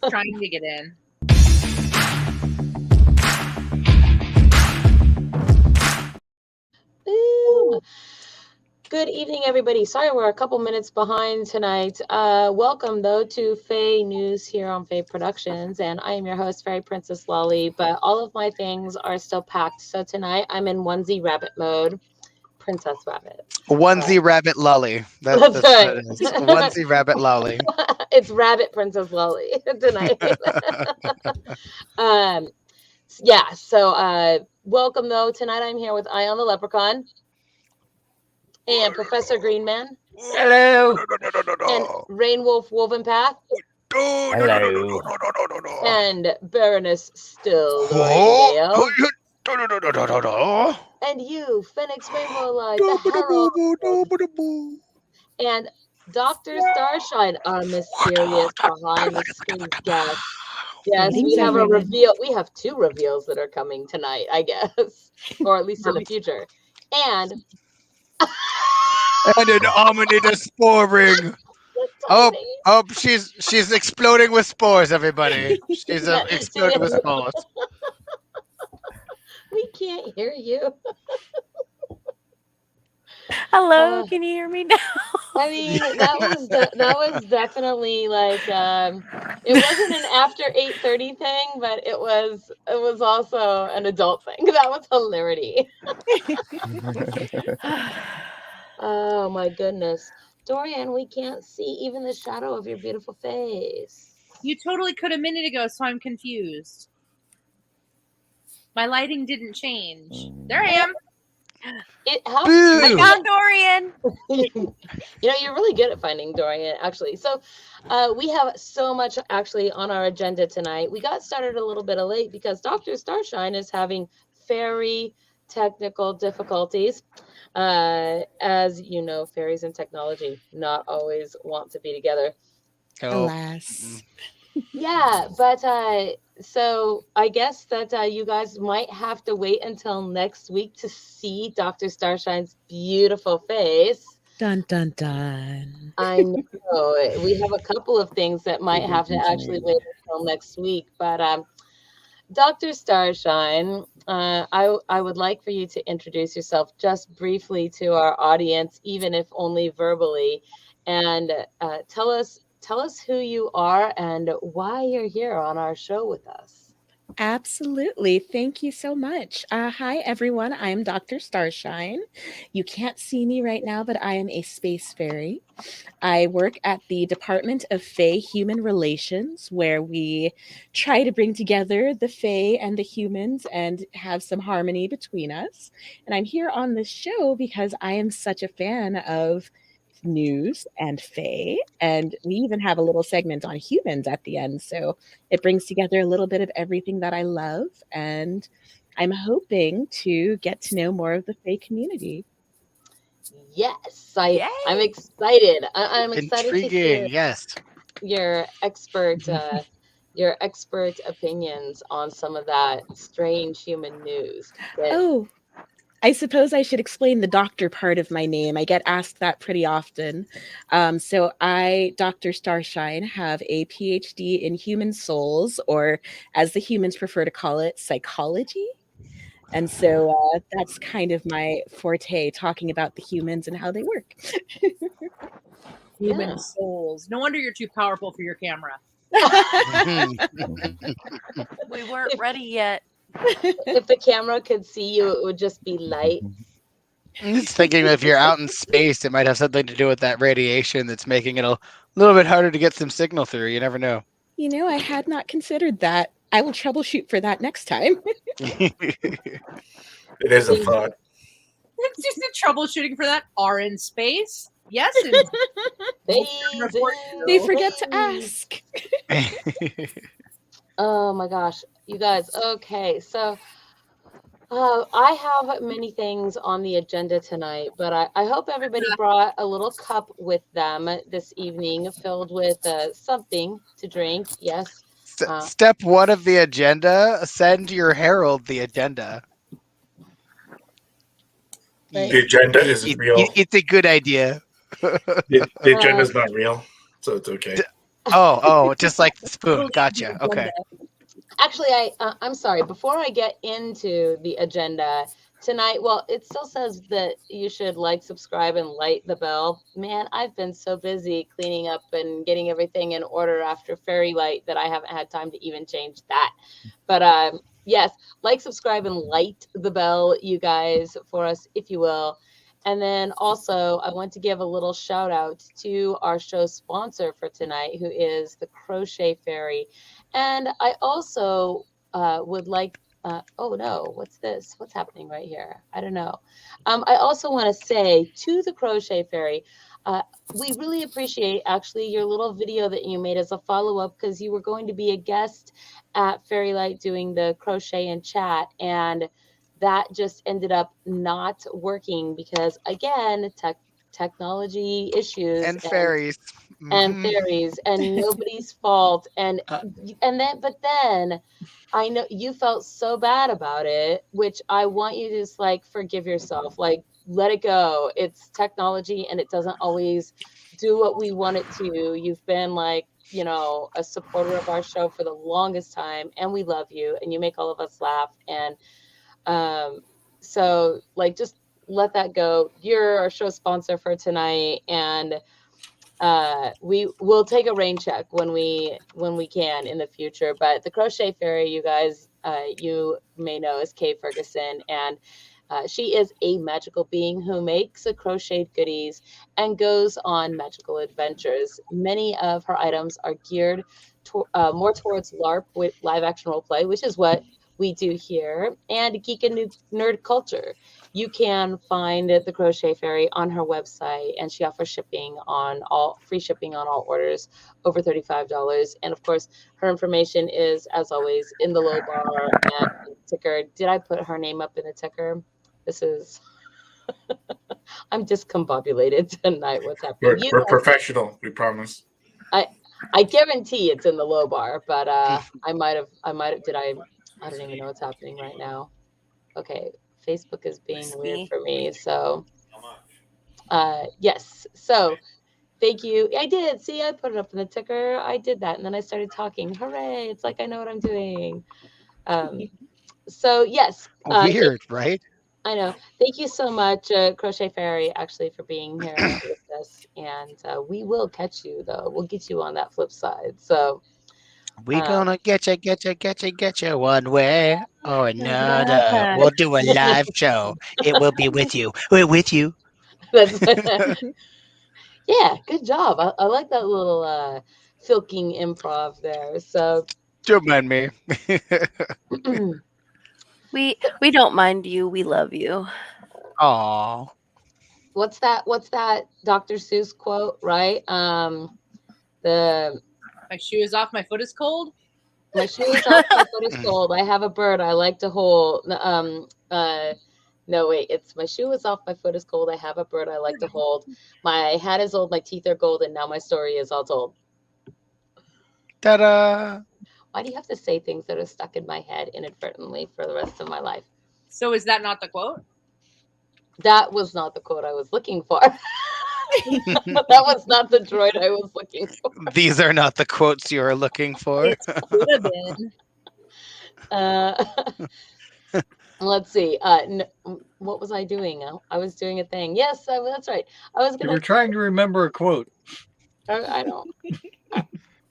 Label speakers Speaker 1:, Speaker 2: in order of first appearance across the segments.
Speaker 1: Trying to get in.
Speaker 2: Boom. Good evening, everybody. Sorry we're a couple minutes behind tonight. Welcome, though, to FAE News here on FAE Productions, and I am your host, Fairy Princess Lolly, but all of my things are still packed. So tonight I'm in onesie rabbit mode, Princess Rabbit.
Speaker 3: Onesie rabbit lolly. That's
Speaker 2: right.
Speaker 3: what it is. Onesie rabbit lolly.
Speaker 2: It's Rabbit Princess Lolly tonight. Yeah, so welcome, though. Tonight I'm here with Ion the Leprechaun and Professor Greenman.
Speaker 3: Hello.
Speaker 2: And Rainwolf Wovenpath.
Speaker 4: Hello.
Speaker 2: And Baroness Still. And you, Phoenix Rainbow Light, the Herald. And Dr. Starshine, our mysterious behind the scenes guest. Yes, we have a reveal. We have 2 reveals that are coming tonight, I guess, or at least in the future. And
Speaker 3: an Amanita Sporeling. Oh, she's exploding with spores, everybody. She's exploding with spores.
Speaker 2: We can't hear you.
Speaker 4: Hello, can you hear me now?
Speaker 2: I mean, that was definitely like it wasn't an after 8:30 thing, but it was also an adult thing. That was hilarity. Oh my goodness, Dorian, we can't see even the shadow of your beautiful face.
Speaker 1: You totally could a minute ago, so I'm confused. My lighting didn't change. There I am.
Speaker 2: It helps.
Speaker 4: I found Dorian.
Speaker 2: You're really good at finding Dorian, actually. So we have so much actually on our agenda tonight. We got started a little bit late because Dr. Starshine is having very technical difficulties. As you know, fairies and technology not always want to be together.
Speaker 5: Alas.
Speaker 2: Yeah, but so I guess that you guys might have to wait until next week to see Dr. Starshine's beautiful face.
Speaker 5: Dun, dun, dun.
Speaker 2: I know. We have a couple of things that might have to actually wait until next week. But Dr. Starshine, I would like for you to introduce yourself just briefly to our audience, even if only verbally, and tell us who you are and why you're here on our show with us.
Speaker 5: Absolutely. Thank you so much. Hi, everyone. I'm Dr. Starshine. You can't see me right now, but I am a space fairy. I work at the Department of FAE Human Relations, where we try to bring together the FAE and the humans and have some harmony between us. And I'm here on this show because I am such a fan of news and FAE, and we even have a little segment on humans at the end, so it brings together a little bit of everything that I love, and I'm hoping to get to know more of the FAE community.
Speaker 2: Yes, I'm excited. I'm excited
Speaker 3: Intriguing,
Speaker 2: to hear
Speaker 3: yes.
Speaker 2: your expert opinions on some of that strange human news.
Speaker 5: Oh, I suppose I should explain the doctor part of my name. I get asked that pretty often. So I, Dr. Starshine, have a PhD in human souls, or as the humans prefer to call it, psychology. And so that's kind of my forte, talking about the humans and how they work.
Speaker 1: Human souls. No wonder you're too powerful for your camera.
Speaker 4: We weren't ready yet.
Speaker 2: If the camera could see you, it would just be light.
Speaker 3: I'm just thinking that if you're out in space, it might have something to do with that radiation that's making it a little bit harder to get some signal through. You never know.
Speaker 5: You know, I had not considered that. I will troubleshoot for that next time.
Speaker 6: It is a thought.
Speaker 1: It's just a troubleshooting for that. Are in space? Yes.
Speaker 5: They forget to ask.
Speaker 2: Oh my gosh, you guys. Okay, so I have many things on the agenda tonight, but I hope everybody brought a little cup with them this evening filled with something to drink. Yes.
Speaker 3: Step 1 of the agenda, send your herald the agenda.
Speaker 6: The agenda isn't real.
Speaker 3: It's a good idea.
Speaker 6: The agenda is not real, so it's okay.
Speaker 3: Oh, just like the spoon. Gotcha. Okay.
Speaker 2: Actually, I'm sorry. Before I get into the agenda tonight, well, it still says that you should like, subscribe, and light the bell. Man, I've been so busy cleaning up and getting everything in order after Fairylight that I haven't had time to even change that. But yes, like, subscribe, and light the bell, you guys, for us, if you will. And then also, I want to give a little shout out to our show sponsor for tonight, who is the Crochet Fairy. And I also would like, oh no, what's this? What's happening right here? I don't know. I also want to say to the Crochet Fairy, we really appreciate actually your little video that you made as a follow-up, because you were going to be a guest at Fairylight doing the crochet and chat, and that just ended up not working because, again, technology issues
Speaker 3: And fairies.
Speaker 2: and
Speaker 3: Mhm.
Speaker 2: fairies, and nobody's fault. And then I know you felt so bad about it, which I want you to just like forgive yourself, like let it go. It's technology and it doesn't always do what we want it to. You've been like, you know, a supporter of our show for the longest time, and we love you, and you make all of us laugh. And so like just let that go. You're our show sponsor for tonight, and we will take a rain check when we can in the future. But the Crochet Fairy, you guys, you may know as Kay Ferguson, and she is a magical being who makes crocheted goodies and goes on magical adventures. Many of her items are geared more towards LARP, with live action role play, which is what we do here, and geek and nerd culture. You can find the Crochet Fairy on her website, and she offers free shipping on all orders over $35. And of course, her information is, as always, in the low bar and the ticker. Did I put her name up in the ticker? This is I'm discombobulated tonight. What's happening?
Speaker 6: We're professional, we promise.
Speaker 2: I guarantee it's in the low bar, but I might have I don't even know what's happening right now. Okay, Facebook is being weird for me. So yes. So thank you. I did. See, I put it up in the ticker. I did that, and then I started talking. Hooray. It's like I know what I'm doing. So yes.
Speaker 3: Weird, right?
Speaker 2: I know. Thank you so much, Crochet Fairy, actually, for being here with us. And we will catch you, though. We'll get you on that flip side. So
Speaker 3: We gonna get you one way or another. We'll do a live show. It will be with you. We're with you.
Speaker 2: that's yeah, good job. I like that little filking improv there. So
Speaker 3: Don't mind me.
Speaker 4: We don't mind you. We love you.
Speaker 3: Aw.
Speaker 2: what's that Dr. Seuss quote, right? The
Speaker 1: My shoe is off, my foot is cold.
Speaker 2: My shoe is off, my foot is cold. I have a bird I like to hold. No, wait, it's my shoe is off, my foot is cold. I have a bird I like to hold. My hat is old, my teeth are gold, and now my story is all told.
Speaker 3: Ta-da.
Speaker 2: Why do you have to say things that are stuck in my head inadvertently for the rest of my life?
Speaker 1: So is that not the quote?
Speaker 2: That was not the quote I was looking for. That was not the droid I was looking for.
Speaker 3: These are not the quotes you are looking for.
Speaker 1: It could have been.
Speaker 2: Let's see. What was I doing? I was doing a thing. Yes, that's right. I was gonna.
Speaker 7: You were trying to remember a quote.
Speaker 2: I don't.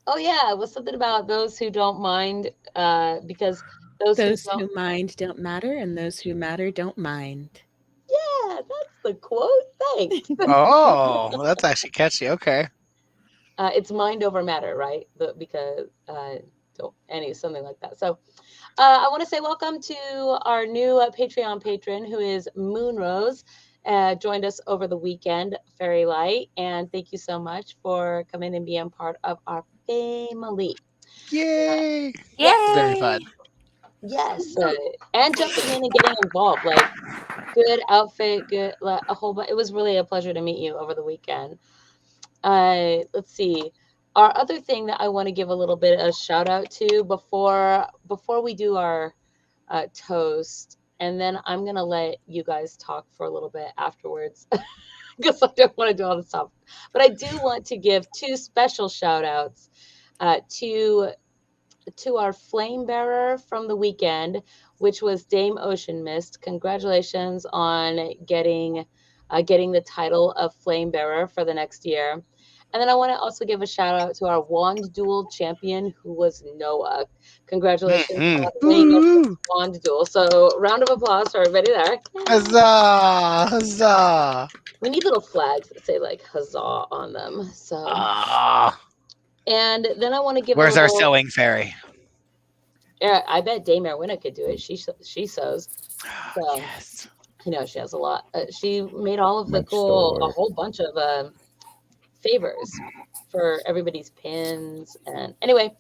Speaker 2: Oh yeah, it was something about those who don't mind, because those
Speaker 5: who mind don't matter, and those who matter don't mind.
Speaker 2: Yeah, that's the quote. Thanks.
Speaker 3: Oh, that's actually catchy. Okay.
Speaker 2: It's mind over matter, right? Because something like that. So I want to say welcome to our new Patreon patron, who is Moonrose. Joined us over the weekend, Fairylight, and thank you so much for coming and being part of our family.
Speaker 3: Yay!
Speaker 4: Yay!
Speaker 3: Very fun.
Speaker 2: Yes, and jumping in and getting involved. Like, good outfit, good a whole bunch. It was really a pleasure to meet you over the weekend. Let's see. Our other thing that I want to give a little bit of shout out to before we do our toast, and then I'm gonna let you guys talk for a little bit afterwards because I don't want to do all this stuff. But I do want to give two special shout outs to our Flamebearer from the weekend, which was Dame Ocean Mist. Congratulations on getting the title of Flamebearer for the next year. And then I want to also give a shout out to our Wand Duel Champion, who was Noah. Congratulations on winning your Wand Duel. So round of applause for everybody there.
Speaker 3: Huzzah! Huzzah!
Speaker 2: We need little flags that say like huzzah on them. So and then I want to give
Speaker 3: Where's
Speaker 2: a
Speaker 3: our
Speaker 2: little,
Speaker 3: sewing fairy?
Speaker 2: Yeah, I bet Dame Erwinna could do it. She sews. So,
Speaker 3: Yes.
Speaker 2: you know, she has a lot. She made all of the
Speaker 7: Much
Speaker 2: cool, a
Speaker 7: store.
Speaker 2: whole bunch of favors for everybody's pins. And anyway,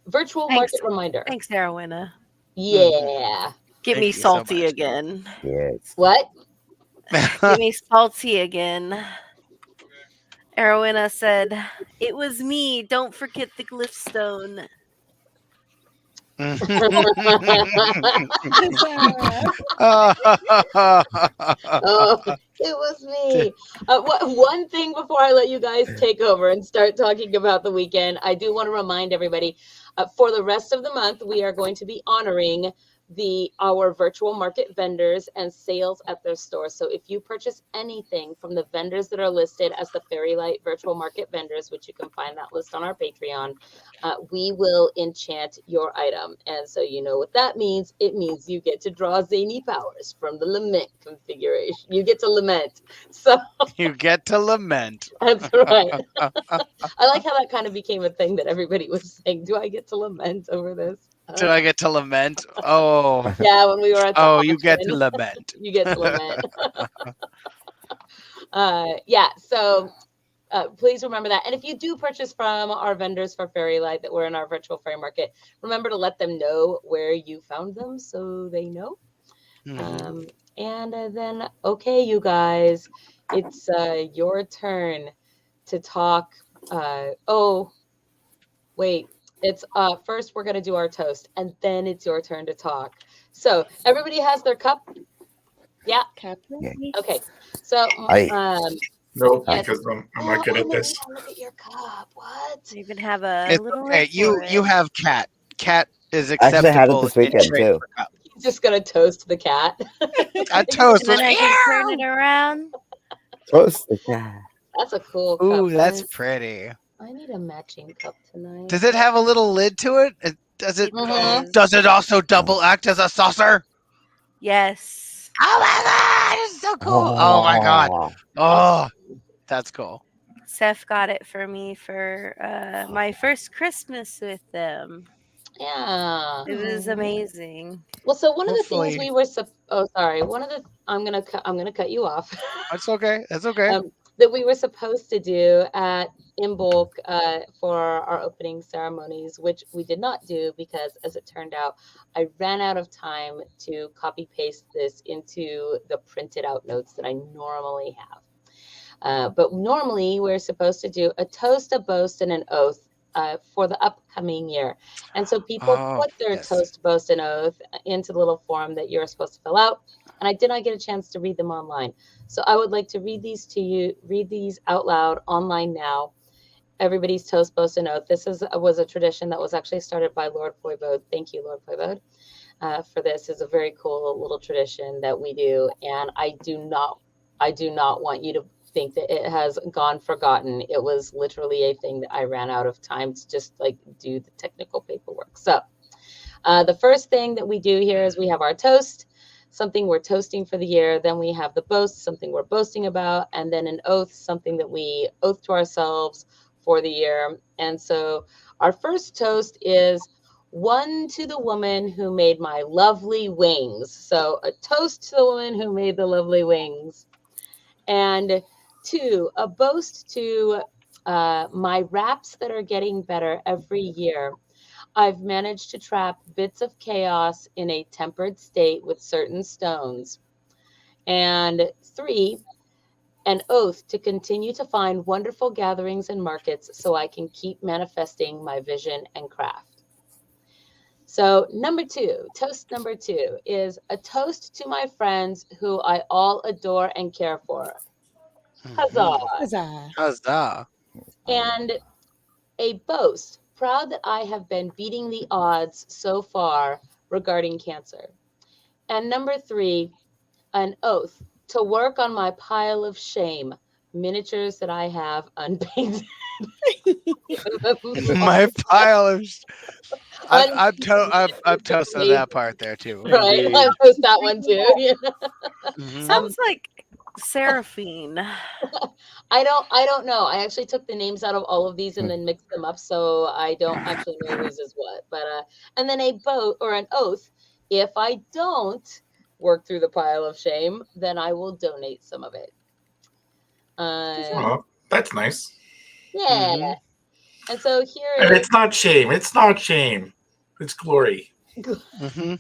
Speaker 2: virtual
Speaker 4: Thanks.
Speaker 2: market reminder.
Speaker 4: Thanks, Arowina.
Speaker 2: Yeah.
Speaker 4: Get
Speaker 3: Thank
Speaker 4: me
Speaker 3: you so
Speaker 4: salty
Speaker 3: much.
Speaker 4: again.
Speaker 7: Yes.
Speaker 2: What?
Speaker 4: Get me salty again. Arowina said, "It was me. Don't forget the glyph stone."
Speaker 2: Oh, it was me. One thing before I let you guys take over and start talking about the weekend, I do want to remind everybody for the rest of the month, we are going to be honoring our virtual market vendors and sales at their stores. So if you purchase anything from the vendors that are listed as the Fairylight virtual market vendors, which you can find that list on our Patreon, we will enchant your item. And so you know what that means. It means you get to draw zany powers from the lament configuration. You get to lament. So
Speaker 3: you get to lament.
Speaker 2: That's right. I like how that kind of became a thing that everybody was saying. Do I get to lament over this?
Speaker 3: Do I get to lament? Oh.
Speaker 2: Yeah, when we were at the
Speaker 3: Oh, you get to
Speaker 2: auction,
Speaker 3: lament.
Speaker 2: you get to lament. Yeah, so please remember that. And if you do purchase from our vendors for Fairylight that were in our virtual fairy market, remember to let them know where you found them so they know. And then, okay, you guys, it's your turn to talk. Oh, wait. It's first we're gonna do our toast, and then it's your turn to talk. So everybody has their cup. Yeah.
Speaker 5: Cup.
Speaker 2: Okay. So
Speaker 6: No,
Speaker 2: yes.
Speaker 6: because I'm not good at this.
Speaker 2: Look at your cup. What?
Speaker 4: You even have a
Speaker 3: It's
Speaker 4: little
Speaker 3: okay.
Speaker 4: red for
Speaker 3: You
Speaker 4: it.
Speaker 3: have cat. Cat is
Speaker 7: Actually,
Speaker 3: acceptable.
Speaker 7: I had it this
Speaker 3: in
Speaker 7: weekend
Speaker 3: trade
Speaker 7: too.
Speaker 3: for cup.
Speaker 2: He's just gonna toast the cat.
Speaker 3: A toast.
Speaker 4: And then I
Speaker 3: with-
Speaker 4: can turn it around.
Speaker 7: Toast the cat.
Speaker 2: That's a cool cup.
Speaker 3: Ooh, that's
Speaker 2: guys.
Speaker 3: pretty.
Speaker 2: I need a matching cup tonight.
Speaker 3: Does it have a little lid to it? Does it?
Speaker 2: Mhm.
Speaker 3: Does it also double act as a saucer?
Speaker 4: Yes.
Speaker 3: Oh my god, it's so cool! Oh my god! Oh, that's cool.
Speaker 4: Seth got it for me for my first Christmas with them.
Speaker 2: Yeah.
Speaker 4: It was amazing.
Speaker 2: Well, so one of the things
Speaker 3: Hopefully-
Speaker 2: we were sorry. One of the I'm gonna cut you off.
Speaker 3: That's okay. That's okay.
Speaker 2: That we were supposed to do at Imbolc for our opening ceremonies, which we did not do because, as it turned out, I ran out of time to copy paste this into the printed out notes that I normally have. But normally we're supposed to do a toast, a boast, and an oath for the upcoming year. And so people put their toast, boast, and oath into the little form that you're supposed to fill out. And I did not get a chance to read them online. So I would like to read these out loud online now. Everybody's toast, boast, and oath. This was a tradition that was actually started by Lord Voivode. Thank you, Lord Voivode, for this. It's a very cool little tradition that we do. And I do not want you to think that it has gone forgotten. It was literally a thing that I ran out of time to just like do the technical paperwork. So the first thing that we do here is we have our toast, something we're toasting for the year. Then we have the boast, something we're boasting about, and then an oath, something that we oath to ourselves for the year. And so our first toast is one to the woman who made my lovely wings. So a toast to the woman who made the lovely wings. And two, a boast to my wraps that are getting better every year. I've managed to trap bits of chaos in a tempered state with certain stones. And three, an oath to continue to find wonderful gatherings and markets so I can keep manifesting my vision and craft. So toast number two is a toast to my friends who I all adore and care for. Huzzah.
Speaker 5: Huzzah.
Speaker 3: Huzzah.
Speaker 2: And A boast, proud that I have been beating the odds so far regarding cancer. And number 3, an oath, to work on my pile of shame, miniatures that I have unpainted.
Speaker 3: My pile of. I'm toast on that part there too.
Speaker 2: Right, I post that one too. Yeah.
Speaker 3: Mhm.
Speaker 4: Sounds like Seraphine.
Speaker 2: I don't know. I actually took the names out of all of these and then mixed them up, so I don't actually know whose is what. But and then a vote or an oath. If I don't work through the pile of shame, then I will donate some of it.
Speaker 6: Oh, that's nice.
Speaker 2: Yeah.
Speaker 3: Mhm.
Speaker 2: And so here
Speaker 6: And
Speaker 2: is
Speaker 6: it's not shame. It's not shame. It's glory.
Speaker 3: Mhm.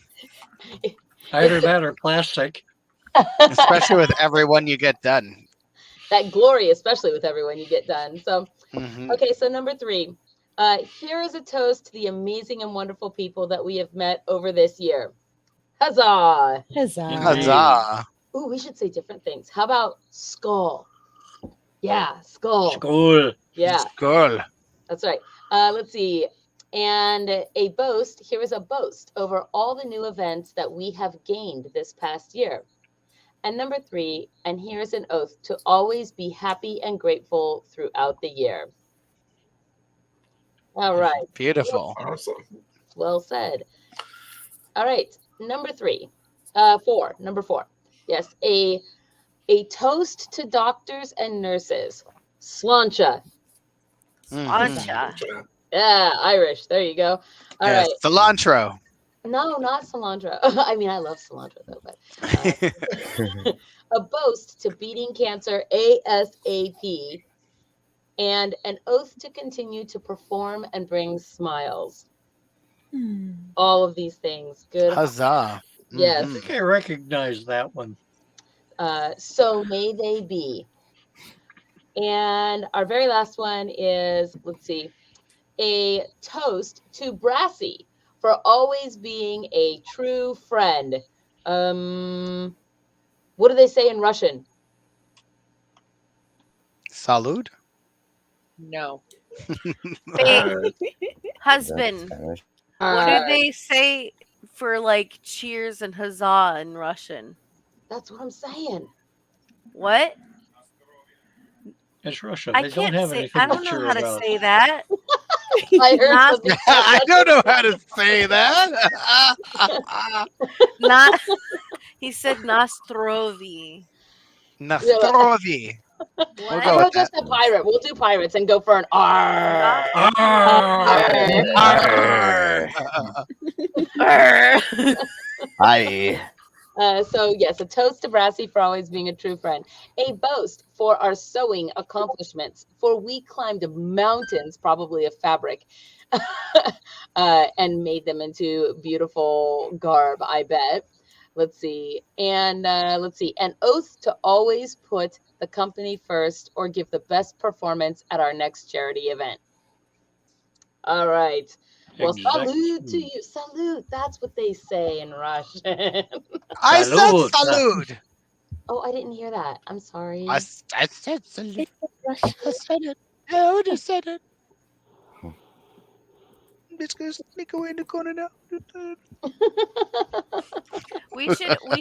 Speaker 8: Either that or plastic.
Speaker 3: Especially with everyone you get done.
Speaker 2: that glory, especially with everyone you get done. So,
Speaker 3: Mhm.
Speaker 2: okay, so number 3. Here is a toast to the amazing and wonderful people that we have met over this year. Huzzah!
Speaker 5: Huzzah.
Speaker 3: Huzzah!
Speaker 2: Ooh, we should say different things. How about skull? Yeah, skull.
Speaker 8: School.
Speaker 2: Yeah,
Speaker 3: Cool.
Speaker 2: that's right. Let's see. And a boast, here is a boast over all the new events that we have gained this past year. And number 3, and here's an oath to always be happy and grateful throughout the year. All right.
Speaker 3: Beautiful.
Speaker 6: Awesome.
Speaker 2: Well said. All right. Number 3. 4. Number 4. Yes. A toast to doctors and nurses. Sláinte.
Speaker 3: Mhm.
Speaker 4: Ancha.
Speaker 2: Yeah, Irish. There you go. All
Speaker 3: Yes,
Speaker 2: right.
Speaker 3: cilantro.
Speaker 2: No, not cilantro. I mean, I love cilantro though, but a boast to beating cancer ASAP, and an oath to continue to perform and bring smiles. All of these things. Good.
Speaker 3: Huzzah.
Speaker 2: Yes.
Speaker 8: I think I recognize that one.
Speaker 2: So may they be. And our very last one is, let's see, a toast to Brassy for always being a true friend. What do they say in Russian?
Speaker 3: Salud.
Speaker 1: No.
Speaker 4: Husband. What do they say for like cheers and huzzah in Russian?
Speaker 2: That's what I'm saying.
Speaker 4: What?
Speaker 8: It's Russia.
Speaker 4: I
Speaker 8: They don't
Speaker 4: can't
Speaker 8: have
Speaker 4: say.
Speaker 8: anything
Speaker 4: I
Speaker 8: to
Speaker 4: don't know
Speaker 8: cheer
Speaker 4: how to
Speaker 8: about.
Speaker 4: say that.
Speaker 2: I heard
Speaker 4: Not-
Speaker 2: something.
Speaker 3: I don't know how to say that.
Speaker 4: Not. He said Nostrovi.
Speaker 3: Nastrovi. We'll
Speaker 4: What?
Speaker 3: go
Speaker 2: I
Speaker 3: with
Speaker 2: know just a pirate. We'll do pirates and go for an R.
Speaker 7: Hi.
Speaker 2: So yes, a toast to Brassy for always being a true friend. A boast for our sewing accomplishments, for we climbed mountains, probably of fabric, and made them into beautiful garb, I bet. Let's see. And let's see. An oath to always put the company first or give the best performance at our next charity event. All right. Well, salute to you. Salute. That's what they say in Russian.
Speaker 3: I said
Speaker 8: Salud.
Speaker 3: salud.
Speaker 2: Oh, I didn't hear that. I'm sorry.
Speaker 3: I said salud. I said it. Yeah, I just said it. I'm just gonna sneak away in the corner now.
Speaker 4: We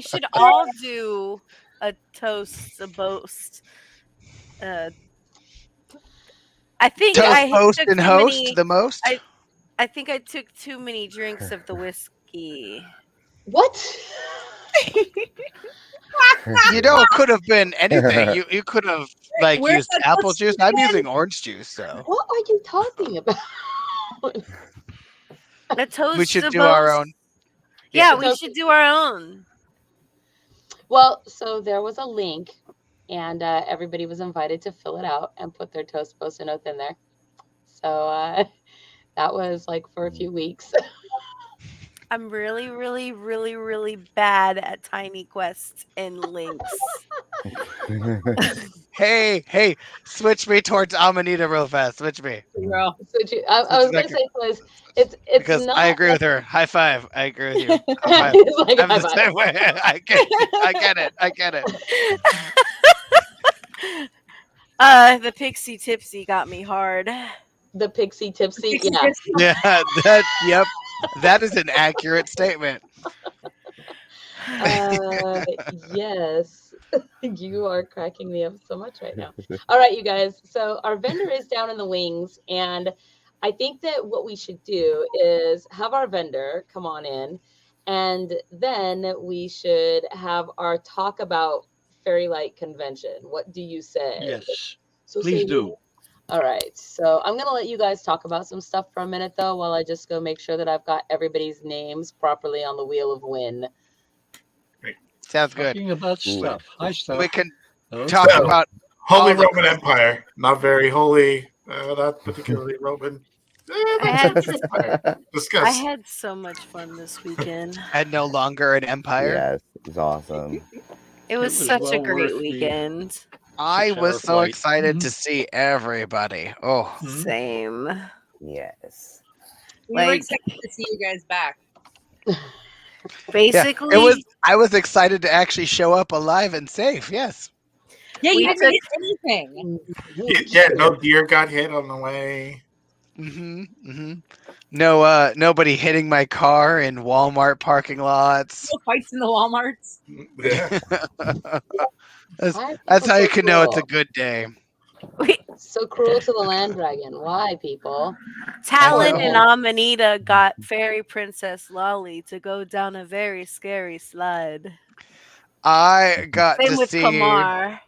Speaker 4: should all do a toast, a boast. I think
Speaker 3: Toast,
Speaker 4: I
Speaker 3: boast,
Speaker 4: took
Speaker 3: and
Speaker 4: too
Speaker 3: host
Speaker 4: many-
Speaker 3: the most.
Speaker 4: I think I took too many drinks of the whiskey.
Speaker 2: What?
Speaker 3: You know, it could have been anything. You could have like
Speaker 1: Where's
Speaker 3: used
Speaker 1: that
Speaker 3: apple
Speaker 1: toast
Speaker 3: juice. I'm using orange juice, so
Speaker 2: What are you talking about?
Speaker 4: A toast.
Speaker 3: we should
Speaker 4: a
Speaker 3: do our
Speaker 4: boast.
Speaker 3: own.
Speaker 4: Yeah,
Speaker 2: Yeah.
Speaker 4: we should do our own.
Speaker 2: Well, so there was a link, and everybody was invited to fill it out and put their toast, post, and oath in there. So that was like for a few weeks.
Speaker 4: I'm really, really, really, really bad at tiny quests and links.
Speaker 3: Hey, switch me towards Amanita real fast. Switch me.
Speaker 1: Girl.
Speaker 2: So I was gonna say, Liz, it's
Speaker 3: Because
Speaker 2: not.
Speaker 3: I agree with her. High five. I agree with you. High five.
Speaker 2: It's like,
Speaker 3: I'm
Speaker 2: high
Speaker 3: the
Speaker 2: five.
Speaker 3: same way. I get it.
Speaker 4: The pixie tipsy got me hard.
Speaker 2: The pixie tipsy.
Speaker 1: Pixie
Speaker 2: Yeah.
Speaker 1: Tipsy.
Speaker 3: Yep. That is an accurate statement.
Speaker 2: Yes. You are cracking me up so much right now. All right, you guys. So our vendor is down in the wings, and I think that what we should do is have our vendor come on in, and then we should have our talk about Fairylight convention. What do you say?
Speaker 8: Yes.
Speaker 2: So
Speaker 8: Please
Speaker 2: say
Speaker 8: do.
Speaker 2: All right, so I'm gonna let you guys talk about some stuff for a minute though, while I just go make sure that I've got everybody's names properly on the wheel of win.
Speaker 3: Sounds good.
Speaker 8: Talking about stuff. Hi, stuff.
Speaker 3: We can
Speaker 8: Okay.
Speaker 3: talk
Speaker 6: So,
Speaker 3: about
Speaker 6: Holy
Speaker 3: all the-
Speaker 6: Roman Empire. Not very holy. Not particularly Roman.
Speaker 4: I had I
Speaker 6: Discuss.
Speaker 4: had so much fun this weekend.
Speaker 3: and no longer an empire.
Speaker 7: Yes, it's awesome.
Speaker 4: It was
Speaker 8: was
Speaker 4: such a
Speaker 8: well
Speaker 4: great
Speaker 8: worth the-
Speaker 4: weekend.
Speaker 3: I
Speaker 8: 6-hour
Speaker 3: was so
Speaker 8: flight.
Speaker 3: excited to see everybody. Oh,
Speaker 8: Mhm.
Speaker 4: Same.
Speaker 7: Yes.
Speaker 1: We were
Speaker 4: Like-
Speaker 1: excited to see you guys back.
Speaker 4: Basically,
Speaker 3: it was. I was excited to actually show up alive and safe. Yes.
Speaker 1: Yeah,
Speaker 4: We
Speaker 1: you didn't
Speaker 4: took-
Speaker 1: hit anything.
Speaker 6: Yeah, no deer got hit on the way.
Speaker 3: No, nobody hitting my car in Walmart parking lots.
Speaker 1: No fights in the Walmarts.
Speaker 6: Yeah.
Speaker 3: That's how you can know it's a good day.
Speaker 2: So cruel to the land dragon. Why, people?
Speaker 4: Talon
Speaker 3: I
Speaker 4: and
Speaker 3: know.
Speaker 4: Amanita got Fairy Princess Lolly to go down a very scary slide.
Speaker 3: I got
Speaker 4: Same
Speaker 3: to
Speaker 4: with
Speaker 3: see.
Speaker 4: Kamar.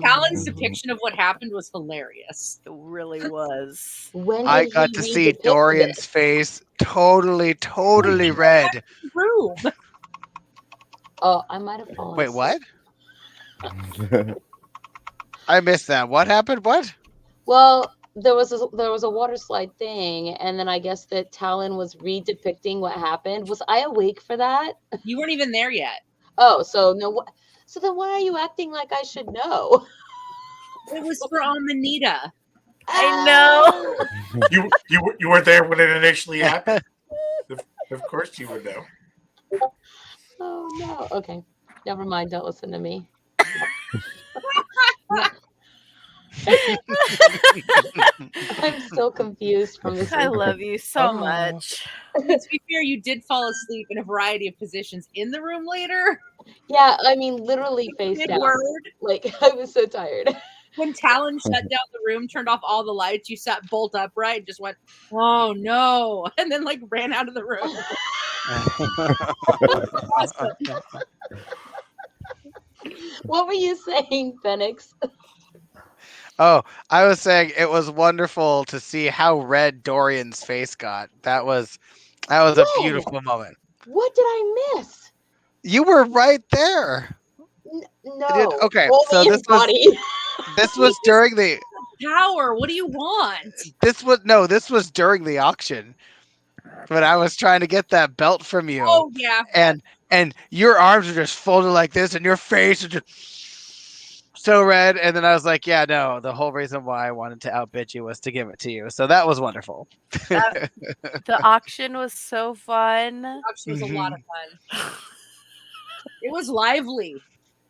Speaker 1: Talon's depiction of what happened was hilarious.
Speaker 4: It really was.
Speaker 2: When
Speaker 3: I
Speaker 2: did
Speaker 3: got
Speaker 2: he
Speaker 3: to see
Speaker 2: redepict
Speaker 3: Dorian's
Speaker 2: this?
Speaker 3: face totally red.
Speaker 1: Room.
Speaker 2: Oh, I might have fallen.
Speaker 3: Wait,
Speaker 2: asleep.
Speaker 3: what? I missed that. What happened? What?
Speaker 2: Well, there was a water slide thing, and then I guess that Talon was redepicting what happened. Was I awake for that?
Speaker 1: You weren't even there yet.
Speaker 2: Oh, so no. So then, why are you acting like I should know?
Speaker 1: It was for Amanita.
Speaker 4: I know.
Speaker 6: You were there when it initially happened. Of course you would know.
Speaker 2: Oh no. Okay, never mind. Don't listen to me. I'm so confused from this.
Speaker 4: I love you so much.
Speaker 1: To be fair, you did fall asleep in a variety of positions in the room later.
Speaker 2: Yeah, I mean, literally face down.
Speaker 1: Mid-word.
Speaker 2: Like, I was so tired.
Speaker 1: When Talon shut down the room, turned off all the lights, you sat bolt upright, and just went, "Oh no!" and then like ran out of the room. Awesome.
Speaker 2: What were you saying, Phoenix?
Speaker 3: Oh, I was saying it was wonderful to see how red Dorian's face got. That was a
Speaker 2: When?
Speaker 3: beautiful moment.
Speaker 2: What did I miss?
Speaker 3: You were right there.
Speaker 2: No.
Speaker 3: Okay,
Speaker 2: Only
Speaker 3: so
Speaker 2: his body.
Speaker 3: This was during the
Speaker 1: Power. What do you want?
Speaker 3: this was during the auction. When I was trying to get that belt from you.
Speaker 1: Oh yeah.
Speaker 3: And your arms are just folded like this and your face is just so red. And then I was like, yeah, no, the whole reason why I wanted to outbid you was to give it to you. So that was wonderful.
Speaker 4: The auction was so fun.
Speaker 1: Auction was a lot of fun. It was lively.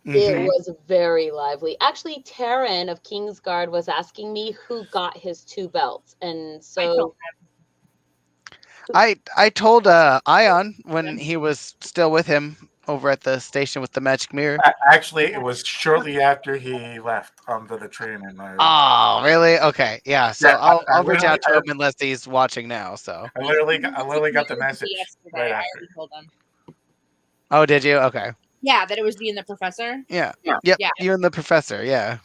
Speaker 2: It was very lively. Actually, Taryn of Kingsguard was asking me who got his 2 belts. And so
Speaker 3: I told Ion when he was still with him over at the station with the magic mirror.
Speaker 6: Actually, it was shortly after he left onto the train. And
Speaker 3: Oh, really? Okay, yeah. So
Speaker 6: Yeah,
Speaker 3: I'll reach out to
Speaker 6: I-
Speaker 3: him unless he's watching now. So.
Speaker 6: I literally got the message
Speaker 1: Yesterday,
Speaker 6: right
Speaker 1: I
Speaker 6: after.
Speaker 1: already told them.
Speaker 3: Oh, did you? Okay.
Speaker 1: Yeah, that it was being the professor.
Speaker 3: Yeah.
Speaker 2: Yeah.
Speaker 3: Yep.
Speaker 1: Yeah.
Speaker 3: You and the professor. Yeah.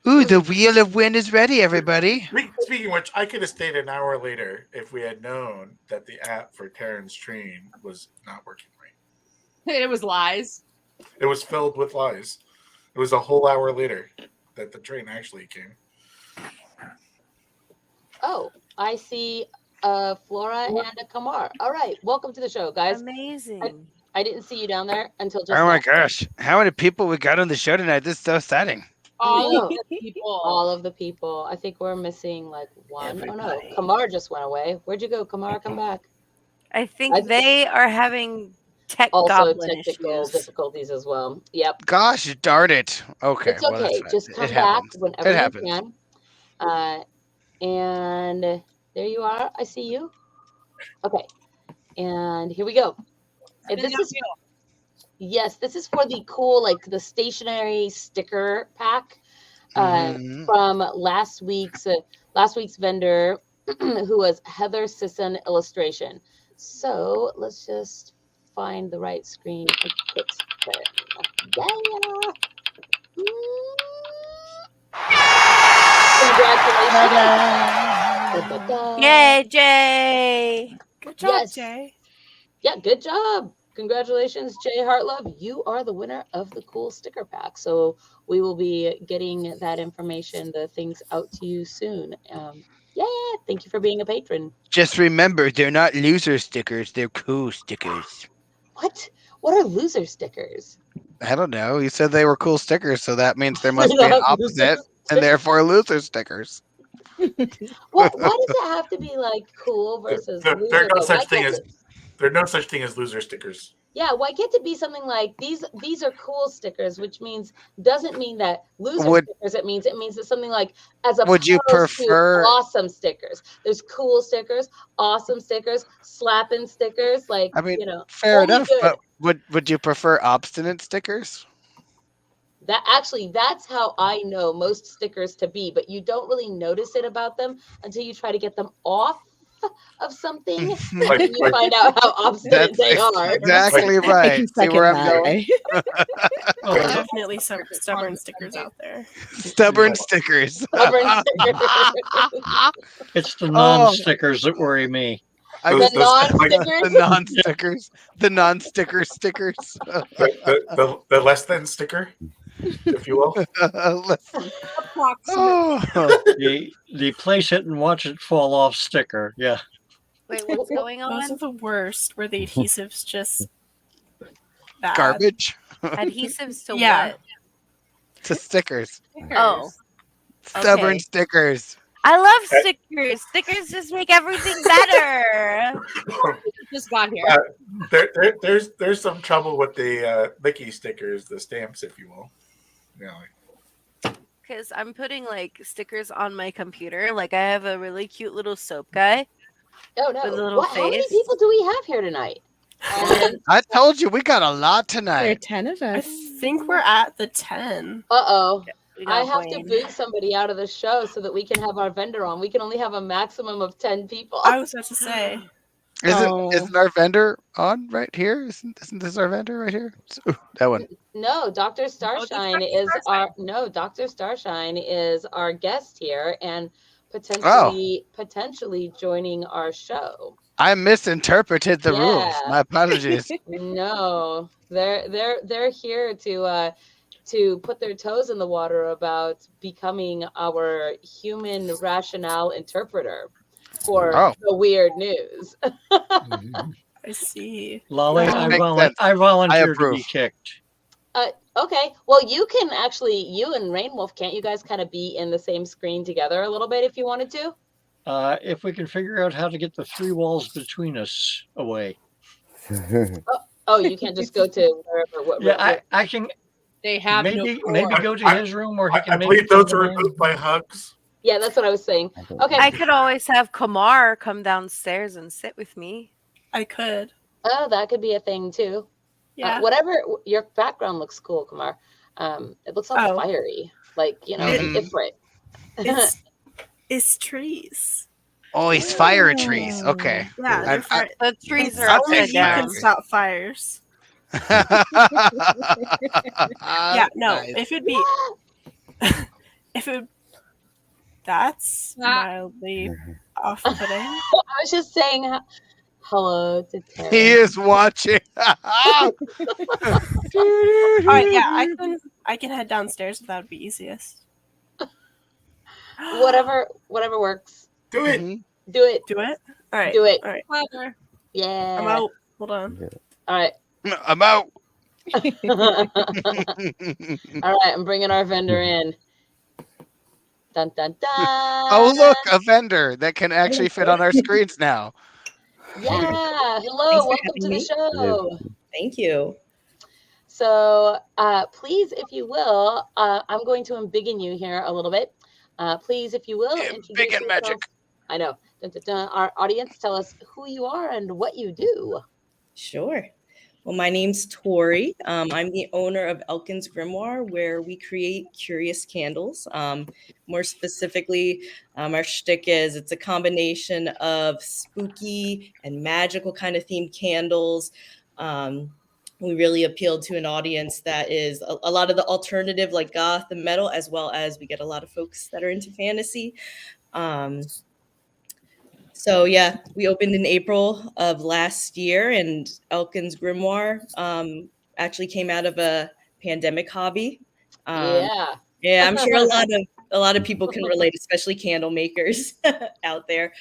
Speaker 3: Ooh, the wheel of wind is ready, everybody.
Speaker 6: Speaking of which, I could have stayed an hour later if we had known that the app for Taryn's train was not working right.
Speaker 1: It was lies.
Speaker 6: It was filled with lies. It was a whole hour later that the train actually came.
Speaker 2: oh, I see Flora and a Kamar. All right, welcome to the show, guys.
Speaker 4: Amazing.
Speaker 2: I didn't see you down there until just
Speaker 3: Oh my
Speaker 2: now.
Speaker 3: gosh, how many people we got on the show tonight? This is so exciting.
Speaker 1: All of
Speaker 2: know.
Speaker 1: the people.
Speaker 2: All of the people. I think we're missing like one. Oh no,
Speaker 4: Everybody.
Speaker 2: Kamar just went away. Where'd you go, Kamar? Come back.
Speaker 4: I think
Speaker 2: I-
Speaker 4: they are having tech
Speaker 2: Also
Speaker 4: goblin
Speaker 2: technical
Speaker 4: issues.
Speaker 2: difficulties as well. Yep.
Speaker 3: Gosh darn it. Okay.
Speaker 2: It's
Speaker 3: well, that's
Speaker 2: okay.
Speaker 3: fine.
Speaker 2: Just
Speaker 3: It
Speaker 2: come back
Speaker 3: happens.
Speaker 2: whenever
Speaker 3: It
Speaker 2: you
Speaker 3: happens.
Speaker 2: can. And there you are. I see you. Okay. And here we go. And this is, yes, this is for the cool, like the stationary sticker pack from last week's vendor, who was Heather Sisson Illustration. So let's just find the right screen. Congratulations.
Speaker 4: Yay, Jay.
Speaker 9: Good job,
Speaker 2: Yes.
Speaker 9: Jay.
Speaker 2: Yeah, good job. Congratulations, Jay Hartlove. You are the winner of the cool sticker pack. So we will be getting that information, the things out to you soon. Yeah, thank you for being a patron.
Speaker 3: Just remember, they're not loser stickers. They're cool stickers.
Speaker 2: What? What are loser stickers?
Speaker 3: I don't know. You said they were cool stickers, so that means there must be an opposite, and therefore loser stickers.
Speaker 2: Why does it have to be like cool versus loser?
Speaker 6: There's no such thing as loser stickers.
Speaker 2: Yeah, why can't it be something like these are cool stickers, which means doesn't mean that loser stickers. It means that something like as opposed
Speaker 3: Would you prefer
Speaker 2: to awesome stickers. There's cool stickers, awesome stickers, slapping stickers. Like,
Speaker 3: I mean,
Speaker 2: you know,
Speaker 3: fair
Speaker 2: only
Speaker 3: enough.
Speaker 2: good.
Speaker 3: But would you prefer obstinate stickers?
Speaker 2: That's how I know most stickers to be, but you don't really notice it about them until you try to get them off of something, and you find out how obstinate they are.
Speaker 3: Exactly right. See where I'm going?
Speaker 9: Oh, there's definitely some stubborn stickers out there.
Speaker 3: Stubborn stickers.
Speaker 2: Stubborn stickers.
Speaker 8: It's the non-stickers that worry me.
Speaker 2: The
Speaker 3: non-stickers. The non-sticker stickers.
Speaker 6: The less than sticker, if you will.
Speaker 8: The place it and watch it fall off sticker. Yeah.
Speaker 4: Wait, what's going on?
Speaker 9: Those are the worst, where the adhesive's just bad.
Speaker 3: Garbage.
Speaker 4: Adhesives to
Speaker 9: Yeah.
Speaker 4: what?
Speaker 3: To stickers.
Speaker 4: Oh.
Speaker 3: Stubborn
Speaker 4: Okay.
Speaker 3: stickers.
Speaker 4: I love stickers. Stickers just make everything better.
Speaker 1: Just got here.
Speaker 6: There's some trouble with the Mickey stickers, the stamps, if you will.
Speaker 4: Because I'm putting like stickers on my computer. Like I have a really cute little soap guy.
Speaker 2: Oh no!
Speaker 4: With a little
Speaker 2: How many
Speaker 4: face.
Speaker 2: people do we have here tonight?
Speaker 3: I told you we got a lot
Speaker 5: There are
Speaker 3: tonight.
Speaker 5: 10 of
Speaker 9: I
Speaker 5: us.
Speaker 9: think we're at the 10.
Speaker 2: Uh-oh.
Speaker 4: We
Speaker 2: I
Speaker 4: got
Speaker 2: have to
Speaker 4: Wayne.
Speaker 2: boot somebody out of the show so that we can have our vendor on. We can only have a maximum of 10 people.
Speaker 9: I was about to say.
Speaker 3: Isn't our vendor on right here? Isn't this our vendor right here? Ooh, that one.
Speaker 2: No, Dr. Starshine Dr. Starshine is our guest here and potentially joining our show.
Speaker 3: I misinterpreted the rules.
Speaker 2: Yeah.
Speaker 3: My apologies.
Speaker 2: No, they're here to put their toes in the water about becoming our human rationale interpreter for the WeiRd news.
Speaker 9: I see.
Speaker 8: Lolly, I
Speaker 3: sense.
Speaker 8: volunteer to
Speaker 3: approve.
Speaker 8: be kicked.
Speaker 2: Okay. Well, you can actually, you and Rainwolf, can't you guys kind of be in the same screen together a little bit if you wanted to?
Speaker 8: If we can figure out how to get the 3 walls between us away.
Speaker 2: Oh, you can't just go to wherever.
Speaker 8: I can.
Speaker 1: They have
Speaker 8: maybe
Speaker 1: no
Speaker 8: go to his room, or he
Speaker 6: I
Speaker 8: can.
Speaker 6: believe those are removed by hugs.
Speaker 2: Yeah, that's what I was saying. Okay.
Speaker 4: I could always have Kamar come downstairs and sit with me.
Speaker 9: I could.
Speaker 2: Oh, that could be a thing too.
Speaker 9: Yeah.
Speaker 2: Whatever. Your background looks cool, Kamar. It looks all
Speaker 9: Oh.
Speaker 2: fiery, like an Ifrit.
Speaker 9: It's trees.
Speaker 3: Oh, he's fire trees. Okay.
Speaker 9: Yeah,
Speaker 4: The trees are
Speaker 3: I'll
Speaker 9: only
Speaker 3: take
Speaker 9: you
Speaker 3: that.
Speaker 9: can stop fires. Yeah, no.
Speaker 3: Nice.
Speaker 9: If it'd be, that's mildly off-putting.
Speaker 2: I was just saying hello to Terry.
Speaker 3: He is watching.
Speaker 9: All right, yeah, I can head downstairs if that would be easiest.
Speaker 2: Whatever works.
Speaker 6: Do it.
Speaker 2: Do it.
Speaker 9: Do it. All right.
Speaker 2: Do it.
Speaker 9: All right.
Speaker 1: Clever.
Speaker 2: Yeah.
Speaker 9: I'm out. Hold on.
Speaker 2: All right.
Speaker 3: I'm out.
Speaker 2: All right. I'm bringing our vendor in. Dun dun dun.
Speaker 3: Oh, look, a vendor that can actually fit on our screens now.
Speaker 2: Yeah. Hello. Welcome to the show.
Speaker 5: Thank you.
Speaker 2: So please, if you will, I'm going to embiggen you here a little bit. Please, if you will, introduce
Speaker 3: Big and
Speaker 2: yourself.
Speaker 3: magic.
Speaker 2: I know. Dun, dun, dun. Our audience, tell us who you are and what you do.
Speaker 10: Sure. Well, my name's Tori. I'm the owner of Elkin's Grimoire, where we create curious candles. More specifically, our shtick is it's a combination of spooky and magical kind of themed candles. We really appeal to an audience that is a lot of the alternative, like goth and metal, as well as we get a lot of folks that are into fantasy. So yeah, we opened in April of last year, and Elkin's Grimoire actually came out of a pandemic hobby.
Speaker 2: Yeah.
Speaker 10: Yeah, I'm sure a lot of people can relate, especially candle makers out there.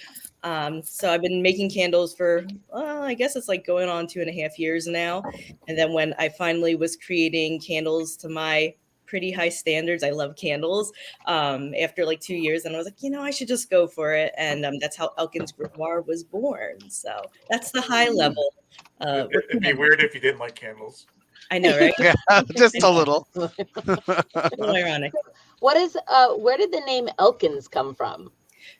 Speaker 10: So I've been making candles for, I guess it's like going on 2.5 years now. And then when I finally was creating candles to my pretty high standards, I love candles. After like 2 years, and I was like, I should just go for it. And that's how Elkin's Grimoire was born. So that's the high level.
Speaker 6: It'd be weird if you didn't like candles.
Speaker 10: I know, right?
Speaker 3: Yeah, just a little.
Speaker 10: A little ironic.
Speaker 2: What is where did the name Elkins come from?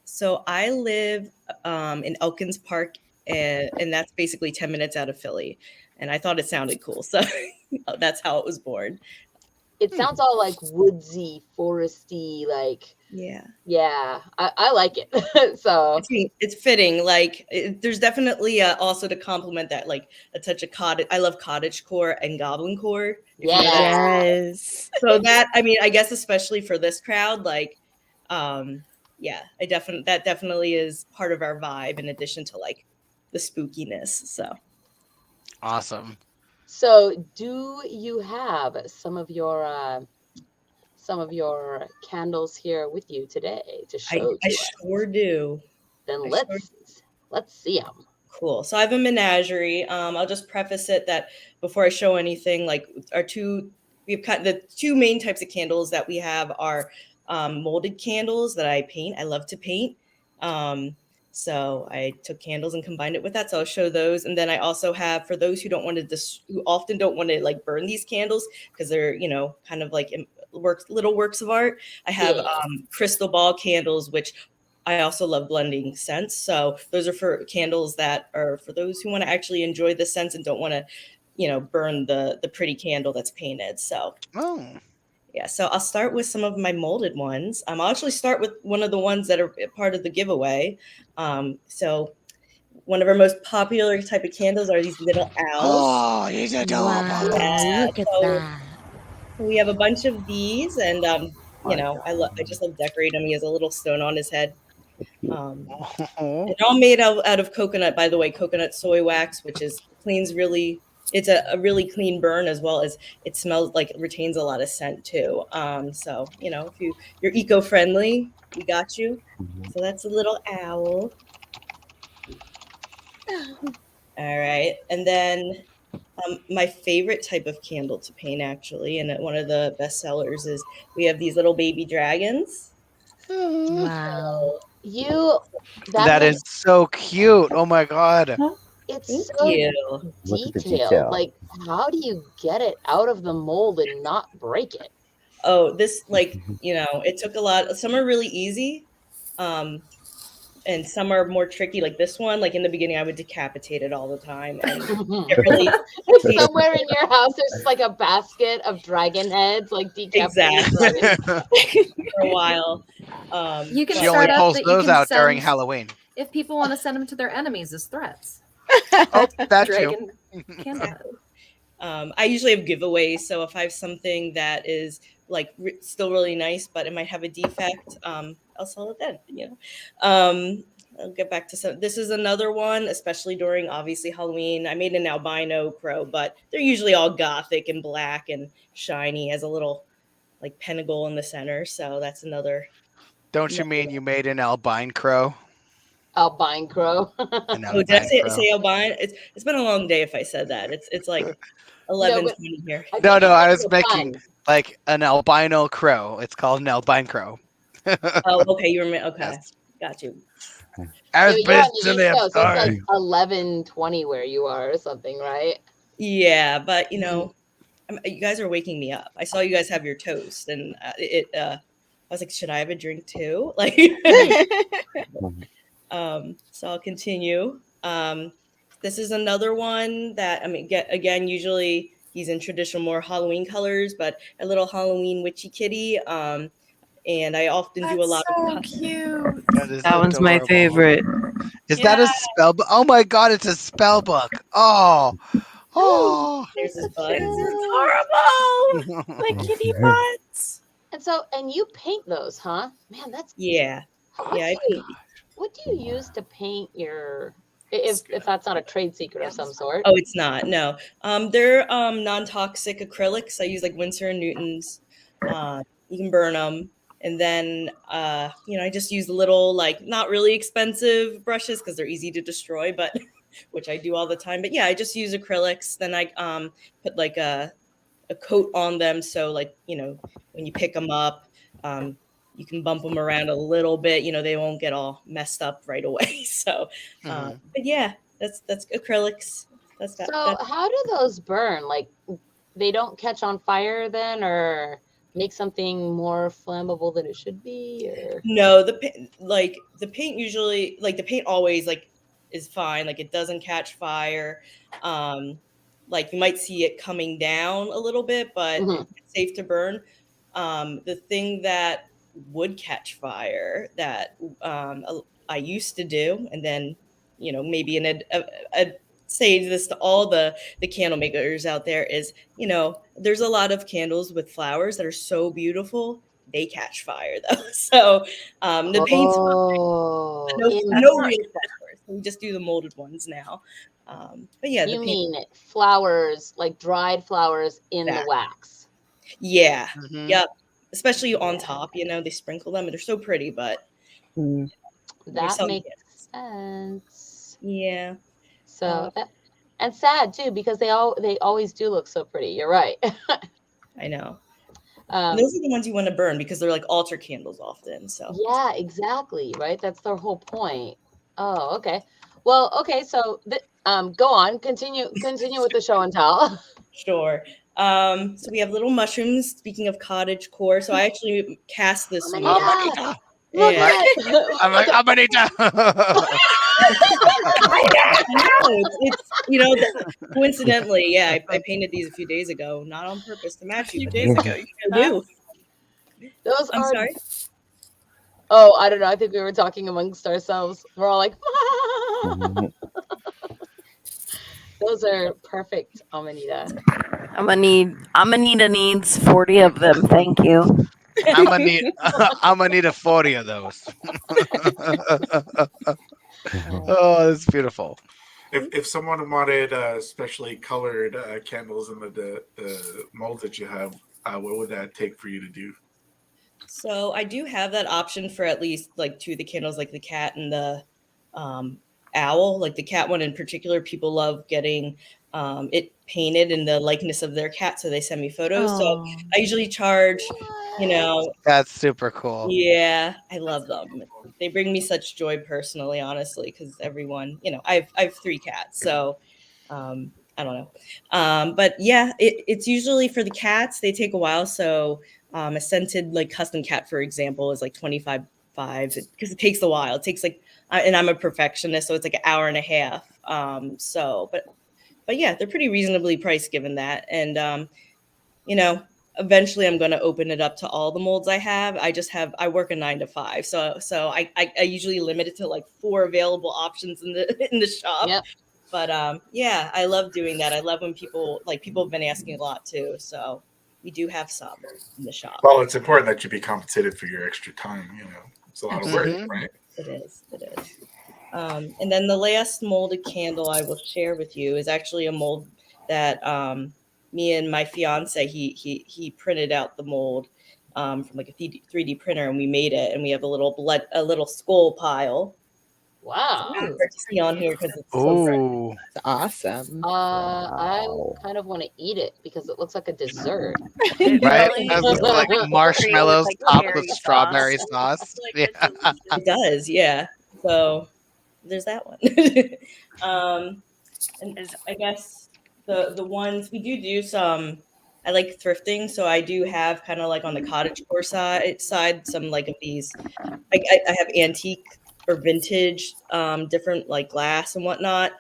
Speaker 10: So I live in Elkins Park, and that's basically 10 minutes out of Philly. And I thought it sounded cool, so that's how it was born.
Speaker 2: It sounds all like woodsy, foresty, like yeah. I like it. So
Speaker 10: it's fitting. Like there's definitely also to complement that, like a touch of cottage. I love cottage core and goblin core.
Speaker 5: Yes.
Speaker 10: So that, I mean, I guess especially for this crowd, like, yeah, that definitely is part of our vibe in addition to like the spookiness. So
Speaker 3: awesome.
Speaker 2: So do you have some of your candles here with you today to show?
Speaker 10: I sure do.
Speaker 2: Then let's see them.
Speaker 10: Cool. So I have a menagerie. I'll just preface it that before I show anything, like we've got the two main types of candles that we have are molded candles that I paint. I love to paint. So I took candles and combined it with that. So I'll show those. And then I also have, for those who who often don't want to like burn these candles because they're, kind of like little works of art. I have crystal ball candles, which I also love blending scents. So those are for candles that are for those who want to actually enjoy the scents and don't want to, burn the pretty candle that's painted. So, yeah. So I'll start with some of my molded ones. I'll actually start with one of the ones that are part of the giveaway. So one of our most popular type of candles are these little owls.
Speaker 3: Oh, he's adorable.
Speaker 10: Yeah,
Speaker 5: Look at that.
Speaker 10: We have a bunch of these, and I just love decorating him. He has a little stone on his head. They're all made out of coconut, by the way, coconut soy wax, which it's a really clean burn, as well as it smells like it retains a lot of scent too. So if you're eco-friendly, we got you. So that's a little owl. All right, and then my favorite type of candle to paint, actually, and one of the best sellers, is we have these little baby dragons.
Speaker 5: Wow.
Speaker 3: That is so cute. Oh my god.
Speaker 2: It's
Speaker 10: Thank
Speaker 2: so
Speaker 10: you.
Speaker 2: detailed. Like, how do you get it out of the mold and not break it?
Speaker 10: Oh, this, it took a lot. Some are really easy. And some are more tricky, like this one. Like in the beginning, I would decapitate it all the time. And it really,
Speaker 2: somewhere in your house, there's just like a basket of dragon heads, like decapitated.
Speaker 10: Exactly. For a while.
Speaker 11: You can
Speaker 3: she only pulls those out during
Speaker 11: send,
Speaker 3: Halloween.
Speaker 11: If people want to send them to their enemies as threats.
Speaker 3: Oh, that's
Speaker 11: dragon
Speaker 3: true.
Speaker 10: I usually have giveaways, so if I have something that is like still really nice, but it might have a defect, I'll sell it then. I'll get back to some. This is another one, especially during obviously Halloween. I made an albino crow, but they're usually all gothic and black and shiny. Has a little like pentacle in the center, so that's another.
Speaker 3: Don't you mean you made an albine crow?
Speaker 2: Albine crow.
Speaker 10: Oh, did I say albine? It's been a long day if I said that. It's like 11:20 here.
Speaker 3: No, I was making like an albino crow. It's called an albine crow.
Speaker 10: Oh, okay. You remember? Okay, yes. Got you.
Speaker 3: As best
Speaker 2: to live. So it's like 11:20 where you are, or something, right?
Speaker 10: Yeah, but you guys are waking me up. I saw you guys have your toast, and was like, should I have a drink too? Like, so I'll continue. This is another one that, I mean, again, usually he's in traditional, more Halloween colors, but a little Halloween witchy kitty. And I often do a lot of
Speaker 4: cute.
Speaker 3: That
Speaker 4: one's my favorite.
Speaker 3: Is that a spell book? Oh my god, it's a spell book. Oh. Oh.
Speaker 10: There's his butt.
Speaker 4: It's adorable. My kitty butts.
Speaker 2: And you paint those, huh? Man, that's
Speaker 10: yeah. I paint.
Speaker 2: What do you use to paint your? If that's not a trade secret of some sort.
Speaker 10: Oh, it's not. No. They're non-toxic acrylics. I use like Winsor and Newton's. You can burn them. And then, I just use little, like, not really expensive brushes because they're easy to destroy, but which I do all the time. But yeah, I just use acrylics. Then I put like a coat on them. So like, when you pick them up, you can bump them around a little bit. They won't get all messed up right away. So, but yeah, that's acrylics. That's that.
Speaker 2: So how do those burn? Like, they don't catch on fire then, or make something more flammable than it should be? Or
Speaker 10: no, the paint usually, like, the paint always like is fine. Like, it doesn't catch fire. Like, you might see it coming down a little bit, but it's safe to burn. The thing that would catch fire that I used to do, and then maybe I'd say this to all the candle makers out there, is there's a lot of candles with flowers that are so beautiful, they catch fire though. So the paint's no real flowers. We just do the molded ones now. But yeah,
Speaker 2: you mean flowers, like dried flowers in the wax?
Speaker 10: Yeah. Yep. Especially on top, they sprinkle them and they're so pretty, but
Speaker 2: that makes sense.
Speaker 10: Yeah.
Speaker 2: So and sad too, because they always do look so pretty. You're right.
Speaker 10: I know. Those are the ones you want to burn because they're like altar candles often. So
Speaker 2: yeah, exactly. Right. That's their whole point. Oh, okay. Well, okay. So go on. Continue with the show and tell.
Speaker 10: Sure. So we have little mushrooms. Speaking of cottage core, so I actually cast this one.
Speaker 3: Amanita.
Speaker 10: Yeah.
Speaker 3: I'm like, Amanita.
Speaker 10: It's coincidentally, yeah, I painted these a few days ago, not on purpose to match you. A few days ago, you do.
Speaker 2: Those
Speaker 10: I'm sorry.
Speaker 2: Oh, I don't know. I think we were talking amongst ourselves. We're all like, those are perfect, Amanita.
Speaker 4: Amanita needs 40 of them. Thank you.
Speaker 3: I'm gonna need 40 of those. Oh, that's beautiful.
Speaker 6: If someone wanted specially colored candles in the molds that you have, what would that take for you to do?
Speaker 10: So I do have that option for at least like two of the candles, like the cat and the owl. Like the cat one in particular, people love getting it painted in the likeness of their cat, so they send me photos. So I usually charge,
Speaker 3: That's super cool.
Speaker 10: Yeah, I love them. They bring me such joy personally, honestly, because everyone, I have 3 cats, so I don't know. But yeah, it's usually for the cats. They take a while. So a scented like custom cat, for example, is like $25 because it takes a while. It takes like, and I'm a perfectionist, so it's like an hour and a half. But yeah, they're pretty reasonably priced given that. And eventually I'm going to open it up to all the molds I have. I work a 9 to 5. So I usually limit it to like 4 available options in the shop.
Speaker 2: Yep.
Speaker 10: But yeah, I love doing that. I love when people have been asking a lot too. So we do have some in the shop.
Speaker 6: Well, it's important that you be compensated for your extra time. It's a lot of work, right?
Speaker 10: It is. And then the last molded candle I will share with you is actually a mold that me and my fiance, he printed out the mold from like a 3D printer, and we made it, and we have a little skull pile.
Speaker 2: Wow.
Speaker 10: It's hard to see on here because it's so fresh.
Speaker 5: It's awesome.
Speaker 2: I kind of want to eat it because it looks like a dessert.
Speaker 3: Right? It has this, like marshmallows topped with strawberry sauce. Yeah.
Speaker 10: It does, yeah. So there's that one. And I guess the ones we do some I like thrifting, so I do have kind of like on the cottagecore side some like of these. I have antique or vintage, different like glass and whatnot.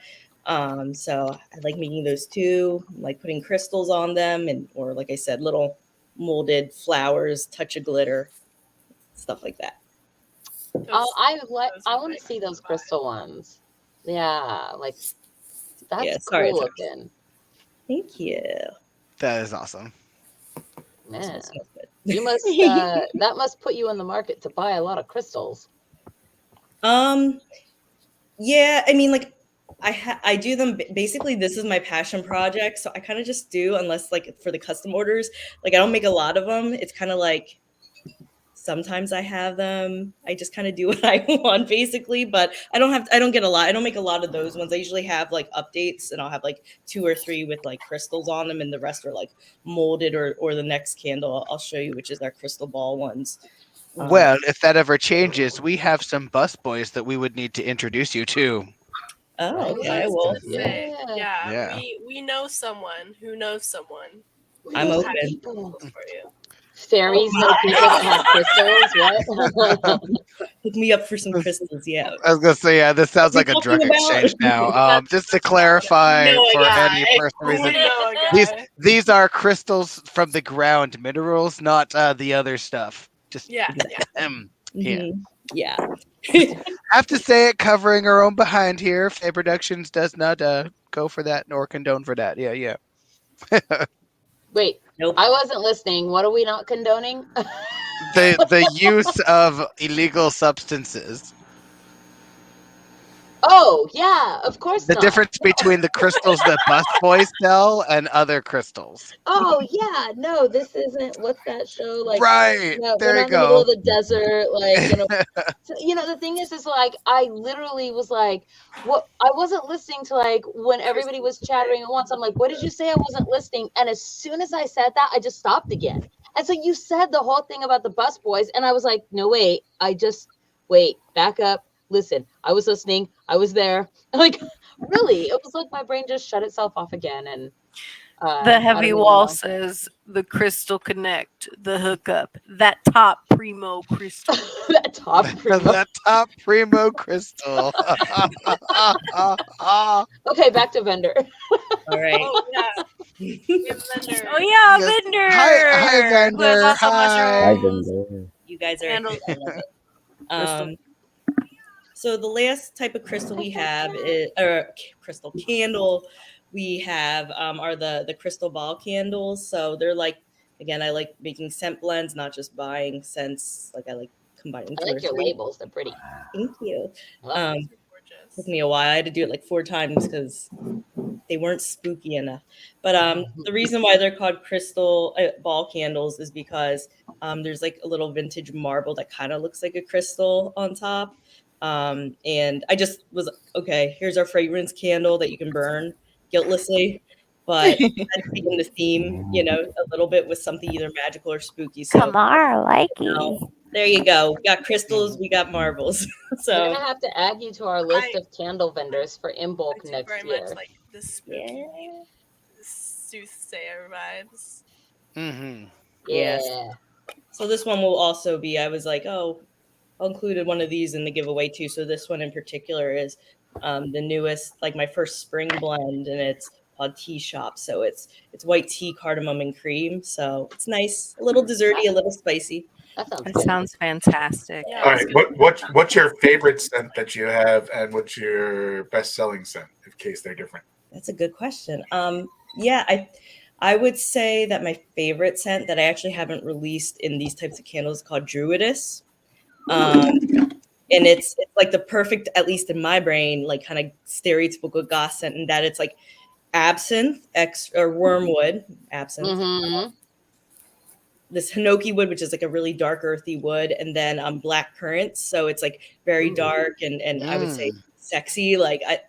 Speaker 10: So I like making those too, like putting crystals on them, and or like I said, little molded flowers, touch of glitter, stuff like that.
Speaker 2: I want to see those crystal ones. Yeah, like that's
Speaker 10: Yeah, sorry,
Speaker 2: cool
Speaker 10: it's
Speaker 2: looking.
Speaker 10: Thank you.
Speaker 3: That is awesome.
Speaker 2: Man, you must that must put you in the market to buy a lot of crystals.
Speaker 10: Yeah, I mean, like I do them basically. This is my passion project, so I kind of just do, unless like for the custom orders. Like I don't make a lot of them. It's kind of like sometimes I have them. I just kind of do what I want, basically. But I don't get a lot. I don't make a lot of those ones. I usually have like updates, and I'll have like 2 or 3 with like crystals on them, and the rest are like molded, or the next candle I'll show you, which is our crystal ball ones.
Speaker 3: Well, if that ever changes, we have some busboys that we would need to introduce you to.
Speaker 10: Oh, okay. Well,
Speaker 9: Yeah. We know someone who knows someone.
Speaker 10: I'm
Speaker 9: who
Speaker 10: open.
Speaker 9: has crystals for you.
Speaker 2: Fairies know people that have crystals. What?
Speaker 10: Hook me up for some crystals. Yeah.
Speaker 3: I was gonna say, yeah, this sounds like a
Speaker 10: talking
Speaker 3: drug
Speaker 10: about?
Speaker 3: exchange now. Just to clarify, for any personal reason, these are crystals from the ground minerals, not the other stuff. Just
Speaker 9: yeah.
Speaker 10: Yeah.
Speaker 3: Have to say it, covering our own behind here. FAE Productions does not go for that nor condone for that. Yeah.
Speaker 2: Wait,
Speaker 10: nope.
Speaker 2: I wasn't listening. What are we not condoning?
Speaker 3: The use of illegal substances.
Speaker 2: Oh, yeah, of course
Speaker 3: The
Speaker 2: not.
Speaker 3: difference between the crystals that busboys sell and other crystals.
Speaker 2: Oh, yeah, no, this isn't, what's that show? Like,
Speaker 3: Right, there
Speaker 2: we're
Speaker 3: you
Speaker 2: not in the middle
Speaker 3: go.
Speaker 2: of the desert, like, so, the thing is like, I literally was like, what? I wasn't listening to, like, when everybody was chattering at once. I'm like, what did you say? I wasn't listening. And as soon as I said that, I just stopped again. And so you said the whole thing about the busboys, and I was like, no, wait, back up. Listen, I was listening. I was there. Like, really, it was like my brain just shut itself off again. And
Speaker 4: the heavy wall says the crystal connect, the hookup, that top primo crystal.
Speaker 2: that top
Speaker 3: primo crystal.
Speaker 2: Okay, back to vendor.
Speaker 10: All right.
Speaker 9: Oh yeah. Vendor.
Speaker 4: Oh yeah,
Speaker 3: Yes.
Speaker 4: vendor.
Speaker 3: Hi, vendor.
Speaker 4: Also
Speaker 3: Hi.
Speaker 7: Vendor.
Speaker 10: You guys are. So the last type of crystal we have is, or crystal candle we have are the crystal ball candles. So they're like, again, I like making scent blends, not just buying scents. Like I like combining.
Speaker 2: I like your labels. They're pretty.
Speaker 10: Thank you. Took me a while. I had to do it like 4 times because they weren't spooky enough. But the reason why they're called crystal ball candles is because there's like a little vintage marble that kind of looks like a crystal on top. And I just was, okay, here's our fragrance candle that you can burn guiltlessly, but that's taking the theme, a little bit with something either magical or spooky. So
Speaker 4: Come on, I like it.
Speaker 10: there you go. We got crystals, we got marbles. So
Speaker 2: we're gonna have to add you to our list of candle vendors for in bulk next
Speaker 9: very
Speaker 2: year.
Speaker 9: much like the spooky, soothsayer vibes.
Speaker 3: Mm-hmm.
Speaker 2: Yeah.
Speaker 10: So this one will also be, I was like, I'll include one of these in the giveaway too. So this one in particular is the newest, like my first spring blend, and it's called Tea Shop. So it's white tea, cardamom, and cream. So it's nice, a little desserty, a little spicy.
Speaker 4: That sounds fantastic.
Speaker 6: All right, what's your favorite scent that you have, and what's your best-selling scent, in case they're different?
Speaker 10: That's a good question. I would say that my favorite scent that I actually haven't released in these types of candles is called Druidess. And it's like the perfect, at least in my brain, like kind of stereotypical goth scent, in that it's like absinthe or wormwood, absinthe.
Speaker 2: Mm-hmm.
Speaker 10: This hinoki wood, which is like a really dark earthy wood, and then black currants. So it's like very dark and I would say sexy. Like I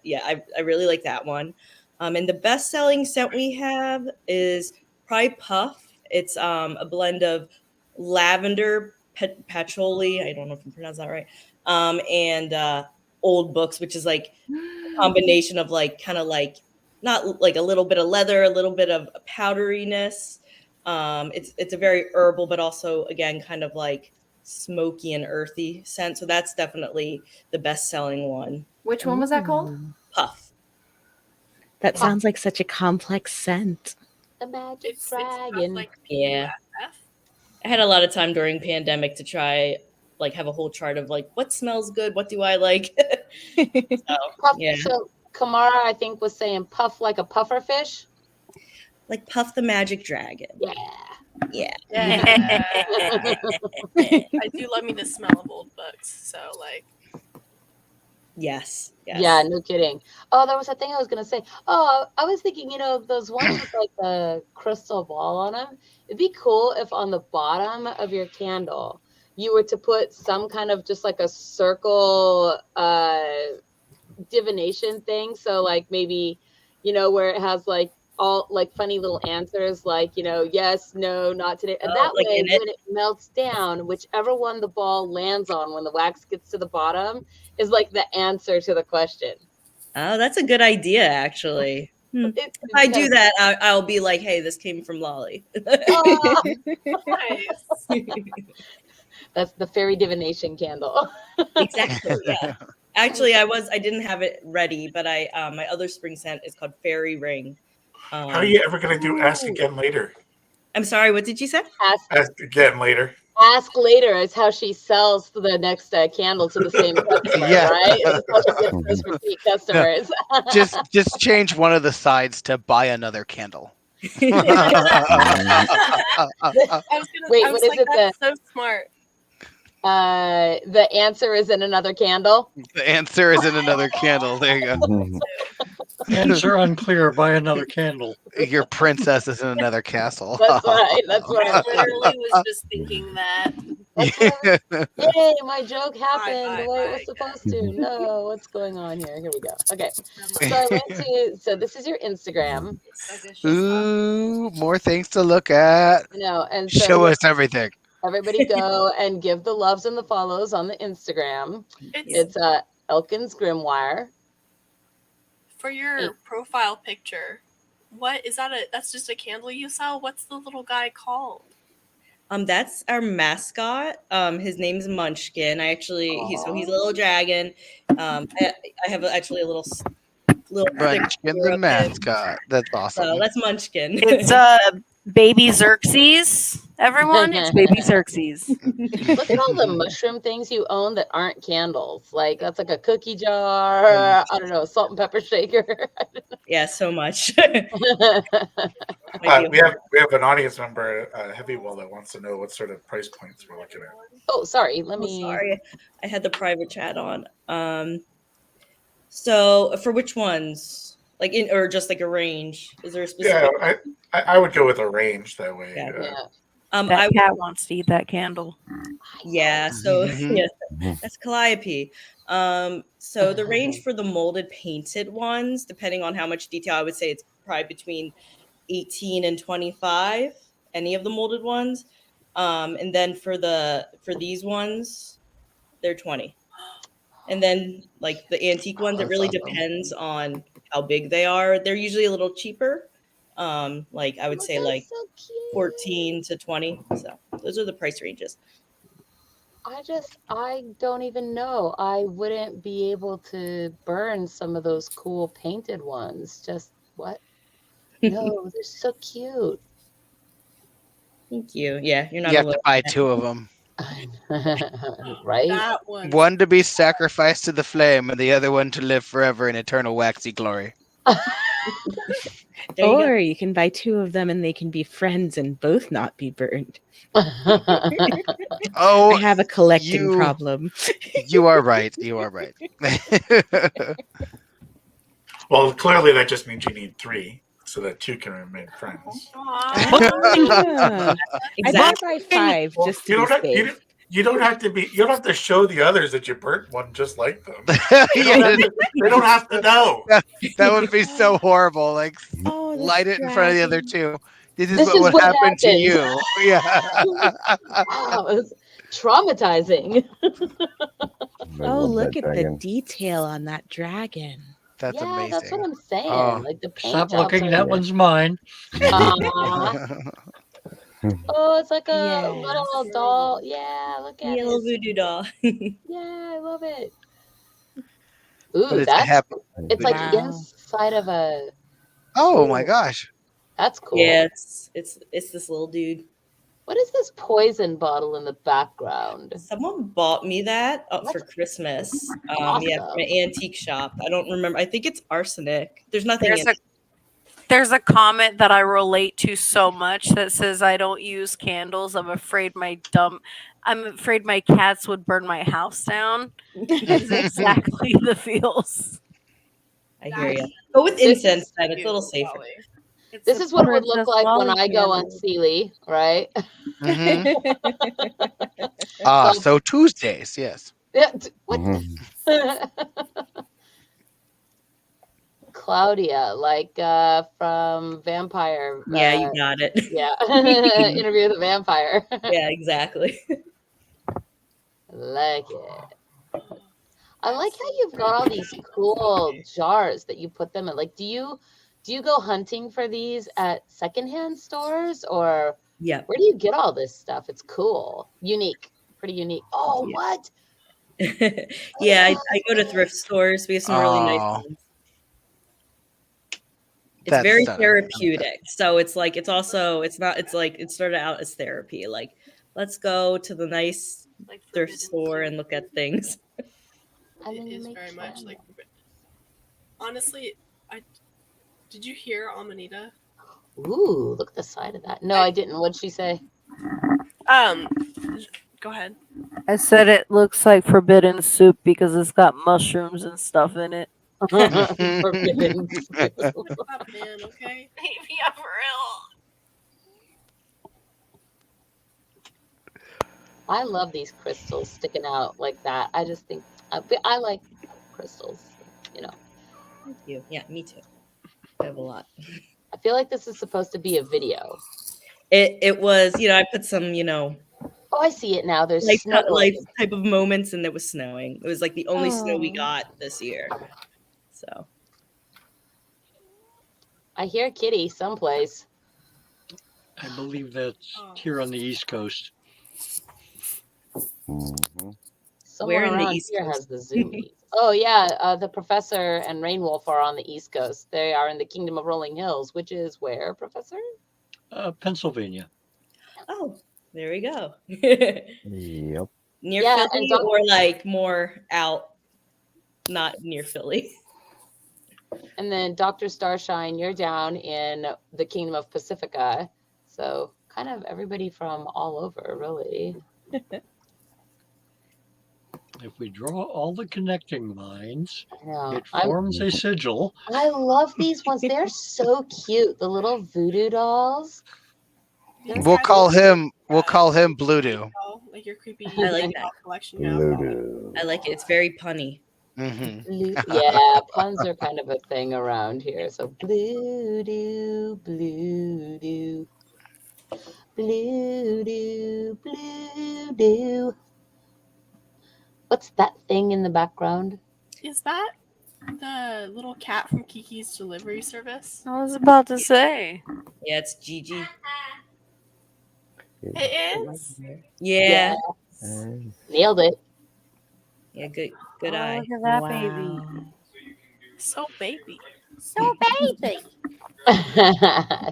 Speaker 10: really like that one. And the best selling scent we have is probably Puff. It's a blend of lavender, patchouli, I don't know if I pronounced that right, and Old Books, which is like a combination of like kind of like not like a little bit of leather, a little bit of powderiness, It's a very herbal, but also again kind of like smoky and earthy scent. So that's definitely the best selling one.
Speaker 11: Which one was that called?
Speaker 5: Ooh.
Speaker 10: Puff.
Speaker 5: That sounds like such a complex scent.
Speaker 2: The magic
Speaker 1: It's
Speaker 2: dragon.
Speaker 1: like
Speaker 10: Yeah.
Speaker 1: PUFF.
Speaker 10: I had a lot of time during pandemic to try like have a whole chart of like what smells good, what do I like. So,
Speaker 2: Puff,
Speaker 10: yeah.
Speaker 2: So Kamara, I think, was saying puff like a puffer fish.
Speaker 10: Like Puff the Magic Dragon.
Speaker 2: Yeah.
Speaker 10: Yeah.
Speaker 4: Yeah.
Speaker 9: I do love me the smell of old books. So like,
Speaker 10: Yes.
Speaker 2: Yeah, no kidding. Oh, there was a thing I was gonna say. Oh, I was thinking, those ones with like the crystal ball on them. It'd be cool if on the bottom of your candle you were to put some kind of just like a circle divination thing. So like maybe, where it has like all like funny little answers like, yes, no, not today. And that
Speaker 10: like
Speaker 2: way
Speaker 10: in it?
Speaker 2: when it melts down, whichever one the ball lands on when the wax gets to the bottom is like the answer to the question.
Speaker 10: Oh, that's a good idea, actually. If I do that, I'll be like, hey, this came from Lolly.
Speaker 2: That's the fairy divination candle.
Speaker 10: Exactly. Yeah. Actually, I didn't have it ready, but my other spring scent is called Fairy Ring.
Speaker 6: How are you ever going to do Ask Again Later?
Speaker 10: I'm sorry, what did you say?
Speaker 6: Ask Again Later.
Speaker 2: Ask later is how she sells the next candle to the same customer,
Speaker 3: Yeah.
Speaker 2: right? It's how she gets those repeat customers.
Speaker 3: Just change one of the sides to buy another candle.
Speaker 9: I was
Speaker 2: Wait,
Speaker 9: I was
Speaker 2: what is
Speaker 9: like,
Speaker 2: it
Speaker 9: that's so smart.
Speaker 2: The answer is in another candle.
Speaker 3: The answer is in another candle. There you go.
Speaker 8: Answer unclear. Buy another candle.
Speaker 3: Your princess is in another castle.
Speaker 2: That's right. That's
Speaker 9: I
Speaker 2: right.
Speaker 9: literally was just thinking that.
Speaker 2: Yay, my joke happened the way it was
Speaker 9: bye.
Speaker 2: supposed to. No, what's going on here? Here we go. Okay. So this is your Instagram.
Speaker 3: Ooh, more things to look at.
Speaker 2: And so
Speaker 3: Show us everything.
Speaker 2: everybody go and give the loves and the follows on the Instagram. It's Elkin's Grimoire.
Speaker 9: For your profile picture, what is that? That's just a candle you sell? What's the little guy called?
Speaker 10: That's our mascot. His name's Munchkin. He's a little dragon. I have actually a little
Speaker 3: Munchkin the mascot. That's awesome.
Speaker 10: So that's Munchkin.
Speaker 4: It's baby Xerxes. Everyone, it's baby Xerxes.
Speaker 2: Look at all the mushroom things you own that aren't candles. Like that's like a cookie jar. I don't know, a salt and pepper shaker.
Speaker 10: Yeah, so much.
Speaker 6: We have an audience member, Heavywell, that wants to know what sort of price points we're looking at.
Speaker 2: Oh, sorry. Let me.
Speaker 10: Sorry, I had the private chat on. So for which ones? Like or just like a range? Is there a specific?
Speaker 6: Yeah, I would go with a range that way.
Speaker 10: Yeah.
Speaker 4: That cat wants to eat that candle.
Speaker 10: Yeah, so that's Calliope. So the range for the molded painted ones, depending on how much detail, I would say it's probably between 18 and 25, any of the molded ones. And then for these ones, they're 20. And then like the antique ones, it really depends on how big they are. They're usually a little cheaper. Like I would say like 14 to 20. So those are the price ranges.
Speaker 2: I don't even know. I wouldn't be able to burn some of those cool painted ones. Just what? No, they're so cute.
Speaker 10: Thank you. Yeah, you're not.
Speaker 3: You have to buy two of them.
Speaker 2: Right?
Speaker 9: That
Speaker 3: One to be sacrificed to the flame, and the other one to live forever in eternal waxy glory.
Speaker 5: Or you can buy two of them and they can be friends and both not be burned.
Speaker 3: Oh,
Speaker 5: I have a collecting problem.
Speaker 3: You are right. You are right.
Speaker 6: Well, clearly that just means you need 3 so that 2 can remain friends.
Speaker 5: Yeah. I might buy 5 just to be safe.
Speaker 6: You don't have to show the others that you burnt one just like them. They don't have to know.
Speaker 3: That would be so horrible. Like, light it in front of the other two. This is what happened to you. Yeah.
Speaker 2: Wow, it's traumatizing.
Speaker 5: Oh, look at the detail on that dragon.
Speaker 3: That's amazing.
Speaker 2: That's what I'm saying.
Speaker 3: Oh.
Speaker 2: Like the paint
Speaker 8: Stop
Speaker 2: jobs
Speaker 8: looking.
Speaker 2: are
Speaker 8: That
Speaker 2: good.
Speaker 8: one's mine.
Speaker 2: Oh, it's like a
Speaker 5: Yes.
Speaker 2: little doll. Yeah, look at
Speaker 10: Yeah, little
Speaker 2: it.
Speaker 10: voodoo doll.
Speaker 2: Yeah, I love it. Ooh,
Speaker 3: But it's
Speaker 2: that's
Speaker 3: happy.
Speaker 2: it's like
Speaker 5: Wow.
Speaker 2: inside of a.
Speaker 3: Oh my
Speaker 2: Ooh,
Speaker 3: gosh.
Speaker 2: that's cool.
Speaker 10: Yeah, it's this little dude.
Speaker 2: What is this poison bottle in the background?
Speaker 10: Someone bought me that for
Speaker 2: That's
Speaker 10: Christmas. Yeah,
Speaker 2: awesome.
Speaker 10: from an antique shop. I don't remember. I think it's arsenic. There's nothing in it.
Speaker 4: There's a comment that I relate to so much that says I don't use candles. I'm afraid my cats would burn my house down. It's exactly the feels.
Speaker 10: I hear you. Go with incense then. It's a little safer.
Speaker 2: This is what it would look like when I go on Sealy, right?
Speaker 3: So Tuesdays, yes.
Speaker 2: Yeah, what? Claudia, like from Vampire.
Speaker 10: Yeah, you got it.
Speaker 2: Yeah, Interview with a Vampire.
Speaker 10: Yeah, exactly.
Speaker 2: Like it. I like how you've got all these cool jars that you put them in. Like, do you go hunting for these at secondhand stores, or
Speaker 10: yeah,
Speaker 2: where do you get all this stuff? It's cool, unique, pretty unique. Oh,
Speaker 10: yeah.
Speaker 2: what?
Speaker 10: Yeah, I go to thrift stores. We have some really nice ones. It's very therapeutic. So it's like it started out as therapy. Like, let's go to the nice thrift store and look at things.
Speaker 9: It is very much like. Honestly, did you hear Amanita?
Speaker 2: Ooh, look at the side of that. No, I didn't. What'd she say?
Speaker 9: Go ahead.
Speaker 4: I said it looks like forbidden soup because it's got mushrooms and stuff in it.
Speaker 2: Forbidden soup.
Speaker 9: Stop, man, okay?
Speaker 4: Yeah, for real.
Speaker 2: I love these crystals sticking out like that. I just think I like crystals, you know.
Speaker 10: Thank you. Yeah, me too. I have a lot.
Speaker 2: I feel like this is supposed to be a video.
Speaker 10: It was, I put some,
Speaker 2: Oh, I see it now. There's
Speaker 10: life
Speaker 2: snow.
Speaker 10: type of moments, and it was snowing. It was like the only snow we got this year. So
Speaker 2: I hear Kitty someplace.
Speaker 8: I believe that's here on the East Coast.
Speaker 2: Someone
Speaker 10: Where in the
Speaker 2: around
Speaker 10: East
Speaker 2: here
Speaker 10: Coast?
Speaker 2: has the zoomies. Oh yeah, the Professor and Rainwolf are on the East Coast. They are in the Kingdom of Rolling Hills, which is where, Professor?
Speaker 8: Pennsylvania.
Speaker 10: Oh, there we go.
Speaker 7: Yep.
Speaker 10: Near
Speaker 2: Yeah,
Speaker 10: Philly,
Speaker 2: and
Speaker 10: or like more out, not near Philly.
Speaker 2: And then Dr. Starshine, you're down in the Kingdom of Pacifica. So kind of everybody from all over, really.
Speaker 8: If we draw all the connecting lines,
Speaker 2: I know.
Speaker 8: it forms a sigil.
Speaker 2: I love these ones. They're so cute. The little voodoo dolls.
Speaker 3: We'll call him Blue Doo.
Speaker 9: Like your creepy
Speaker 10: I like that
Speaker 9: collection now.
Speaker 10: I like it. It's very punny.
Speaker 2: Yeah, puns are kind of a thing around here. So blue doo, blue doo, blue doo, blue doo. What's that thing in the background?
Speaker 9: Is that the little cat from Kiki's delivery service?
Speaker 4: I was about to say.
Speaker 10: Yeah, it's Gigi.
Speaker 9: It is?
Speaker 10: Yeah.
Speaker 2: Nailed it.
Speaker 10: Yeah, good eye.
Speaker 4: Look at that baby.
Speaker 9: So baby.
Speaker 4: So baby.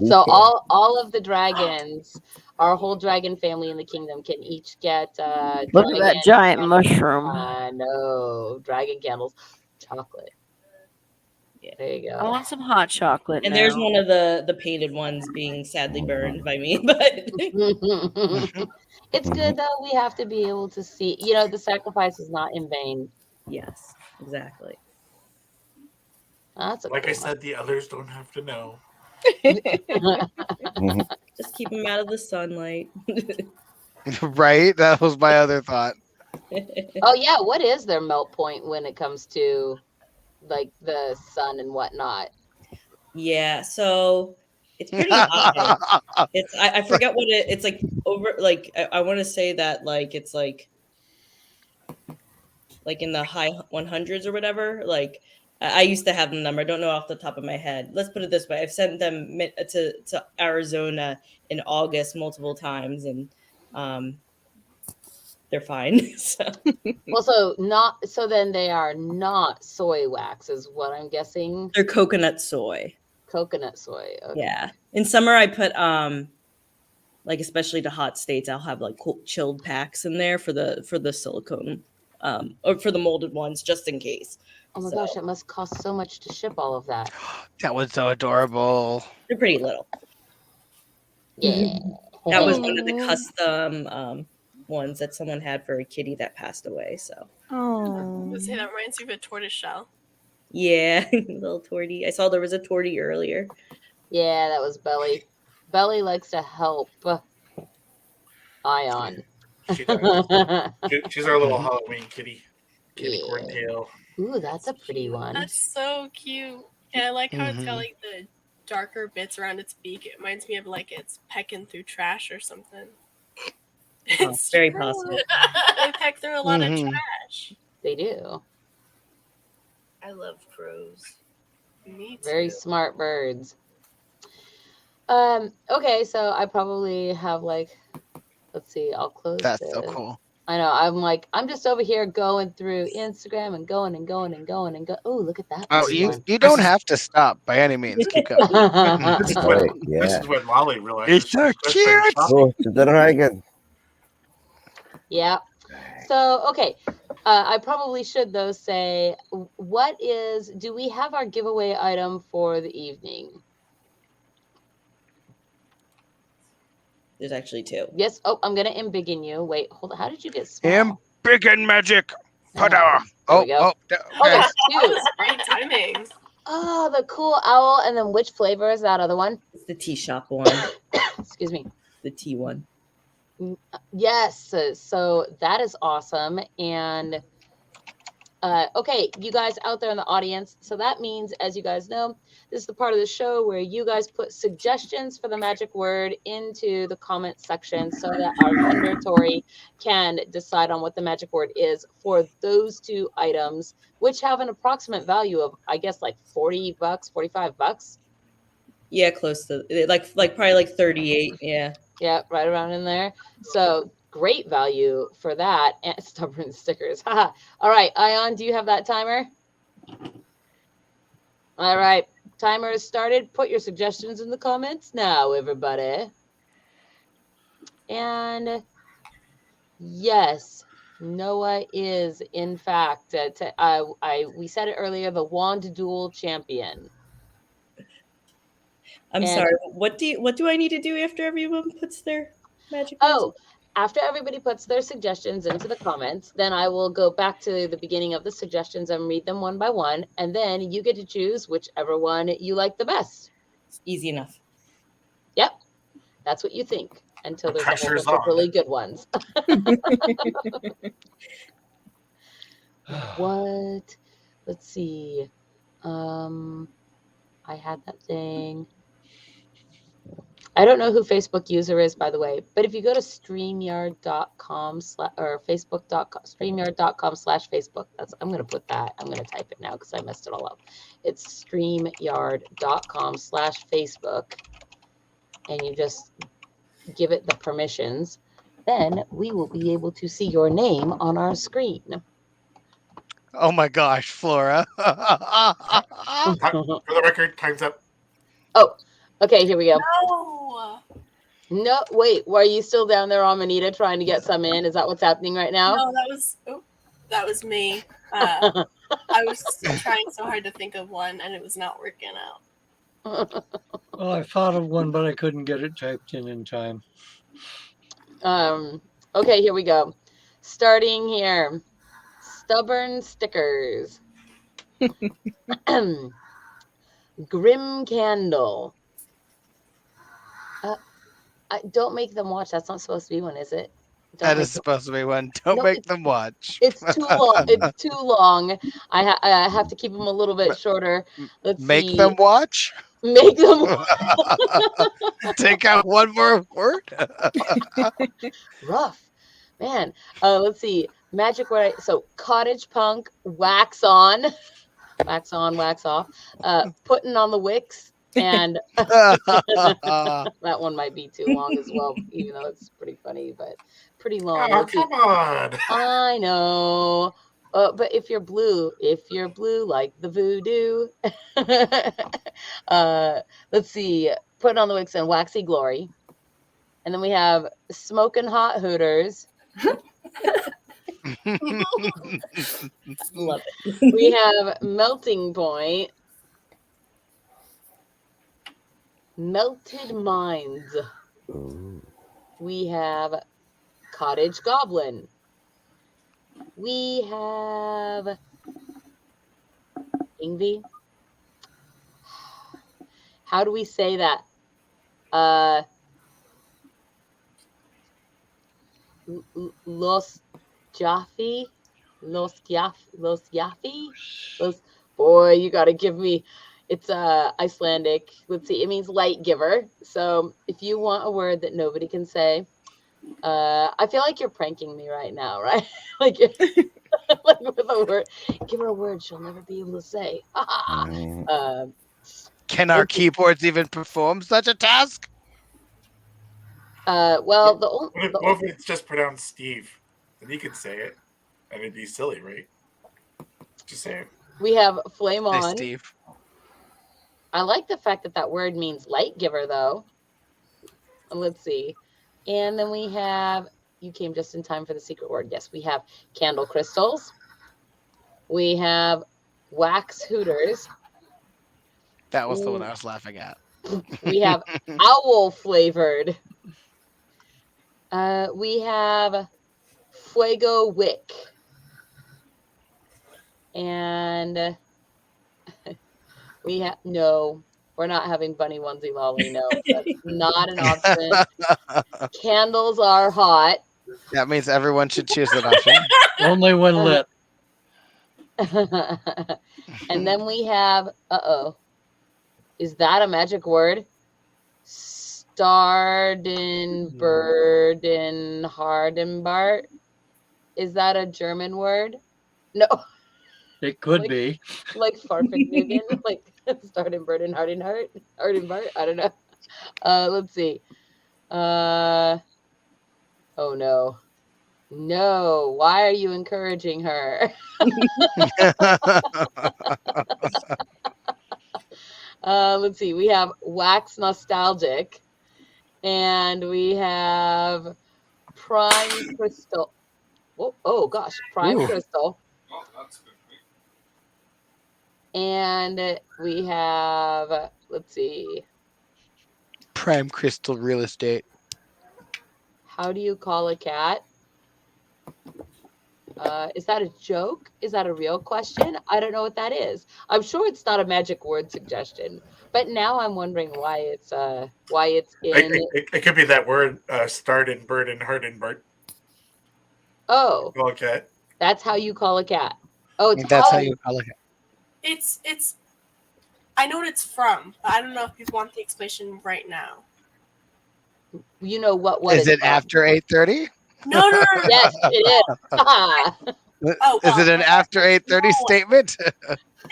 Speaker 2: So all of the dragons, our whole dragon family in the kingdom, can each get
Speaker 4: Look at that giant mushroom.
Speaker 2: I know, dragon candles, chocolate.
Speaker 10: Yeah.
Speaker 2: There you go.
Speaker 4: I want some hot chocolate.
Speaker 10: And
Speaker 4: now.
Speaker 10: there's one of the painted ones being sadly burned by me, but
Speaker 2: It's good though. We have to be able to see. The sacrifice is not in vain.
Speaker 10: yes, exactly.
Speaker 2: That's
Speaker 6: Like I said, the others don't have to know.
Speaker 10: Just keep them out of the sunlight.
Speaker 3: Right? That was my other thought.
Speaker 2: Oh yeah, what is their melt point when it comes to like the sun and whatnot?
Speaker 10: Yeah, so it's pretty high. It's I forget what it's like over. Like I want to say that like it's like in the high 100s or whatever. Like I used to have the number. I don't know off the top of my head. Let's put it this way: I've sent them to Arizona in August multiple times, and they're fine. So.
Speaker 2: Well, so then they are not soy wax, is what I'm guessing.
Speaker 10: They're coconut soy.
Speaker 2: Coconut soy. Okay.
Speaker 10: Yeah. In summer, I put like especially to hot states, I'll have like cool chilled packs in there for the silicone, or for the molded ones, just in case.
Speaker 2: Oh my gosh, it must cost so much to ship all of that.
Speaker 3: That was so adorable.
Speaker 10: They're pretty little.
Speaker 2: Yeah.
Speaker 10: That was one of the custom ones that someone had for a kitty that passed away. So.
Speaker 9: Oh. Say that reminds me of a tortoise shell.
Speaker 10: Yeah, little tortie. I saw there was a tortie earlier.
Speaker 2: Yeah, that was Belly. Belly likes to help Ion.
Speaker 6: She does. She's our little Halloween kitty. Kitty Corntail.
Speaker 2: Ooh, that's a pretty one.
Speaker 9: That's so cute. And I like how it's got like the darker bits around its beak. It reminds me of like it's pecking through trash or something.
Speaker 10: It's very possible.
Speaker 9: They peck through a lot of trash.
Speaker 2: They do.
Speaker 11: I love crows.
Speaker 9: Me too.
Speaker 2: Very smart birds. Okay, so I probably have like, let's see, I'll close
Speaker 3: That's
Speaker 2: this.
Speaker 3: so cool.
Speaker 2: I know. I'm just over here going through Instagram and going and going and going and go. Oh, look at that.
Speaker 3: Oh, you don't have to stop by any means. Keep going.
Speaker 6: This is when Lolly realized
Speaker 3: It's so cute.
Speaker 7: Oh, she did it again.
Speaker 2: Yeah. So, okay. I probably should, though, say, do we have our giveaway item for the evening?
Speaker 10: There's actually two.
Speaker 2: Yes. Oh, I'm going to embiggen you. Wait, hold on. How did you get small?
Speaker 3: Embiggen magic.
Speaker 2: There we go.
Speaker 3: Okay.
Speaker 2: Two.
Speaker 9: Great timing.
Speaker 2: Oh, the cool owl. And then which flavor is that other one?
Speaker 10: It's the tea shop one.
Speaker 2: Excuse me.
Speaker 10: The tea one.
Speaker 2: Yes. So that is awesome. And okay, you guys out there in the audience. So that means, as you guys know, this is the part of the show where you guys put suggestions for the magic word into the comment section so that our vendor Tori can decide on what the magic word is for those two items, which have an approximate value of, I guess, like $40, $45.
Speaker 10: Yeah, close to like probably like 38. Yeah.
Speaker 2: Yeah, right around in there. So great value for that. And stubborn stickers. All right, Ion, do you have that timer? All right, timer is started. Put your suggestions in the comments now, everybody. And yes, Noah is in fact, we said it earlier, the Wand Dueling Champion.
Speaker 10: I'm sorry. What do I need to do after everyone puts their magic words?
Speaker 2: Oh, after everybody puts their suggestions into the comments, then I will go back to the beginning of the suggestions and read them one by one, and then you get to choose whichever one you like the best.
Speaker 10: Easy enough.
Speaker 2: Yep, that's what you think until there's a whole
Speaker 6: Pressure's
Speaker 2: bunch of
Speaker 6: on.
Speaker 2: really good ones. What? Let's see. I had that thing. I don't know who Facebook user is, by the way, but if you go to StreamYard.com or Facebook.com, StreamYard.com/Facebook, I'm going to put that. I'm going to type it now because I messed it all up. It's StreamYard.com/Facebook, and you just give it the permissions. Then we will be able to see your name on our screen.
Speaker 3: Oh my gosh, Flora.
Speaker 6: For the record, time's up.
Speaker 2: Oh, okay, here we go.
Speaker 9: No.
Speaker 2: No, wait, were you still down there, Amanita, trying to get some in? Is that what's happening right now?
Speaker 9: No, that was me. I was trying so hard to think of one, and it was not working out.
Speaker 8: Well, I thought of one, but I couldn't get it typed in time.
Speaker 2: Okay, here we go. Starting here. Stubborn stickers. Grim candle. Don't make them watch. That's not supposed to be one, is it?
Speaker 3: That is supposed to be one. Don't make them watch.
Speaker 2: It's too long. It's too long. I have to keep them a little bit shorter. Let's
Speaker 3: Make
Speaker 2: see.
Speaker 3: them watch?
Speaker 2: Make them
Speaker 3: Take out one more word?
Speaker 2: Rough. Man. Let's see. Magic word. So cottage punk, wax on. wax on, wax off. Putting on the wicks, and that one might be too long as well, even though it's pretty funny, but pretty long.
Speaker 6: Oh, come on.
Speaker 2: I know. But if you're blue like the voodoo, let's see. Putting on the wicks and waxy glory. And then we have smoking hot hooters.
Speaker 10: Love it.
Speaker 2: We have melting point. Melted minds.
Speaker 7: Ooh.
Speaker 2: We have cottage goblin. We have Ingvi. How do we say that? Los Jaffe? Boy, you gotta give me, it's Icelandic. Let's see, it means light giver. So if you want a word that nobody can say, I feel like you're pranking me right now, right? like with a word, give her a word she'll never be able to say.
Speaker 3: Can our keyboards even perform such a task?
Speaker 2: Well,
Speaker 6: What if it's just pronounced Steve? Then he could say it, and it'd be silly, right? Just say it.
Speaker 2: We have flame
Speaker 3: Hey,
Speaker 2: on.
Speaker 3: Steve.
Speaker 2: I like the fact that word means light giver, though. Let's see. And then we have, you came just in time for the secret word. Yes, we have candle crystals. We have wax hooters.
Speaker 3: That was the one I was laughing at.
Speaker 2: We have owl flavored. We have fuego wick. And we have, no, we're not having bunny onesie lolly. No, that's not an option. Candles are hot.
Speaker 3: That means everyone should choose that option.
Speaker 8: Only when lit.
Speaker 2: And then we have, is that a magic word? Stardenberdenhardenbart. Is that a German word? No.
Speaker 8: It could be.
Speaker 2: Like Farfignugan, like Stardenberdenhardenbart. I don't know. Let's see. Oh no. No, why are you encouraging her? Let's see. We have wax nostalgic, and we have prime crystal. Oh gosh, prime crystal. And we have, let's see.
Speaker 3: Prime crystal real estate.
Speaker 2: How do you call a cat? Is that a joke? Is that a real question? I don't know what that is. I'm sure it's not a magic word suggestion, but now I'm wondering why it's in.
Speaker 6: It could be that word, Stardenberdenhardenbart.
Speaker 2: Oh,
Speaker 6: Call a cat.
Speaker 2: that's how you call a cat. Oh, it's
Speaker 3: That's how you call it.
Speaker 9: It's I know what it's from, but I don't know if you want the explanation right now.
Speaker 2: You know what
Speaker 3: Is it
Speaker 2: from.
Speaker 3: after 8:30?
Speaker 9: No.
Speaker 2: Yes, it is.
Speaker 9: Oh,
Speaker 3: Is it an after 8:30
Speaker 9: no.
Speaker 3: statement?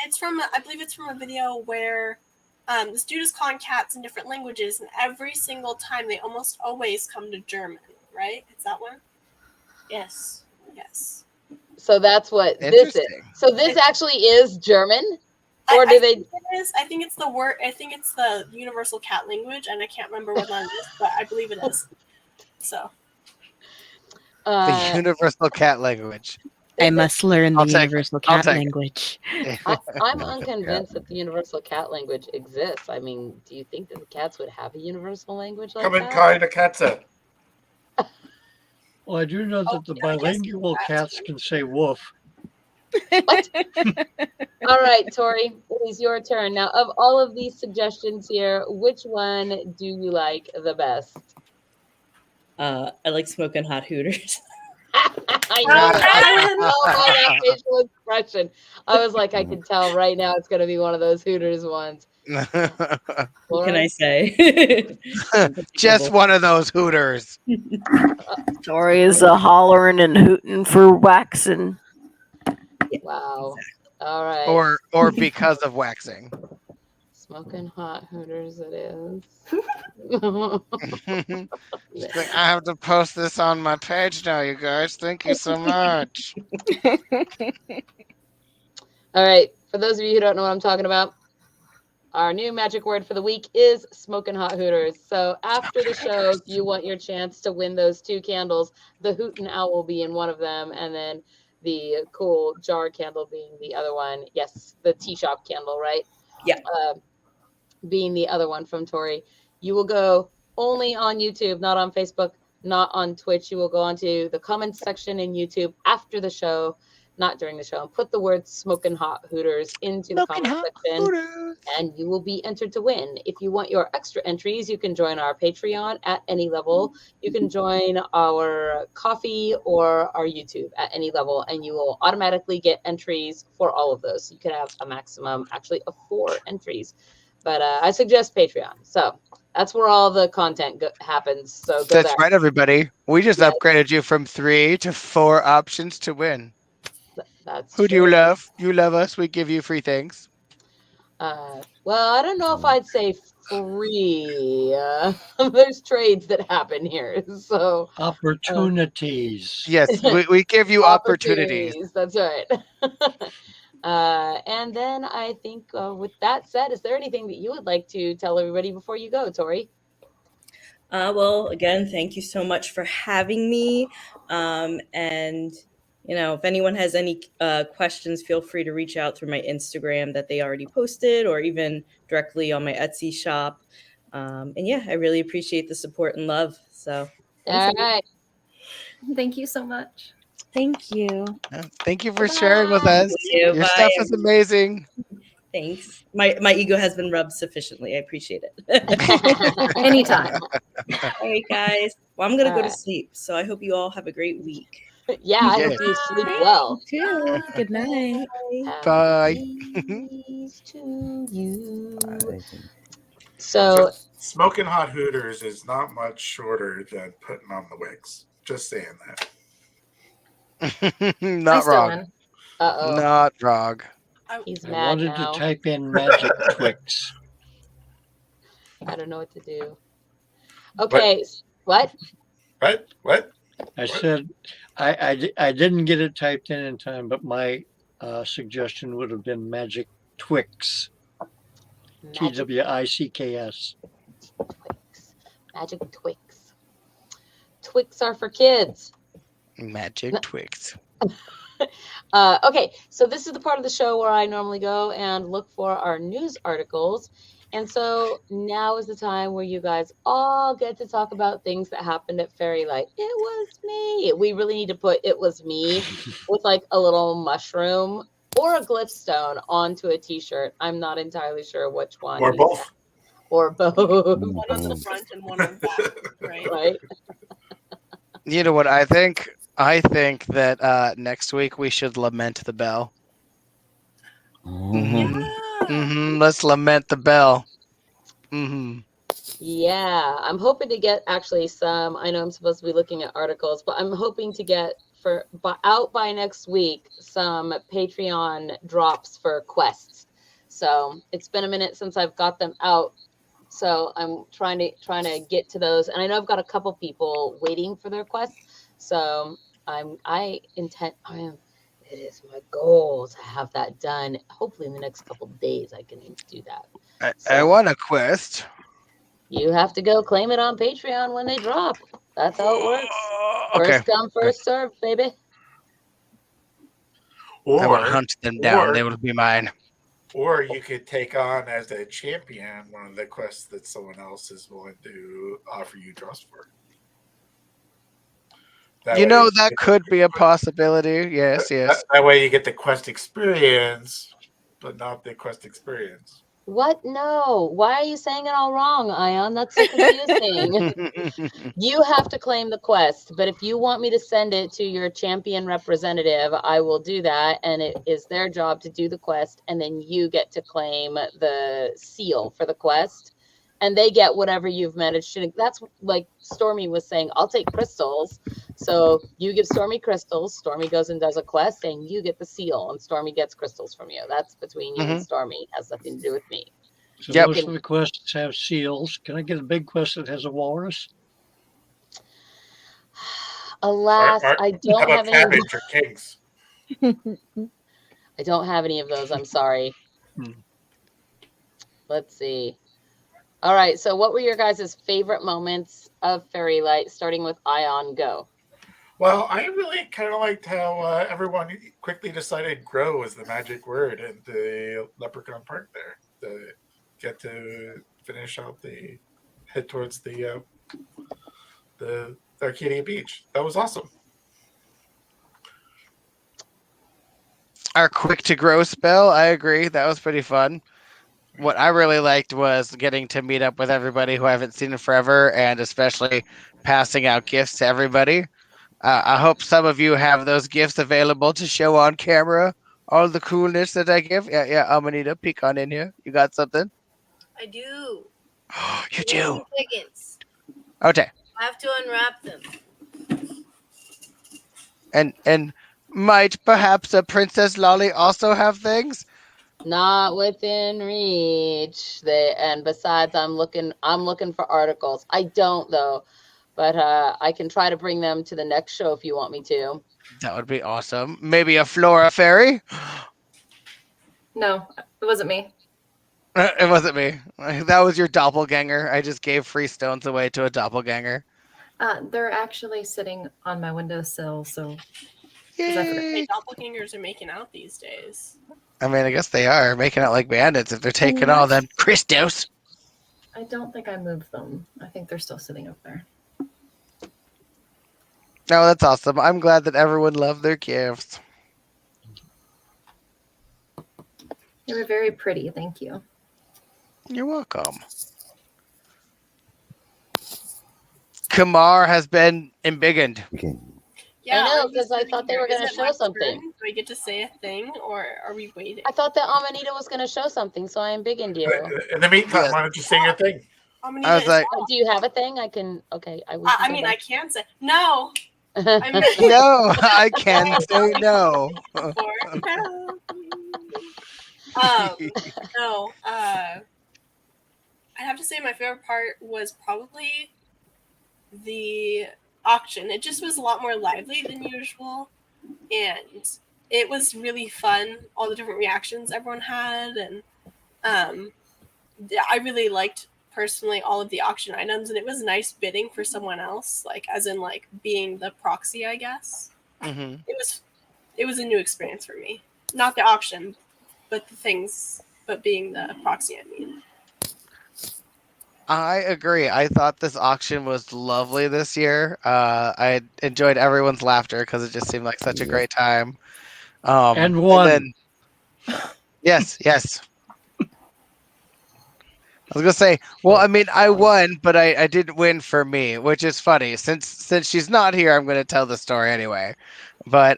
Speaker 9: It's from, I believe it's from a video where this dude is calling cats in different languages, and every single time they almost always come to German, right? Is that one?
Speaker 11: Yes.
Speaker 9: Yes.
Speaker 2: So that's what this is. So this actually is German? Or do they?
Speaker 9: Think it is. I think it's the word. I think it's the universal cat language, and I can't remember what that is, but I believe it is. So.
Speaker 3: The universal cat language.
Speaker 5: I must learn the
Speaker 3: I'll take
Speaker 5: universal
Speaker 3: it. I'll
Speaker 5: cat
Speaker 3: take it.
Speaker 5: language.
Speaker 2: I'm unconvinced that the universal cat language exists. I mean, do you think that the cats would have a universal language like
Speaker 6: Come and
Speaker 2: that?
Speaker 6: kind of catsa.
Speaker 8: Well, I do know that the bilingual cats can say woof.
Speaker 2: All right, Tori, it is your turn. Now, of all of these suggestions here, which one do you like the best?
Speaker 10: I like smoking hot hooters.
Speaker 2: I know. I know by that facial expression. I was like, I can tell right now it's going to be one of those Hooters ones.
Speaker 10: What can I say?
Speaker 3: Just one of those Hooters.
Speaker 4: Tori is hollering and hooting for waxing.
Speaker 2: Wow. All right.
Speaker 3: or because of waxing.
Speaker 2: Smoking hot Hooters it is.
Speaker 3: She's like, I have to post this on my page now, you guys. Thank you so much.
Speaker 2: All right. For those of you who don't know what I'm talking about, our new magic word for the week is smoking hot Hooters. So after the show, if you want your chance to win those 2 candles, the Hootin' Owl will be in one of them, and then the cool jar candle being the other one. Yes, the tea shop candle, right?
Speaker 10: Yeah.
Speaker 2: Being the other one from Tori. You will go only on YouTube, not on Facebook, not on Twitch. You will go onto the comments section in YouTube after the show, not during the show, and put the word Smoking Hot Hooters into the comment section, and you will be entered to win. If you want your extra entries, you can join our Patreon at any level. You can join our Coffee or our YouTube at any level, and you will automatically get entries for all of those. You can have a maximum, actually, of 4 entries. But I suggest Patreon. So that's where all the content happens. So go
Speaker 3: That's
Speaker 2: there.
Speaker 3: right, everybody. We just upgraded you from 3 to 4 options to win.
Speaker 2: That's
Speaker 3: Who
Speaker 2: true.
Speaker 3: do you love? You love us. We give you free things.
Speaker 2: Well, I don't know if I'd say free. There's trades that happen here. So
Speaker 8: Opportunities.
Speaker 3: Yes, we give you opportunities.
Speaker 2: That's right. And then I think with that said, is there anything that you would like to tell everybody before you go, Tori?
Speaker 10: Well, again, thank you so much for having me. And, if anyone has any questions, feel free to reach out through my Instagram that they already posted, or even directly on my Etsy shop. And yeah, I really appreciate the support and love. So
Speaker 2: all right.
Speaker 12: Thank you so much.
Speaker 5: Thank you.
Speaker 3: Thank you for sharing with us. Your
Speaker 10: Bye,
Speaker 3: stuff is amazing.
Speaker 10: Thanks. My ego has been rubbed sufficiently. I appreciate it.
Speaker 12: Anytime.
Speaker 10: All right, guys. Well, I'm going to go to
Speaker 2: right.
Speaker 10: sleep. So I hope you all have a great week.
Speaker 2: Yeah, I hope you sleep well.
Speaker 5: Too. Good night.
Speaker 3: Bye.
Speaker 2: Peace to you. So
Speaker 6: smoking hot Hooters is not much shorter than putting on the wigs. Just saying that.
Speaker 3: Not wrong.
Speaker 2: Uh-oh.
Speaker 3: Not wrong.
Speaker 2: He's
Speaker 8: I
Speaker 2: mad
Speaker 8: wanted
Speaker 2: now.
Speaker 8: to type in magic Twix.
Speaker 2: I don't know what to do. Okay. What?
Speaker 6: What?
Speaker 8: I said I didn't get it typed in time, but my suggestion would have been magic Twix. TWICKS.
Speaker 2: Magic Twix. Twix are for kids.
Speaker 3: Magic Twix.
Speaker 2: Okay, so this is the part of the show where I normally go and look for our news articles. And so now is the time where you guys all get to talk about things that happened at Fairylight. It was me. We really need to put "it was me" with like a little mushroom or a glyph stone onto a t-shirt. I'm not entirely sure which one.
Speaker 6: Or both.
Speaker 2: Or both.
Speaker 9: One on the front and one on the back, right?
Speaker 2: Right.
Speaker 3: You know what I think? I think that next week we should lament the bell. Let's lament the bell.
Speaker 2: Yeah, I'm hoping to get actually some. I know I'm supposed to be looking at articles, but I'm hoping to get out by next week some Patreon drops for quests. So it's been a minute since I've got them out. So I'm trying to get to those, and I know I've got a couple people waiting for their quests. So it is my goal to have that done. Hopefully in the next couple of days I can do that.
Speaker 3: I want a quest.
Speaker 2: You have to go claim it on Patreon when they drop. That's how it works.
Speaker 3: Okay.
Speaker 2: First come, first serve, baby.
Speaker 3: I will hunt them down. They will be mine.
Speaker 6: Or you could take on as a champion one of the quests that someone else is willing to offer you draws for.
Speaker 3: That could be a possibility. Yes.
Speaker 6: That way you get the quest experience, but not the quest experience.
Speaker 2: What? No. Why are you saying it all wrong, Ion? That's so confusing. You have to claim the quest, but if you want me to send it to your champion representative, I will do that, and it is their job to do the quest, and then you get to claim the seal for the quest, and they get whatever you've managed to. That's like Stormy was saying, I'll take crystals. So you give Stormy crystals, Stormy goes and does a quest, and you get the seal, and Stormy gets crystals from you. That's between you and Stormy. It has nothing to do with me.
Speaker 8: So most of the quests have seals. Can I get a big quest that has a walrus?
Speaker 2: Alas, I don't have any.
Speaker 6: Cabbage or kings?
Speaker 2: I don't have any of those. I'm sorry.
Speaker 8: Hmm.
Speaker 2: Let's see. All right. So, what were your guys' favorite moments of Fairylight? Starting with Ion, go.
Speaker 6: Well, I really kind of liked how everyone quickly decided "grow" was the magic word in the Leprechaun Park there. To get to finish out head towards the Arcadia Beach. That was awesome.
Speaker 3: Our quick to grow spell, I agree. That was pretty fun. What I really liked was getting to meet up with everybody who I haven't seen in forever, and especially passing out gifts to everybody. I hope some of you have those gifts available to show on camera. All the coolness that I give. Yeah, Amanita, peek on in here. You got something?
Speaker 11: I do.
Speaker 3: You do?
Speaker 11: Tickets.
Speaker 3: Okay.
Speaker 11: I have to unwrap them.
Speaker 3: And might perhaps a Princess Lolly also have things?
Speaker 2: Not within reach. And besides, I'm looking for articles. I don't though, but I can try to bring them to the next show if you want me to.
Speaker 3: That would be awesome. Maybe a Flora Fairy?
Speaker 12: No, it wasn't me.
Speaker 3: It wasn't me. That was your doppelganger. I just gave free stones away to a doppelganger.
Speaker 12: They're actually sitting on my windowsill, so.
Speaker 9: Hey, doppelgangers are making out these days.
Speaker 3: I mean, I guess they are making out like bandits if they're taking all them crystals.
Speaker 12: I don't think I moved them. I think they're still sitting up there.
Speaker 3: No, that's awesome. I'm glad that everyone loved their gifts.
Speaker 12: They were very pretty. Thank you.
Speaker 3: You're welcome. Kamar has been embiggened.
Speaker 2: Yeah, I know, because I thought they were going to show something.
Speaker 9: Do I get to say a thing, or are we waiting?
Speaker 2: I thought that Amanita was going to show something, so I embiggened you.
Speaker 6: In the meantime, why don't you say your thing?
Speaker 9: Amanita
Speaker 3: I was like,
Speaker 2: do you have a thing? I can. Okay, I
Speaker 9: mean, I can say no.
Speaker 3: No, I can say no.
Speaker 9: No. I'd have to say my favorite part was probably the auction. It just was a lot more lively than usual, and it was really fun. All the different reactions everyone had, and I really liked personally all of the auction items, and it was nice bidding for someone else, like as in like being the proxy, I guess.
Speaker 3: Mm-hmm.
Speaker 9: It was a new experience for me. Not the auction, but the things, but being the proxy, I mean.
Speaker 3: I agree. I thought this auction was lovely this year. I enjoyed everyone's laughter because it just seemed like such a great time.
Speaker 8: And won.
Speaker 3: Yes. I was gonna say, well, I mean, I won, but I didn't win for me, which is funny. Since she's not here, I'm gonna tell the story anyway. But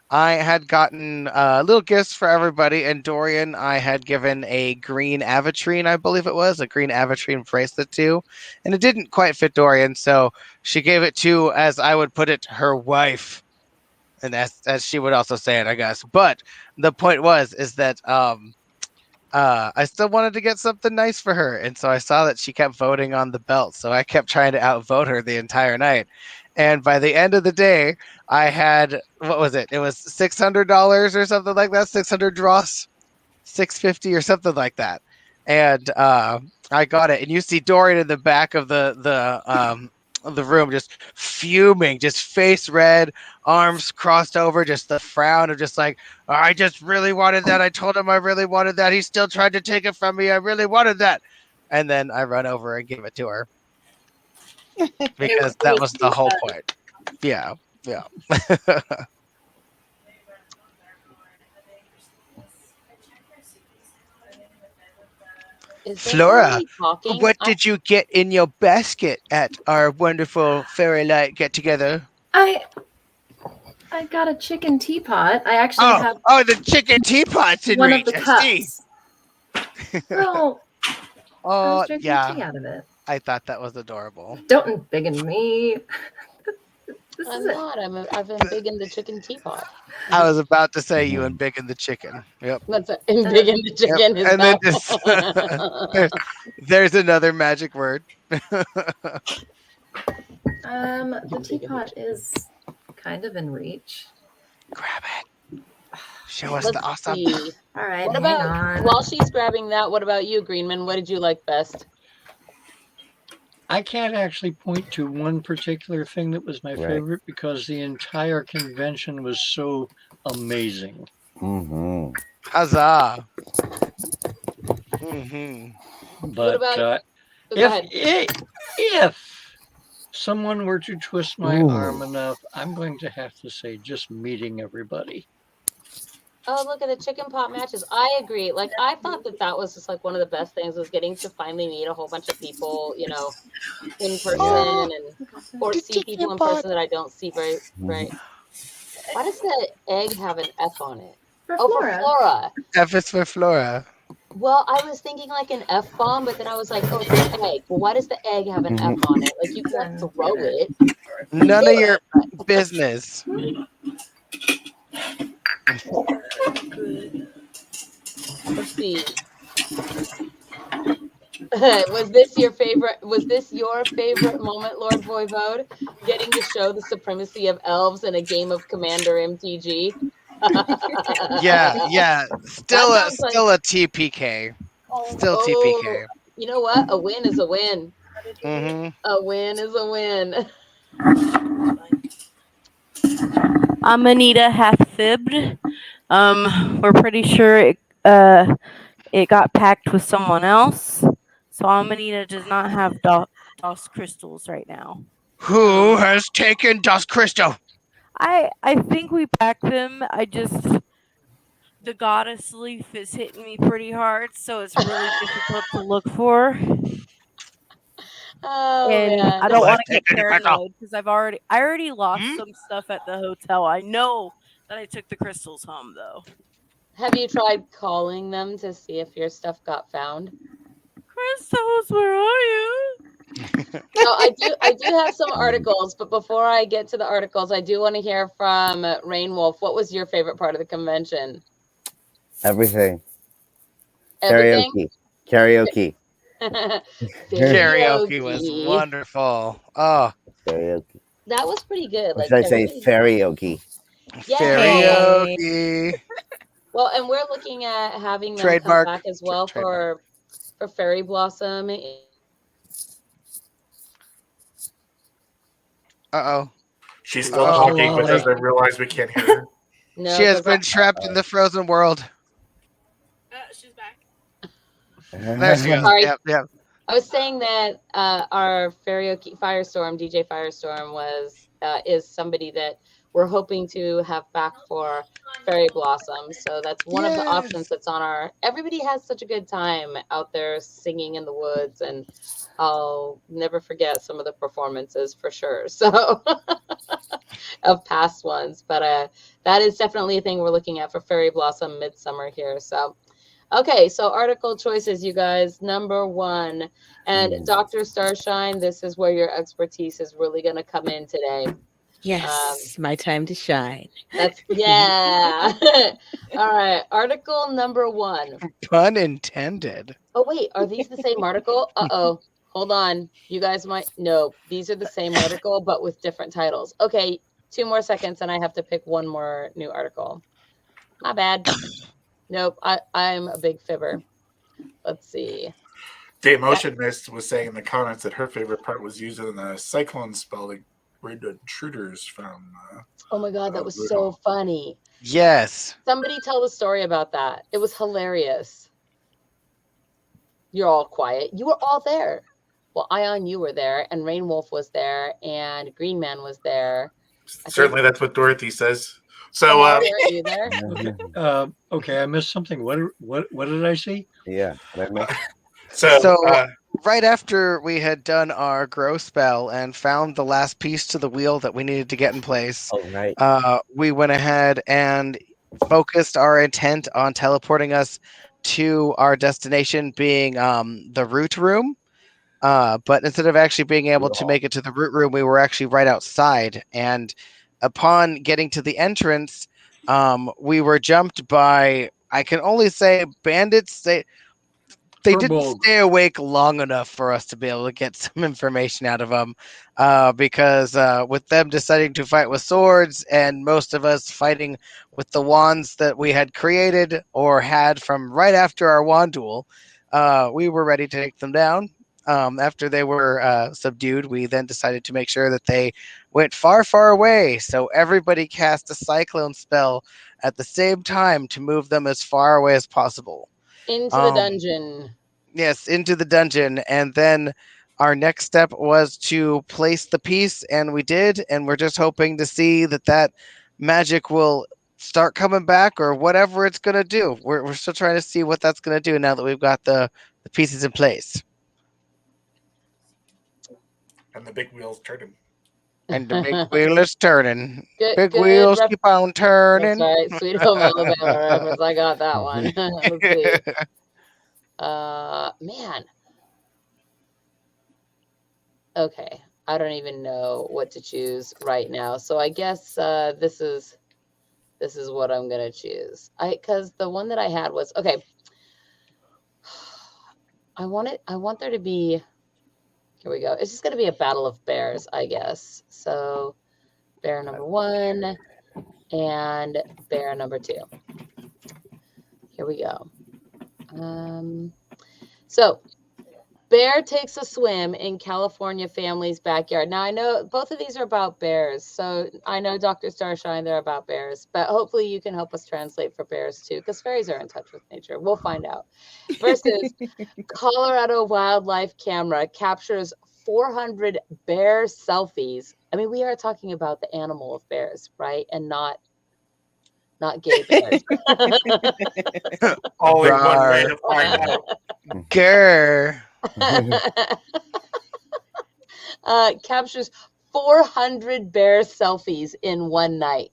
Speaker 3: I had gotten little gifts for everybody, and Dorian, I had given a green avitrine, I believe it was, a green avitrine bracelet to, and it didn't quite fit Dorian, so she gave it to, as I would put it, her wife, and as she would also say it, I guess. But the point is that I still wanted to get something nice for her, and so I saw that she kept voting on the belt, so I kept trying to outvote her the entire night. And by the end of the day, I had, what was it? It was $600 or something like that, 600 dross, 650 or something like that. And I got it. And you see Dorian in the back of the room just fuming, just face red, arms crossed over, just the frown of just like, I just really wanted that. I told him I really wanted that. He still tried to take it from me. I really wanted that. And then I run over and give it to her. Because that was the whole point. Yeah. Flora, what did you get in your basket at our wonderful Fairylight get-together?
Speaker 12: I got a chicken teapot. I actually have.
Speaker 3: Oh, the chicken teapot's in
Speaker 12: one
Speaker 3: reach.
Speaker 12: of the cups. Well, I was drinking
Speaker 3: yeah.
Speaker 12: tea out of it.
Speaker 3: I thought that was adorable.
Speaker 12: Don't embiggen me. This
Speaker 2: I'm
Speaker 12: is it.
Speaker 2: not. I've been big in the chicken teapot.
Speaker 3: I was about to say you and Big and the chicken. Yep.
Speaker 2: That's a, and big in the chicken is
Speaker 3: And then
Speaker 2: back.
Speaker 3: there's another magic word.
Speaker 12: The teapot is kind of in reach.
Speaker 3: Grab it. Show us
Speaker 2: Let's
Speaker 3: the awesome.
Speaker 2: see.
Speaker 12: All right,
Speaker 2: What
Speaker 12: hang
Speaker 2: about
Speaker 12: on.
Speaker 2: while she's grabbing that? What about you, Greenman? What did you like best?
Speaker 8: I can't actually point to one particular thing that was my favorite because the entire convention was so amazing.
Speaker 7: Mm-hmm.
Speaker 3: Huzzah. Mm-hmm.
Speaker 2: What
Speaker 8: But
Speaker 2: about? Go ahead.
Speaker 8: if someone were to twist my
Speaker 7: Ooh.
Speaker 8: arm enough, I'm going to have to say just meeting everybody.
Speaker 2: Oh, look at the chicken pot matches. I agree. Like, I thought that was just like one of the best things was getting to finally meet a whole bunch of people, you know, in person and or see people in person that I don't see very. Why does the egg have an F on it?
Speaker 12: For
Speaker 2: For
Speaker 12: Flora.
Speaker 2: Flora.
Speaker 3: F is for Flora.
Speaker 2: Well, I was thinking like an F bomb, but then I was like, oh, it's an egg. Well, why does the egg have an F on it? Like, you can't throw it.
Speaker 3: None of your business.
Speaker 2: Let's see. Was this your favorite moment, Lord Voivode? Getting to show the supremacy of elves in a game of Commander MTG?
Speaker 3: Yeah. Still a TPK. Still TPK.
Speaker 2: You know what? A win is a win.
Speaker 3: Mm-hmm.
Speaker 2: A win is a win.
Speaker 4: Amanita hath fibbed. We're pretty sure it got packed with someone else. So Amanita does not have DOS crystals right now.
Speaker 3: Who has taken Dust Crystal?
Speaker 4: I think we packed them. The goddess leaf is hitting me pretty hard, so it's really difficult to look for.
Speaker 2: Oh,
Speaker 4: And
Speaker 2: man.
Speaker 4: I don't want to get paranoid because I already lost some stuff at the hotel. I know that I took the crystals home though.
Speaker 2: Have you tried calling them to see if your stuff got found?
Speaker 4: Crystals, where are you?
Speaker 2: No, I do have some articles, but before I get to the articles, I do want to hear from Rainwolf. What was your favorite part of the convention?
Speaker 7: Everything.
Speaker 2: Everything?
Speaker 7: Karaoke.
Speaker 3: Karaoke was wonderful. Oh.
Speaker 7: Karaoke.
Speaker 2: That was pretty good.
Speaker 7: Or should I say karaoke?
Speaker 3: Karaoke.
Speaker 2: Well, and we're looking at having them
Speaker 3: Trademark.
Speaker 2: come back as well for Fairy Blossom.
Speaker 3: Uh-oh.
Speaker 6: She's still talking, but doesn't realize we can't hear her.
Speaker 2: No,
Speaker 3: she has been trapped in the frozen world.
Speaker 9: She's back.
Speaker 3: There she goes.
Speaker 2: Sorry.
Speaker 3: Yep.
Speaker 2: I was saying that our Firestorm, DJ Firestorm, is somebody that we're hoping to have back for Fairy Blossom. So that's one of the options that's on our. Everybody has such a good time out there singing in the woods, and I'll never forget some of the performances for sure. So of past ones, but that is definitely a thing we're looking at for Fairy Blossom Midsummer here. So. Okay, so article choices, you guys. Number 1, and Dr. Starshine, this is where your expertise is really going to come in today.
Speaker 5: Yes, my time to shine.
Speaker 2: Yeah. All right, article number 1.
Speaker 3: Pun intended.
Speaker 2: Oh, wait, are these the same article? Uh-oh, hold on. You guys might, no, these are the same article, but with different titles. Okay, 2 more seconds, and I have to pick one more new article. My bad. Nope, I'm a big fibber. Let's see.
Speaker 6: Dave Motion Mist was saying in the comments that her favorite part was using the cyclone spell to rid intruders from.
Speaker 2: Oh my god, that was so funny.
Speaker 3: Yes.
Speaker 2: Somebody tell the story about that. It was hilarious. You're all quiet. You were all there. Well, Ion, you were there, and Rainwolf was there, and Green Man was there.
Speaker 6: Certainly, that's what Dorothy says. So,
Speaker 2: are you there?
Speaker 8: Okay, I missed something. What did I see?
Speaker 7: Yeah.
Speaker 3: So right after we had done our grow spell and found the last piece to the wheel that we needed to get in place, we went ahead and focused our intent on teleporting us to our destination being the root room. But instead of actually being able to make it to the root room, we were actually right outside. And upon getting to the entrance, we were jumped by, I can only say, bandits. They didn't stay awake long enough for us to be able to get some information out of them, because with them deciding to fight with swords and most of us fighting with the wands that we had created or had from right after our wand duel, we were ready to take them down. After they were subdued, we then decided to make sure that they went far, far away. So everybody cast a cyclone spell at the same time to move them as far away as possible.
Speaker 2: Into the dungeon.
Speaker 3: Yes, into the dungeon. And then our next step was to place the piece, and we did. And we're just hoping to see that magic will start coming back or whatever it's going to do. We're still trying to see what that's going to do now that we've got the pieces in place.
Speaker 6: And the big wheel's turning.
Speaker 3: And the big wheel is turning.
Speaker 2: Good
Speaker 3: Wheels keep on turning.
Speaker 2: That's right. Sweet Home Alabama reference. I got that one. Let's see. Man. Okay. I don't even know what to choose right now. So I guess this is what I'm gonna choose. Because the one that I had was okay. I want there to be. Here we go. It's just gonna be a battle of bears, I guess. So bear number 1 and bear number 2. Here we go. So bear takes a swim in California family's backyard. Now I know both of these are about bears. So I know Dr. Starshine, they're about bears, but hopefully you can help us translate for bears too, because fairies are in touch with nature. We'll find out. Versus Colorado wildlife camera captures 400 bear selfies. I mean, we are talking about the animal of bears, right? And not gay bears.
Speaker 6: Only one way to find out.
Speaker 3: Grr.
Speaker 2: Captures 400 bear selfies in one night.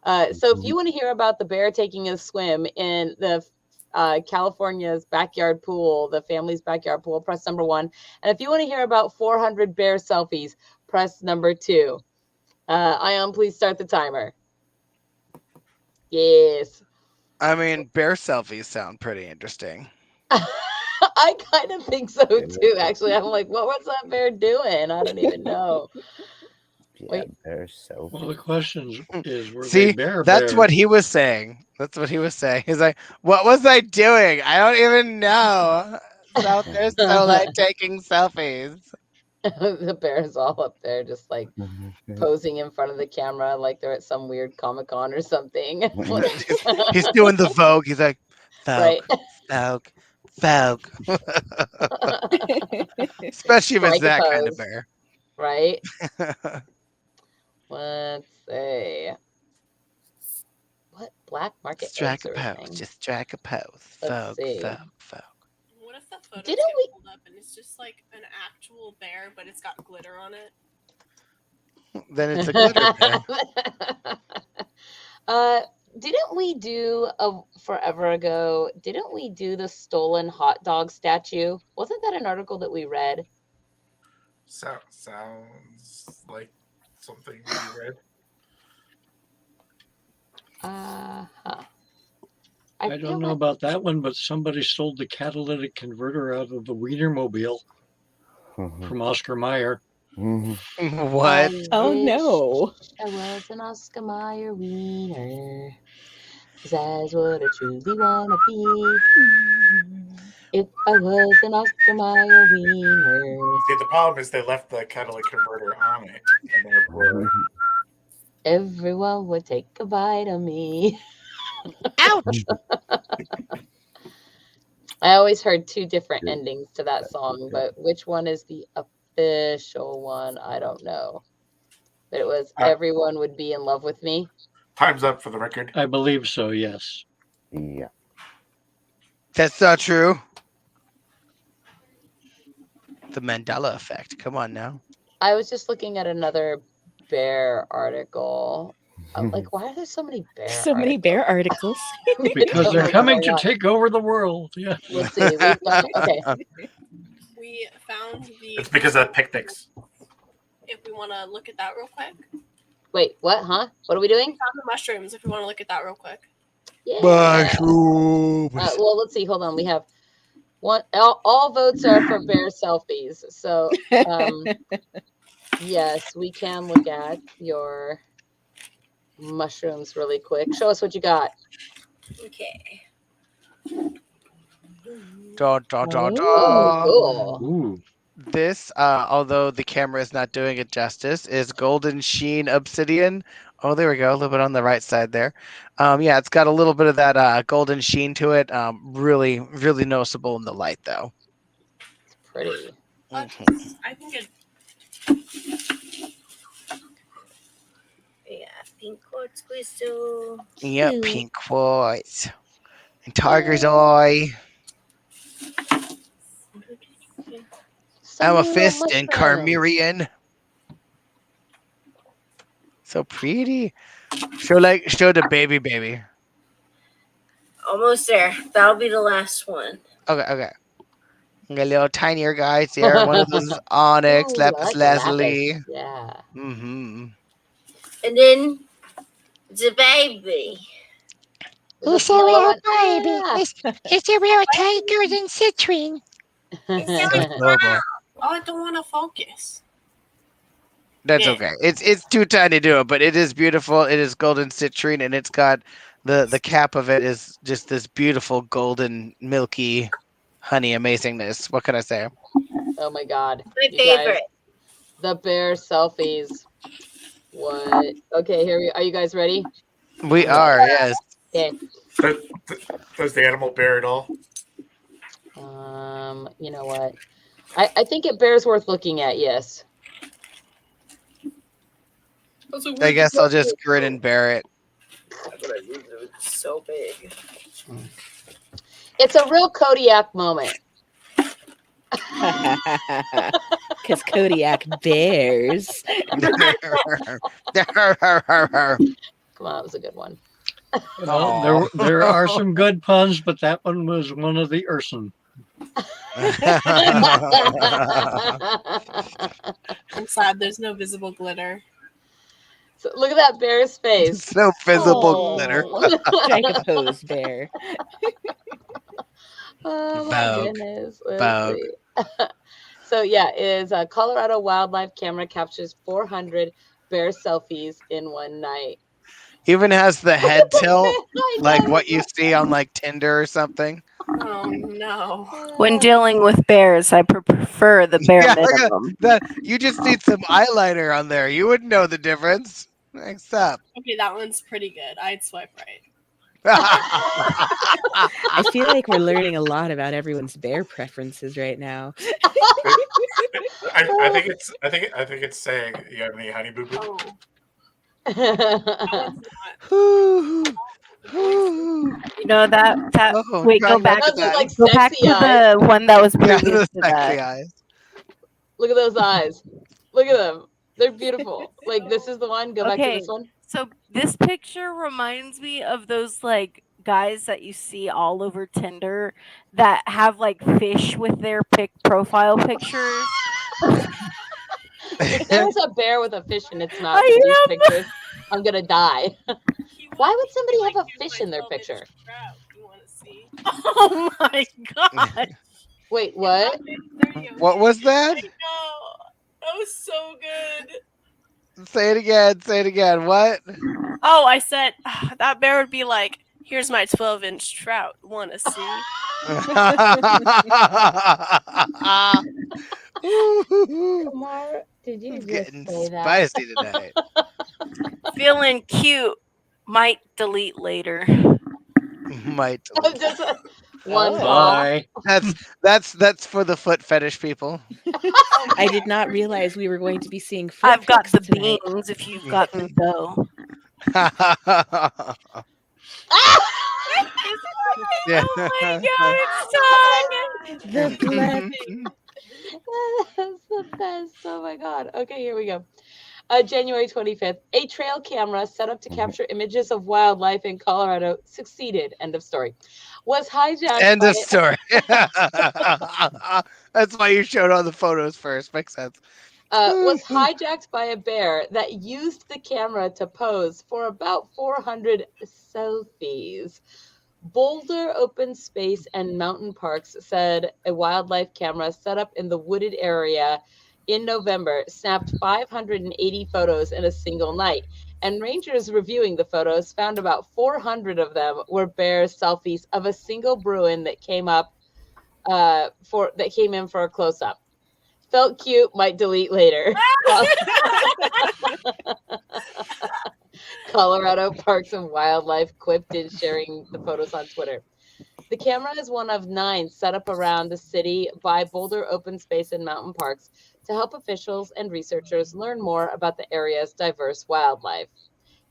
Speaker 2: So if you want to hear about the bear taking a swim in the California's backyard pool, the family's backyard pool, press number 1. And if you want to hear about 400 bear selfies, press number 2. Ion, please start the timer. Yes.
Speaker 3: I mean, bear selfies sound pretty interesting.
Speaker 2: I kind of think so too, actually. I'm like, what was that bear doing? I don't even know. Wait.
Speaker 7: Bear selfies.
Speaker 8: Well, the question is, were
Speaker 3: See,
Speaker 8: they bear
Speaker 3: that's
Speaker 8: bears?
Speaker 3: what he was saying. That's what he was saying. He's like, what was I doing? I don't even know. It's out there so like taking selfies.
Speaker 2: The bear's all up there just like posing in front of the camera like they're at some weird Comic-Con or something.
Speaker 3: He's doing the Vogue. He's like, Vogue,
Speaker 2: right.
Speaker 3: Vogue. Especially if it's
Speaker 2: Strike a
Speaker 3: that kind of
Speaker 2: pose.
Speaker 3: bear.
Speaker 2: Right? Let's see. What black market
Speaker 3: Strike
Speaker 2: eggs
Speaker 3: a
Speaker 2: are
Speaker 3: pose.
Speaker 2: thing?
Speaker 3: Just strike a pose.
Speaker 2: Let's
Speaker 3: Vogue,
Speaker 2: see.
Speaker 3: Vogue, Vogue.
Speaker 9: What if the photos
Speaker 2: Didn't
Speaker 9: get
Speaker 2: we-
Speaker 9: pulled up and it's just like an actual bear, but it's got glitter on it?
Speaker 3: Then it's a glitter bear.
Speaker 2: Didn't we do forever ago? Didn't we do the stolen hot dog statue? Wasn't that an article that we read?
Speaker 6: Sounds like something you read.
Speaker 8: I don't know about that one, but somebody stole the catalytic converter out of the Wienermobile from Oscar Mayer.
Speaker 3: What?
Speaker 5: Oh no.
Speaker 2: I was an Oscar Mayer wiener. 'Cause that's what I truly wanna be. If I was an Oscar Mayer wiener.
Speaker 6: See, the problem is they left the catalytic converter on it, and therefore
Speaker 2: Everyone would take a bite of me.
Speaker 3: Ouch!
Speaker 2: I always heard 2 different endings to that song, but which one is the official one? I don't know. But it was everyone would be in love with me.
Speaker 6: time's up for the record.
Speaker 8: I believe so, yes.
Speaker 7: Yeah.
Speaker 3: That's not true. The Mandela effect. Come on now.
Speaker 2: I was just looking at another bear article. Like, why are there so many bear?
Speaker 5: So many bear articles.
Speaker 8: Because they're coming to take over the world. Yeah.
Speaker 2: Let's see. We've got, okay.
Speaker 9: We found the.
Speaker 6: It's because of picnics.
Speaker 9: If we want to look at that real quick.
Speaker 2: Wait, what? Huh? What are we doing?
Speaker 9: We found the mushrooms. If we want to look at that real quick.
Speaker 2: Yeah.
Speaker 3: Mushrooms.
Speaker 2: Well, let's see. Hold on. We have one. All votes are for bear selfies. So, yes, we can look at your mushrooms really quick. Show us what you got.
Speaker 9: Okay.
Speaker 3: Da, da, da, da.
Speaker 2: Oh, cool.
Speaker 8: Ooh.
Speaker 3: This, although the camera is not doing it justice, is Golden Sheen Obsidian. Oh, there we go. A little bit on the right side there. Yeah, it's got a little bit of that golden sheen to it. Really, really noticeable in the light, though.
Speaker 2: It's pretty.
Speaker 9: I think it.
Speaker 11: Yeah, pink quartz crystal.
Speaker 3: Yeah, pink quartz. And tiger's eye. Amethyst and Carmirian. So pretty. Show the baby.
Speaker 11: Almost there. That'll be the last one.
Speaker 3: Okay. Got little tinier guys here. One of those is onyx,
Speaker 2: Ooh,
Speaker 3: lapis lazuli.
Speaker 2: lapis. Yeah.
Speaker 3: Mm-hmm.
Speaker 11: And then the baby.
Speaker 2: It's a real baby.
Speaker 13: It's a real tiger and citrine.
Speaker 9: Oh, I don't want to focus.
Speaker 3: That's
Speaker 9: Yeah.
Speaker 3: okay. It's too tiny to do it, but it is beautiful. It is golden citrine, and it's got the cap of it is just this beautiful golden milky honey amazingness. What can I say?
Speaker 2: Oh my god.
Speaker 11: My
Speaker 2: You guys,
Speaker 11: favorite.
Speaker 2: the bear selfies. What? Okay, here we are. You guys ready?
Speaker 3: We are, yes.
Speaker 2: Okay.
Speaker 6: Does the animal bear at all?
Speaker 2: You know what? I think it bears worth looking at, yes.
Speaker 3: I guess I'll just grin and bear it.
Speaker 11: It's so big.
Speaker 2: It's a real Kodiak moment.
Speaker 5: Because Kodiak bears.
Speaker 2: Come on, it was a good one.
Speaker 8: Well, there are some good puns, but that one was one of the Urson.
Speaker 9: I'm sad there's no visible glitter.
Speaker 2: So look at that bear's face.
Speaker 3: It's no visible glitter.
Speaker 5: Strike a pose, bear.
Speaker 2: Oh my
Speaker 3: Vogue.
Speaker 2: goodness.
Speaker 3: Vogue.
Speaker 2: So yeah, is Colorado wildlife camera captures 400 bear selfies in one night.
Speaker 3: Even has the head tilt,
Speaker 2: I
Speaker 3: like
Speaker 2: know.
Speaker 3: what you see on like Tinder or something.
Speaker 9: Oh no.
Speaker 4: When dealing with bears, I prefer the bare
Speaker 3: Yeah,
Speaker 4: minimum.
Speaker 3: you just need some eyeliner on there. You wouldn't know the difference. Next up.
Speaker 9: Okay, that one's pretty good. I'd swipe right.
Speaker 5: I feel like we're learning a lot about everyone's bear preferences right now.
Speaker 6: I think it's saying, you have any honey boo boo?
Speaker 9: Oh.
Speaker 4: You know that
Speaker 3: Oh,
Speaker 4: wait, go
Speaker 3: God,
Speaker 4: back.
Speaker 2: Those are like
Speaker 4: Go back
Speaker 2: sexy
Speaker 4: to
Speaker 2: eyes.
Speaker 4: the one that was
Speaker 3: Yeah,
Speaker 4: previous
Speaker 3: the
Speaker 4: to
Speaker 3: sexy
Speaker 4: that.
Speaker 3: eyes.
Speaker 2: Look at those eyes. Look at them. They're beautiful. Like this is the one. Go back to
Speaker 4: Okay.
Speaker 2: this one.
Speaker 4: So this picture reminds me of those like guys that you see all over Tinder that have like fish with their profile pictures.
Speaker 2: If there's a bear with a fish and it's not
Speaker 4: I
Speaker 2: in these
Speaker 4: am.
Speaker 2: pictures, I'm gonna die. Why would somebody have a fish in their picture?
Speaker 9: You want to see?
Speaker 4: Oh my god!
Speaker 2: Wait, what?
Speaker 3: What was that?
Speaker 9: I know. That was so good.
Speaker 3: Say it again. Say it again. What?
Speaker 9: Oh, I said that bear would be like, "Here's my 12-inch trout. Want to see?"
Speaker 2: Kumar, did you
Speaker 3: It's
Speaker 2: just
Speaker 3: getting
Speaker 2: say that?
Speaker 3: spicy tonight.
Speaker 4: Feeling cute. Might delete later.
Speaker 3: Might.
Speaker 2: Just one
Speaker 5: Oh.
Speaker 2: ball.
Speaker 8: Bye.
Speaker 3: That's for the foot fetish people.
Speaker 5: I did not realize we were going to be seeing foot
Speaker 4: I've got
Speaker 5: pics
Speaker 4: the
Speaker 5: tonight.
Speaker 4: beans if you've got the dough.
Speaker 3: Yeah.
Speaker 4: Oh my god, it's done!
Speaker 5: The blood.
Speaker 2: That's the best. Oh my god. Okay, here we go. January 25th, a trail camera set up to capture images of wildlife in Colorado succeeded. End of story. Was hijacked.
Speaker 3: End of story. That's why you showed all the photos first. Makes sense.
Speaker 2: Was hijacked by a bear that used the camera to pose for about 400 selfies. Boulder Open Space and Mountain Parks said a wildlife camera set up in the wooded area in November snapped 580 photos in a single night. And rangers reviewing the photos found about 400 of them were bear selfies of a single Bruin that came in for a close-up. Felt cute, might delete later. Colorado Parks and Wildlife quipped in sharing the photos on Twitter. The camera is one of 9 set up around the city by Boulder Open Space and Mountain Parks to help officials and researchers learn more about the area's diverse wildlife.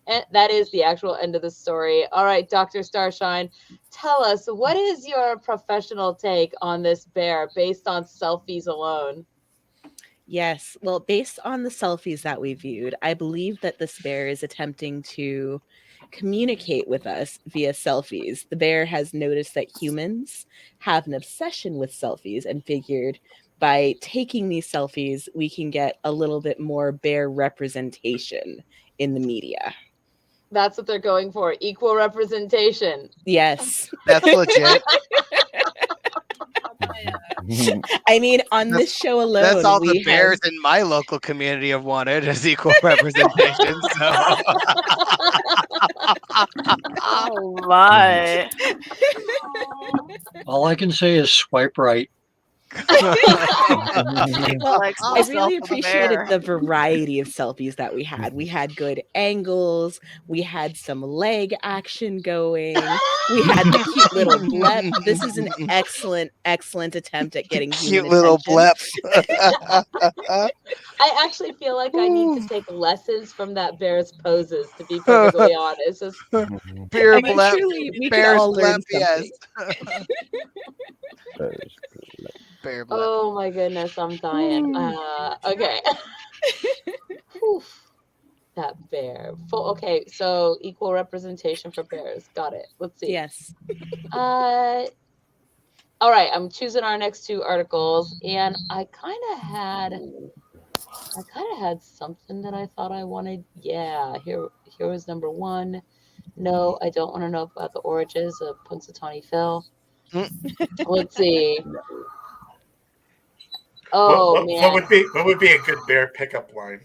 Speaker 2: And that is the actual end of the story. All right, Dr. Starshine, tell us, what is your professional take on this bear based on selfies alone?
Speaker 5: Yes. Well, based on the selfies that we viewed, I believe that this bear is attempting to communicate with us via selfies. The bear has noticed that humans have an obsession with selfies and figured by taking these selfies, we can get a little bit more bear representation in the media.
Speaker 2: That's what they're going for. Equal representation.
Speaker 5: Yes.
Speaker 3: That's legit.
Speaker 5: I mean, on this show alone,
Speaker 3: that's all the bears in my local community have wanted is equal representation. So.
Speaker 4: Oh my!
Speaker 8: All I can say is swipe right.
Speaker 5: Well, I really appreciated the variety of selfies that we had. We had good angles. We had some leg action going. We had the cute little blep. This is an excellent attempt at getting
Speaker 3: cute little blep.
Speaker 2: I actually feel like I need to take lessons from that bear's poses, to be perfectly honest.
Speaker 3: Bear blep. Bear's blep, yes.
Speaker 2: Oh my goodness, I'm dying. Okay. That bear. Okay, so equal representation for bears. Got it. Let's see.
Speaker 5: Yes.
Speaker 2: All right, I'm choosing our next 2 articles, and I kind of had something that I thought I wanted. Yeah, here was number 1. No, I don't want to know about the origins of Punxsutawney Phil. Let's see. Oh man,
Speaker 6: what would be a good bear pickup line?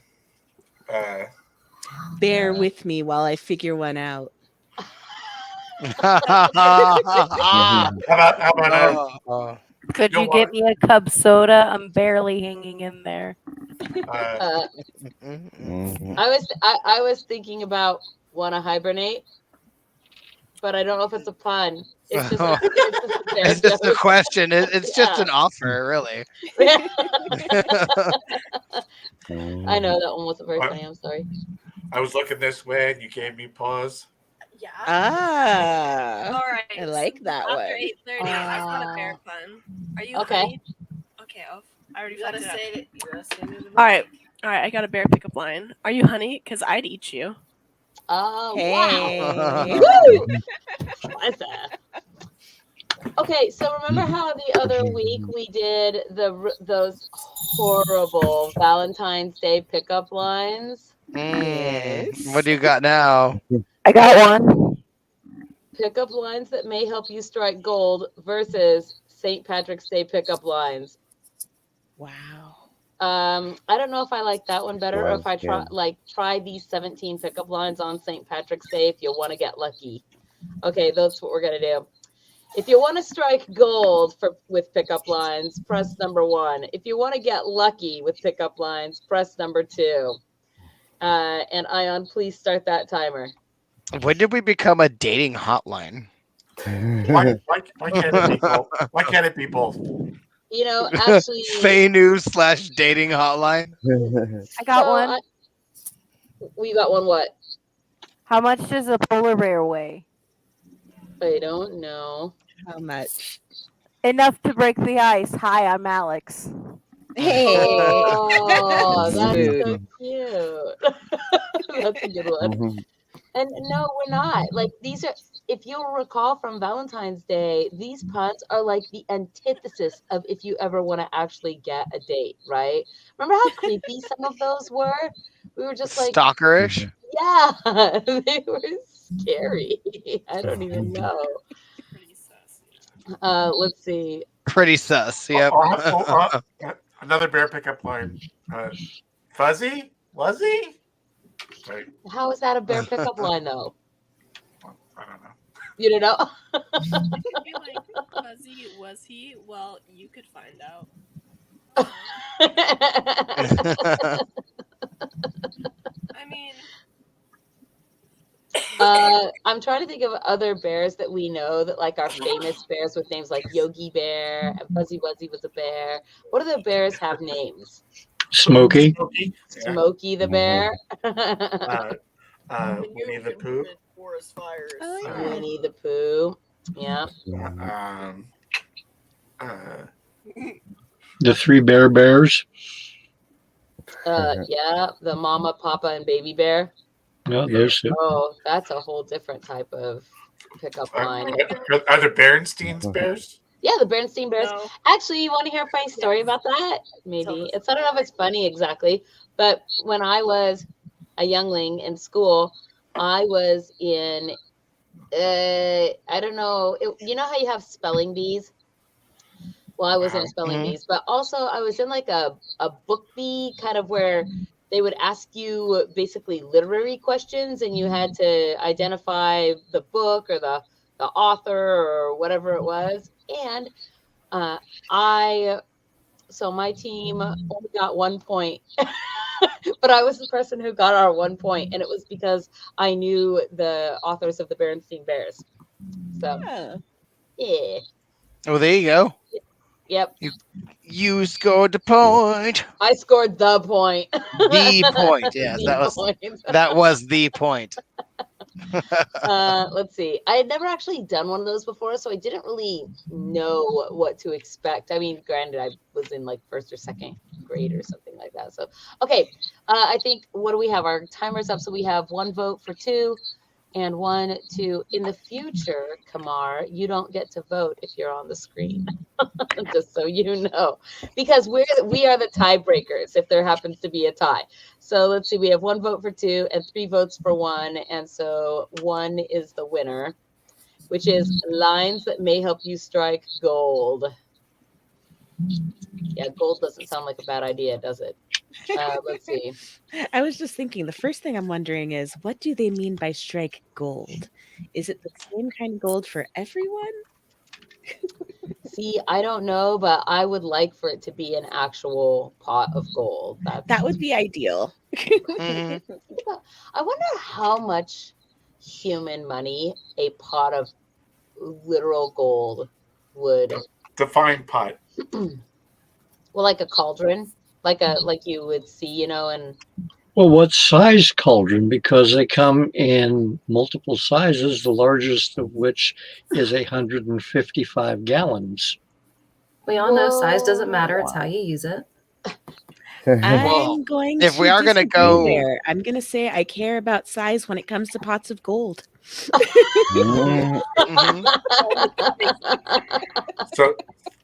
Speaker 5: Bear with me while I figure one out.
Speaker 6: How about
Speaker 4: Could you get me a Cub soda? I'm barely hanging in there.
Speaker 2: I was thinking about wanna hibernate, but I don't know if it's a pun. It's
Speaker 3: just a question. It's just an offer, really.
Speaker 2: I know that one wasn't very funny. I'm sorry.
Speaker 6: I was looking this way and you gave me pause.
Speaker 9: Yeah.
Speaker 5: Ah.
Speaker 9: All right.
Speaker 5: I like that
Speaker 9: After
Speaker 5: one.
Speaker 9: 8:30, I've got a bear pun. Are you
Speaker 2: okay?
Speaker 9: Honey? Okay, I already
Speaker 11: gotta
Speaker 9: fucked it
Speaker 11: say
Speaker 9: up.
Speaker 11: it. You gotta say it.
Speaker 9: All right. I got a bear pickup line. Are you honey? Because I'd eat you.
Speaker 2: Oh,
Speaker 5: hey.
Speaker 2: wow. What's that? Okay, so remember how the other week we did those horrible Valentine's Day pickup lines?
Speaker 5: Yes.
Speaker 3: What do you got now?
Speaker 4: I got one.
Speaker 2: Pickup lines that may help you strike gold versus St. Patrick's Day pickup lines.
Speaker 5: Wow.
Speaker 2: I don't know if I like that one better or if I try these 17 pickup lines on St. Patrick's Day if you want to get lucky. Okay, that's what we're gonna do. If you want to strike gold with pickup lines, press number 1. If you want to get lucky with pickup lines, press number 2. And Ion, please start that timer.
Speaker 3: When did we become a dating hotline?
Speaker 6: Why can't it be both? Why can't it be both?
Speaker 2: You know, actually,
Speaker 3: FAE News / dating hotline.
Speaker 4: I got one.
Speaker 2: We got one. What?
Speaker 4: How much does a polar bear weigh?
Speaker 2: I don't know.
Speaker 5: How much?
Speaker 4: Enough to break the ice. Hi, I'm Alex.
Speaker 5: Hey.
Speaker 2: Oh, that's
Speaker 5: Rude.
Speaker 2: so cute. That's a good one. And no, we're not. Like these are, if you'll recall from Valentine's Day, these puns are like the antithesis of if you ever want to actually get a date, right? Remember how creepy some of those were? We were just like,
Speaker 3: Stalkerish.
Speaker 2: yeah, they were scary. I don't even know. Let's see.
Speaker 3: Pretty sus. Yep.
Speaker 6: Another bear pickup line. Fuzzy? Wuzzy? Right.
Speaker 2: How is that a bear pickup line though?
Speaker 6: I don't know.
Speaker 2: You don't know?
Speaker 9: If you like Fuzzy, was he? Well, you could find out. I mean,
Speaker 2: I'm trying to think of other bears that we know that like are famous bears with names like Yogi Bear and Fuzzy Wuzzy was a bear. What do the bears have names?
Speaker 8: Smokey.
Speaker 2: Smokey the bear.
Speaker 6: Winnie the Pooh.
Speaker 11: Forest fires.
Speaker 5: Oh, yeah.
Speaker 2: Winnie the Pooh. Yeah.
Speaker 8: The three bears.
Speaker 2: Yeah. The mama, papa, and baby bear.
Speaker 8: Yeah, those two.
Speaker 2: Oh, that's a whole different type of pickup line.
Speaker 6: Are the Berenstein's bears?
Speaker 2: Yeah, the Bernstein Bears.
Speaker 9: No.
Speaker 2: Actually, you want to hear a funny story about that? Maybe. I don't know if it's funny exactly, but when I was a youngling in school, I was in, I don't know, you know how you have spelling bees? Well, I wasn't a spelling bees, but also I was in like a book bee kind of where they would ask you basically literary questions and you had to identify the book or the author or whatever it was. And so my team only got 1 point, but I was the person who got our 1 point, and it was because I knew the authors of the Berenstein Bears. So, yeah.
Speaker 3: Oh, there you go.
Speaker 2: Yep.
Speaker 3: You scored the point.
Speaker 2: I scored the point.
Speaker 3: The point. Yes, that was the point.
Speaker 2: Let's see. I had never actually done one of those before, so I didn't really know what to expect. I mean, granted, I was in like first or second grade or something like that. So, okay. I think, what do we have? Our timer's up. So we have 1 vote for 2 and 1, 2. In the future, Kamar, you don't get to vote if you're on the screen. Just so you know, because we are the tiebreakers if there happens to be a tie. So let's see, we have 1 vote for 2 and 3 votes for 1, and so 1 is the winner, which is lines that may help you strike gold. Yeah, gold doesn't sound like a bad idea, does it? Let's see.
Speaker 5: I was just thinking, the first thing I'm wondering is, what do they mean by strike gold? Is it the same kind of gold for everyone?
Speaker 2: See, I don't know, but I would like for it to be an actual pot of gold.
Speaker 5: That would be ideal.
Speaker 2: I wonder how much human money a pot of literal gold would.
Speaker 6: Define pot.
Speaker 2: Well, like a cauldron, like you would see, you know, and.
Speaker 8: Well, what size cauldron? Because they come in multiple sizes, the largest of which is 155 gallons.
Speaker 12: We all know size doesn't matter. It's how you use it.
Speaker 5: I'm going
Speaker 3: if
Speaker 5: to
Speaker 3: we are going to go
Speaker 5: there. I'm going to say I care about size when it comes to pots of gold.
Speaker 6: So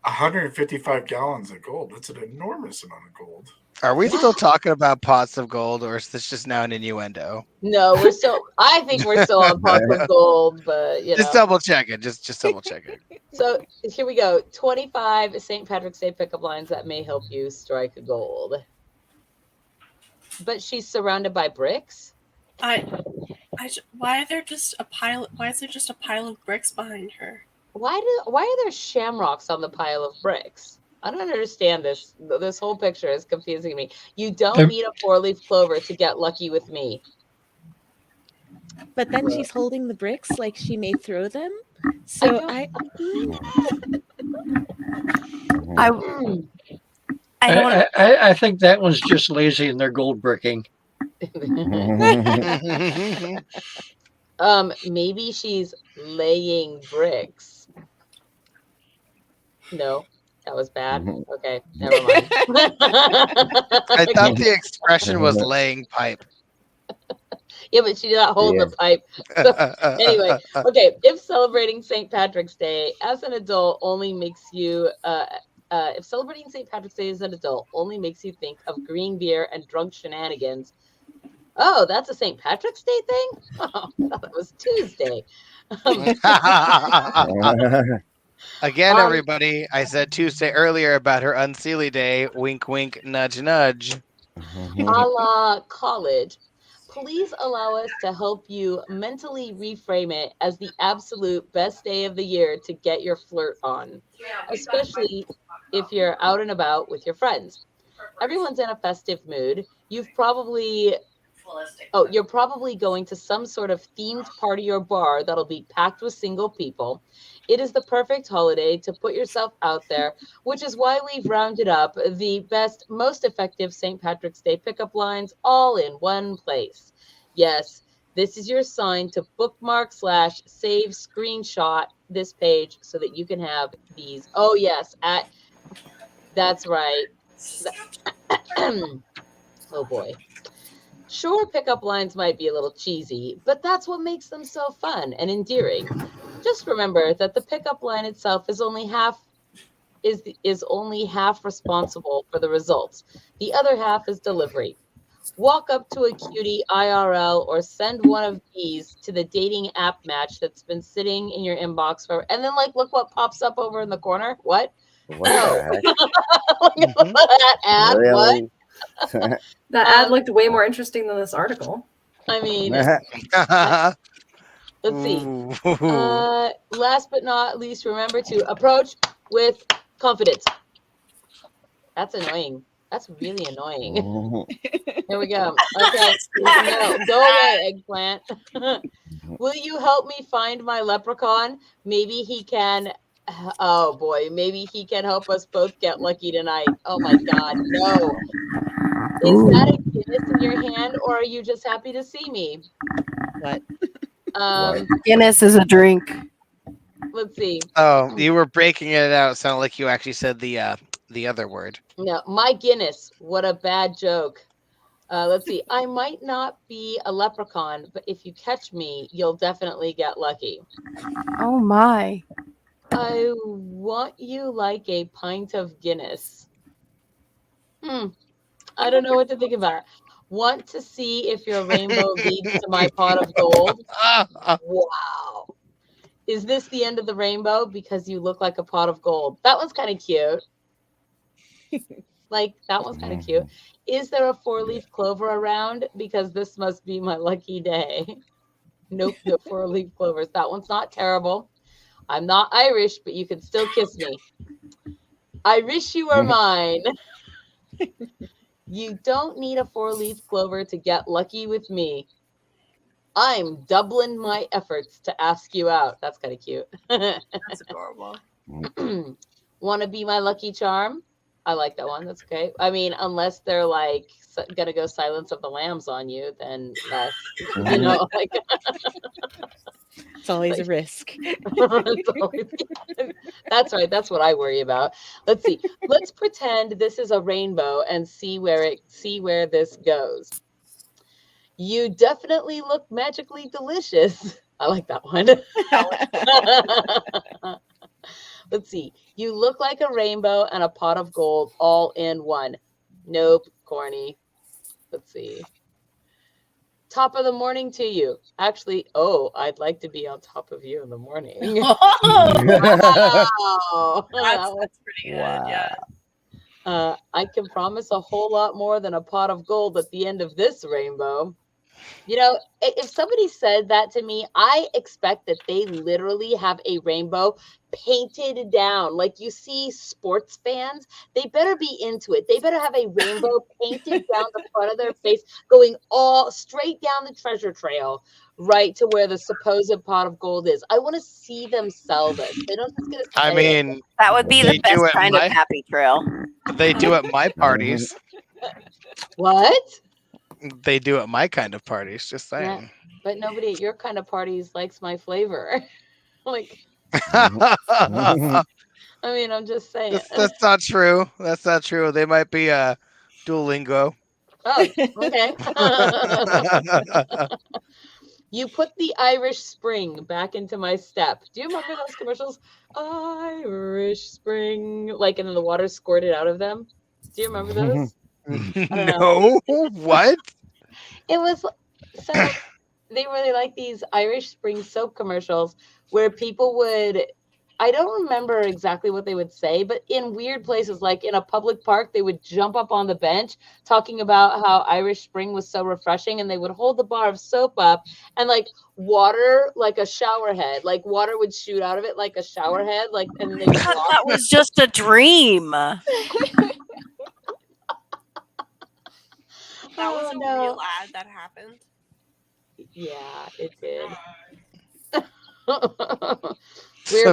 Speaker 6: 155 gallons of gold. That's an enormous amount of gold.
Speaker 3: Are we still talking about pots of gold, or is this just now an innuendo?
Speaker 2: No, I think we're still on pots of gold, but you know.
Speaker 3: Just double check it. Just double check it.
Speaker 2: So here we go. 25 St. Patrick's Day pickup lines that may help you strike gold. But she's surrounded by bricks.
Speaker 9: why is there just a pile of bricks behind her?
Speaker 2: Why are there shamrocks on the pile of bricks? I don't understand this. This whole picture is confusing me. You don't need a 4-leaf clover to get lucky with me.
Speaker 5: But then she's holding the bricks like she may throw them. So I
Speaker 8: think that one's just lazy and they're gold bricking.
Speaker 2: Maybe she's laying bricks. No. That was bad. Okay, never mind.
Speaker 3: I thought the expression was laying pipe.
Speaker 2: Yeah, but she did not hold the pipe. So, anyway, okay. If celebrating St. Patrick's Day as an adult only makes you, if celebrating St. Patrick's Day as an adult only makes you think of green beer and drunk shenanigans, oh, that's a St. Patrick's Day thing? Oh, I thought it was Tuesday.
Speaker 3: Again, everybody, I said Tuesday earlier about her unseelie day. Wink, wink, nudge, nudge.
Speaker 2: A la college. Please allow us to help you mentally reframe it as the absolute best day of the year to get your flirt on, especially if you're out and about with your friends. Everyone's in a festive mood. You're probably going to some sort of themed party or bar that'll be packed with single people. It is the perfect holiday to put yourself out there, which is why we've rounded up the best, most effective St. Patrick's Day pickup lines all in one place. Yes, this is your sign to bookmark / save screenshot this page so that you can have these. Oh, yes, that's right. Oh, boy. Sure, pickup lines might be a little cheesy, but that's what makes them so fun and endearing. Just remember that the pickup line itself is only half responsible for the results. The other half is delivery. Walk up to a cutie IRL or send one of these to the dating app match that's been sitting in your inbox for, and then look what pops up over in the corner. What?
Speaker 7: What the heck?
Speaker 2: That ad.
Speaker 7: Really?
Speaker 2: What?
Speaker 12: That ad looked way more interesting than this article.
Speaker 2: I mean, let's see. Last but not least, remember to approach with confidence. That's annoying. That's really annoying. Here we go. Okay. No, go away, eggplant. Will you help me find my leprechaun? Maybe he can. Oh boy, maybe he can help us both get lucky tonight. Oh my God, no. Is that a Guinness in your hand, or are you just happy to see me?
Speaker 5: What?
Speaker 4: Guinness is a drink.
Speaker 2: Let's see.
Speaker 3: Oh, you were breaking it out. It sounded like you actually said the other word.
Speaker 2: No, my Guinness. What a bad joke. Let's see. I might not be a leprechaun, but if you catch me, you'll definitely get lucky.
Speaker 4: Oh my.
Speaker 2: I want you like a pint of Guinness. I don't know what to think about it. Want to see if your rainbow leads to my pot of gold? Wow. Is this the end of the rainbow? Because you look like a pot of gold. That one's kind of cute. That one's kind of cute. Is there a 4-leaf clover around? Because this must be my lucky day. Nope, no 4-leaf clovers. That one's not terrible. I'm not Irish, but you can still kiss me. I wish you were mine. You don't need a 4-leaf clover to get lucky with me. I'm doubling my efforts to ask you out. That's kind of cute.
Speaker 1: That's adorable.
Speaker 2: Want to be my lucky charm? I like that one. That's okay. I mean, unless they're gonna go Silence of the Lambs on you, then that's
Speaker 5: it's always a risk.
Speaker 2: That's right. That's what I worry about. Let's see. Let's pretend this is a rainbow and see where this goes. You definitely look magically delicious. I like that one. Let's see. You look like a rainbow and a pot of gold all in one. Nope, corny. Let's see. Top of the morning to you. Actually, I'd like to be on top of you in the morning. Wow.
Speaker 1: That's pretty good. Wow. Yeah.
Speaker 2: I can promise a whole lot more than a pot of gold at the end of this rainbow. You know, if somebody said that to me, I expect that they literally have a rainbow painted down. Like you see sports fans, they better be into it. They better have a rainbow painted down the front of their face, going all straight down the treasure trail, right to where the supposed pot of gold is. I want to see them sell this. They don't just get to
Speaker 3: I mean,
Speaker 4: that would be the best kind of happy trail.
Speaker 3: They do at my parties.
Speaker 2: What?
Speaker 3: They do at my kind of parties, just saying.
Speaker 2: Yeah, but nobody at your kind of parties likes my flavor. I I mean, I'm just saying.
Speaker 3: That's not true. That's not true. They might be Duolingo.
Speaker 2: Oh, okay. You put the Irish Spring back into my step. Do you remember those commercials? Irish Spring, like, and then the water squirted out of them. Do you remember those?
Speaker 3: No, what?
Speaker 2: It was so they really like these Irish Spring soap commercials where people would. I don't remember exactly what they would say, but in weird places, like in a public park, they would jump up on the bench talking about how Irish Spring was so refreshing, and they would hold the bar of soap up and like water, like a shower head, like water would shoot out of it like a shower head, like, and they would walk.
Speaker 4: That was just a dream.
Speaker 9: That was a
Speaker 2: no.
Speaker 9: real ad that happened.
Speaker 2: Yeah, it did. We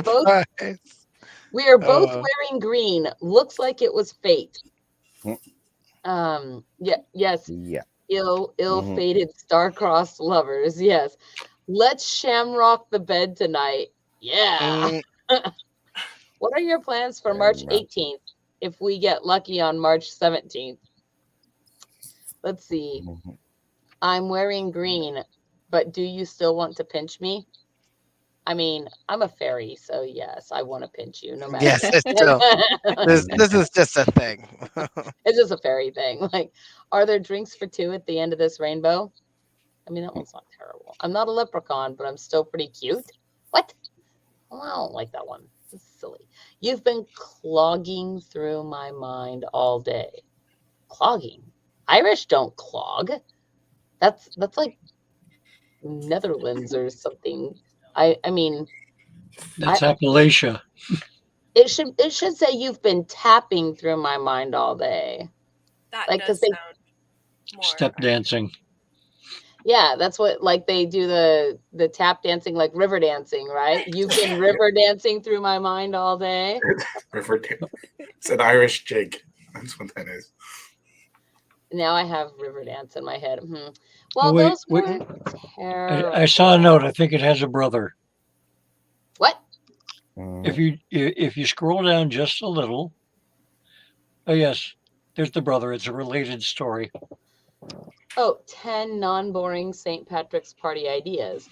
Speaker 2: are both wearing green. Looks like it was fate. Yes.
Speaker 7: Yeah.
Speaker 2: Ill-fated star-crossed lovers. Yes. Let's shamrock the bed tonight. Yeah. What are your plans for March 18th if we get lucky on March 17th? Let's see. I'm wearing green, but do you still want to pinch me? I mean, I'm a fairy, so yes, I want to pinch you no matter.
Speaker 3: Yes, it's still. This is just a thing.
Speaker 2: It's just a fairy thing. Like, are there drinks for two at the end of this rainbow? I mean, that one's not terrible. I'm not a leprechaun, but I'm still pretty cute. What? Oh, I don't like that one. It's silly. You've been clogging through my mind all day. Clogging? Irish don't clog. That's like Netherlands or something. I mean,
Speaker 8: that's Appalachia.
Speaker 2: It should say you've been tapping through my mind all day.
Speaker 9: That
Speaker 2: like,
Speaker 9: does sound more.
Speaker 8: Step dancing.
Speaker 2: Yeah, that's what, like, they do the tap dancing, like river dancing, right? You've been river dancing through my mind all day.
Speaker 6: River dancing. It's an Irish jig. That's what that is.
Speaker 2: Now I have river dance in my head. Well, those weren't terrible.
Speaker 8: I saw a note. I think it has a brother.
Speaker 2: What?
Speaker 8: If you scroll down just a little. Oh yes, there's the brother. It's a related story.
Speaker 2: Oh, 10 non-boring St. Patrick's party ideas.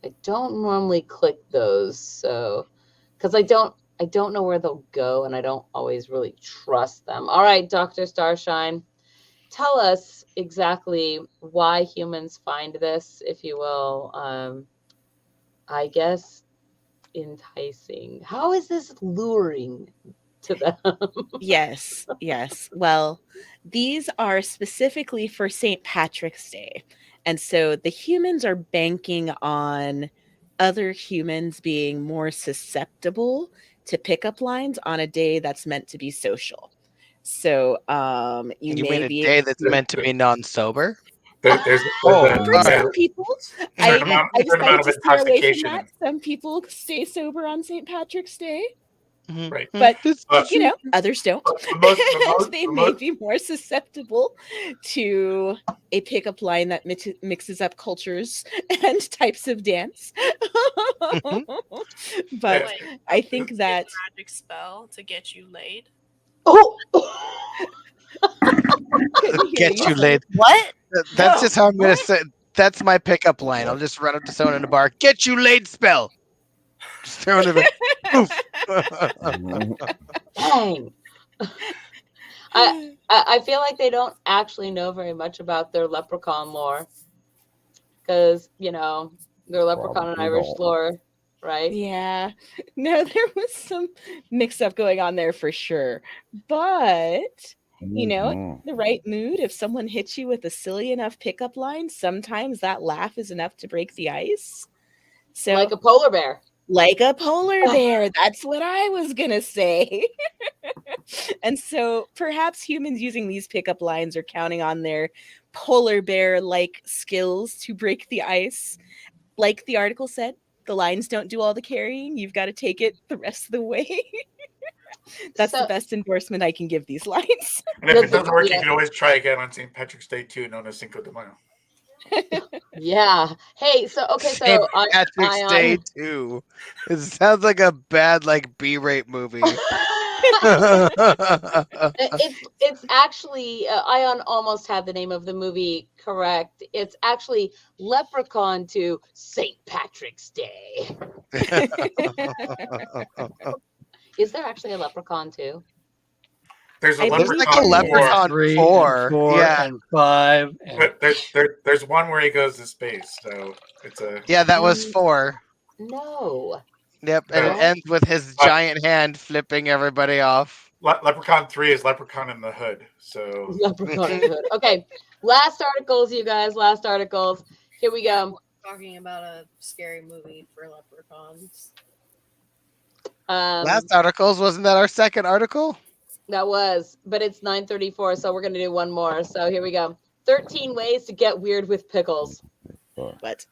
Speaker 2: I don't normally click those, so because I don't know where they'll go, and I don't always really trust them. All right, Dr. Starshine, tell us exactly why humans find this, if you will, I guess, enticing. How is this luring to them?
Speaker 5: Yes. Well, these are specifically for St. Patrick's Day. And so the humans are banking on other humans being more susceptible to pickup lines on a day that's meant to be social. So you
Speaker 3: mean
Speaker 5: may
Speaker 3: a
Speaker 5: be
Speaker 3: day that's meant to be non-sober?
Speaker 6: There's
Speaker 5: for some people. I decided to steer away from
Speaker 6: intoxication.
Speaker 5: that. Some people stay sober on St. Patrick's Day.
Speaker 6: Right.
Speaker 5: But others don't. They may be more susceptible to a pickup line that mixes up cultures and types of dance. But I think that
Speaker 9: magic spell to get you laid.
Speaker 2: Oh,
Speaker 3: Get you laid.
Speaker 4: What?
Speaker 3: That's just how I'm gonna say. That's my pickup line. I'll just run up to someone in a bar. Get you laid spell. Just throw it in the
Speaker 2: Dang. I feel like they don't actually know very much about their leprechaun lore, because their leprechaun and Irish lore, right?
Speaker 5: Yeah, no, there was some mix up going on there for sure, but the right mood, if someone hits you with a silly enough pickup line, sometimes that laugh is enough to break the ice. So
Speaker 2: like a polar bear.
Speaker 5: Like a polar bear. That's what I was going to say. And so perhaps humans using these pickup lines are counting on their polar bear-like skills to break the ice. Like the article said, the lines don't do all the carrying. You've got to take it the rest of the way. That's the best endorsement I can give these lines.
Speaker 6: And if it doesn't work, you can always try again on St. Patrick's Day 2, known as Cinco de Mayo.
Speaker 2: Yeah. Hey, so
Speaker 3: St. Patrick's
Speaker 2: Ion.
Speaker 3: Day 2. It sounds like a bad B-rate movie.
Speaker 2: It's actually Ion almost had the name of the movie correct. It's actually Leprechaun to St. Patrick's Day. Is there actually a Leprechaun too?
Speaker 6: There's a
Speaker 3: There's
Speaker 6: Leprechaun,
Speaker 3: a Leprechaun
Speaker 8: 3
Speaker 3: 4.
Speaker 8: and 4
Speaker 3: Yeah.
Speaker 8: and 5. And
Speaker 6: But there's one where he goes to space, so it's a
Speaker 3: Yeah, that was 4.
Speaker 2: No.
Speaker 3: Yep, and it
Speaker 6: No.
Speaker 3: ends with his giant hand flipping everybody off.
Speaker 6: Leprechaun 3 is Leprechaun in the Hood. So
Speaker 2: Leprechaun in the Hood. Okay, last articles, you guys. Last articles. Here we go.
Speaker 9: Talking about a scary movie for leprechauns.
Speaker 3: Last articles, wasn't that our second article?
Speaker 2: That was, but it's 9:34, so we're gonna do one more. So here we go. 13 ways to get weird with pickles.
Speaker 5: What?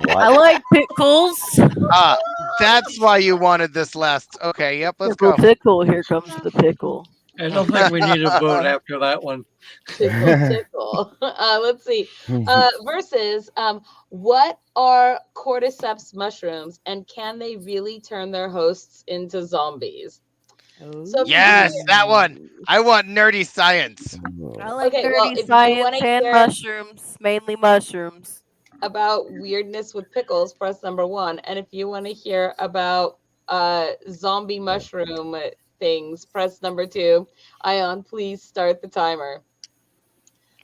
Speaker 4: I like pickles.
Speaker 3: That's why you wanted this last. Okay, yep, let's
Speaker 4: Pickle,
Speaker 3: go.
Speaker 4: pickle. Here comes the pickle.
Speaker 8: I don't think we need a vote after that one.
Speaker 2: Tickle. Let's see. Versus, what are cordyceps mushrooms, and can they really turn their hosts into zombies? So
Speaker 3: Yes, that one. I want nerdy science.
Speaker 4: I like
Speaker 2: Okay, well,
Speaker 4: dirty
Speaker 2: if you
Speaker 4: science
Speaker 2: wanna
Speaker 4: and
Speaker 2: hear-
Speaker 4: mushrooms, mainly mushrooms.
Speaker 2: About weirdness with pickles, press number 1. And if you want to hear about zombie mushroom things, press number 2. Ion, please start the timer.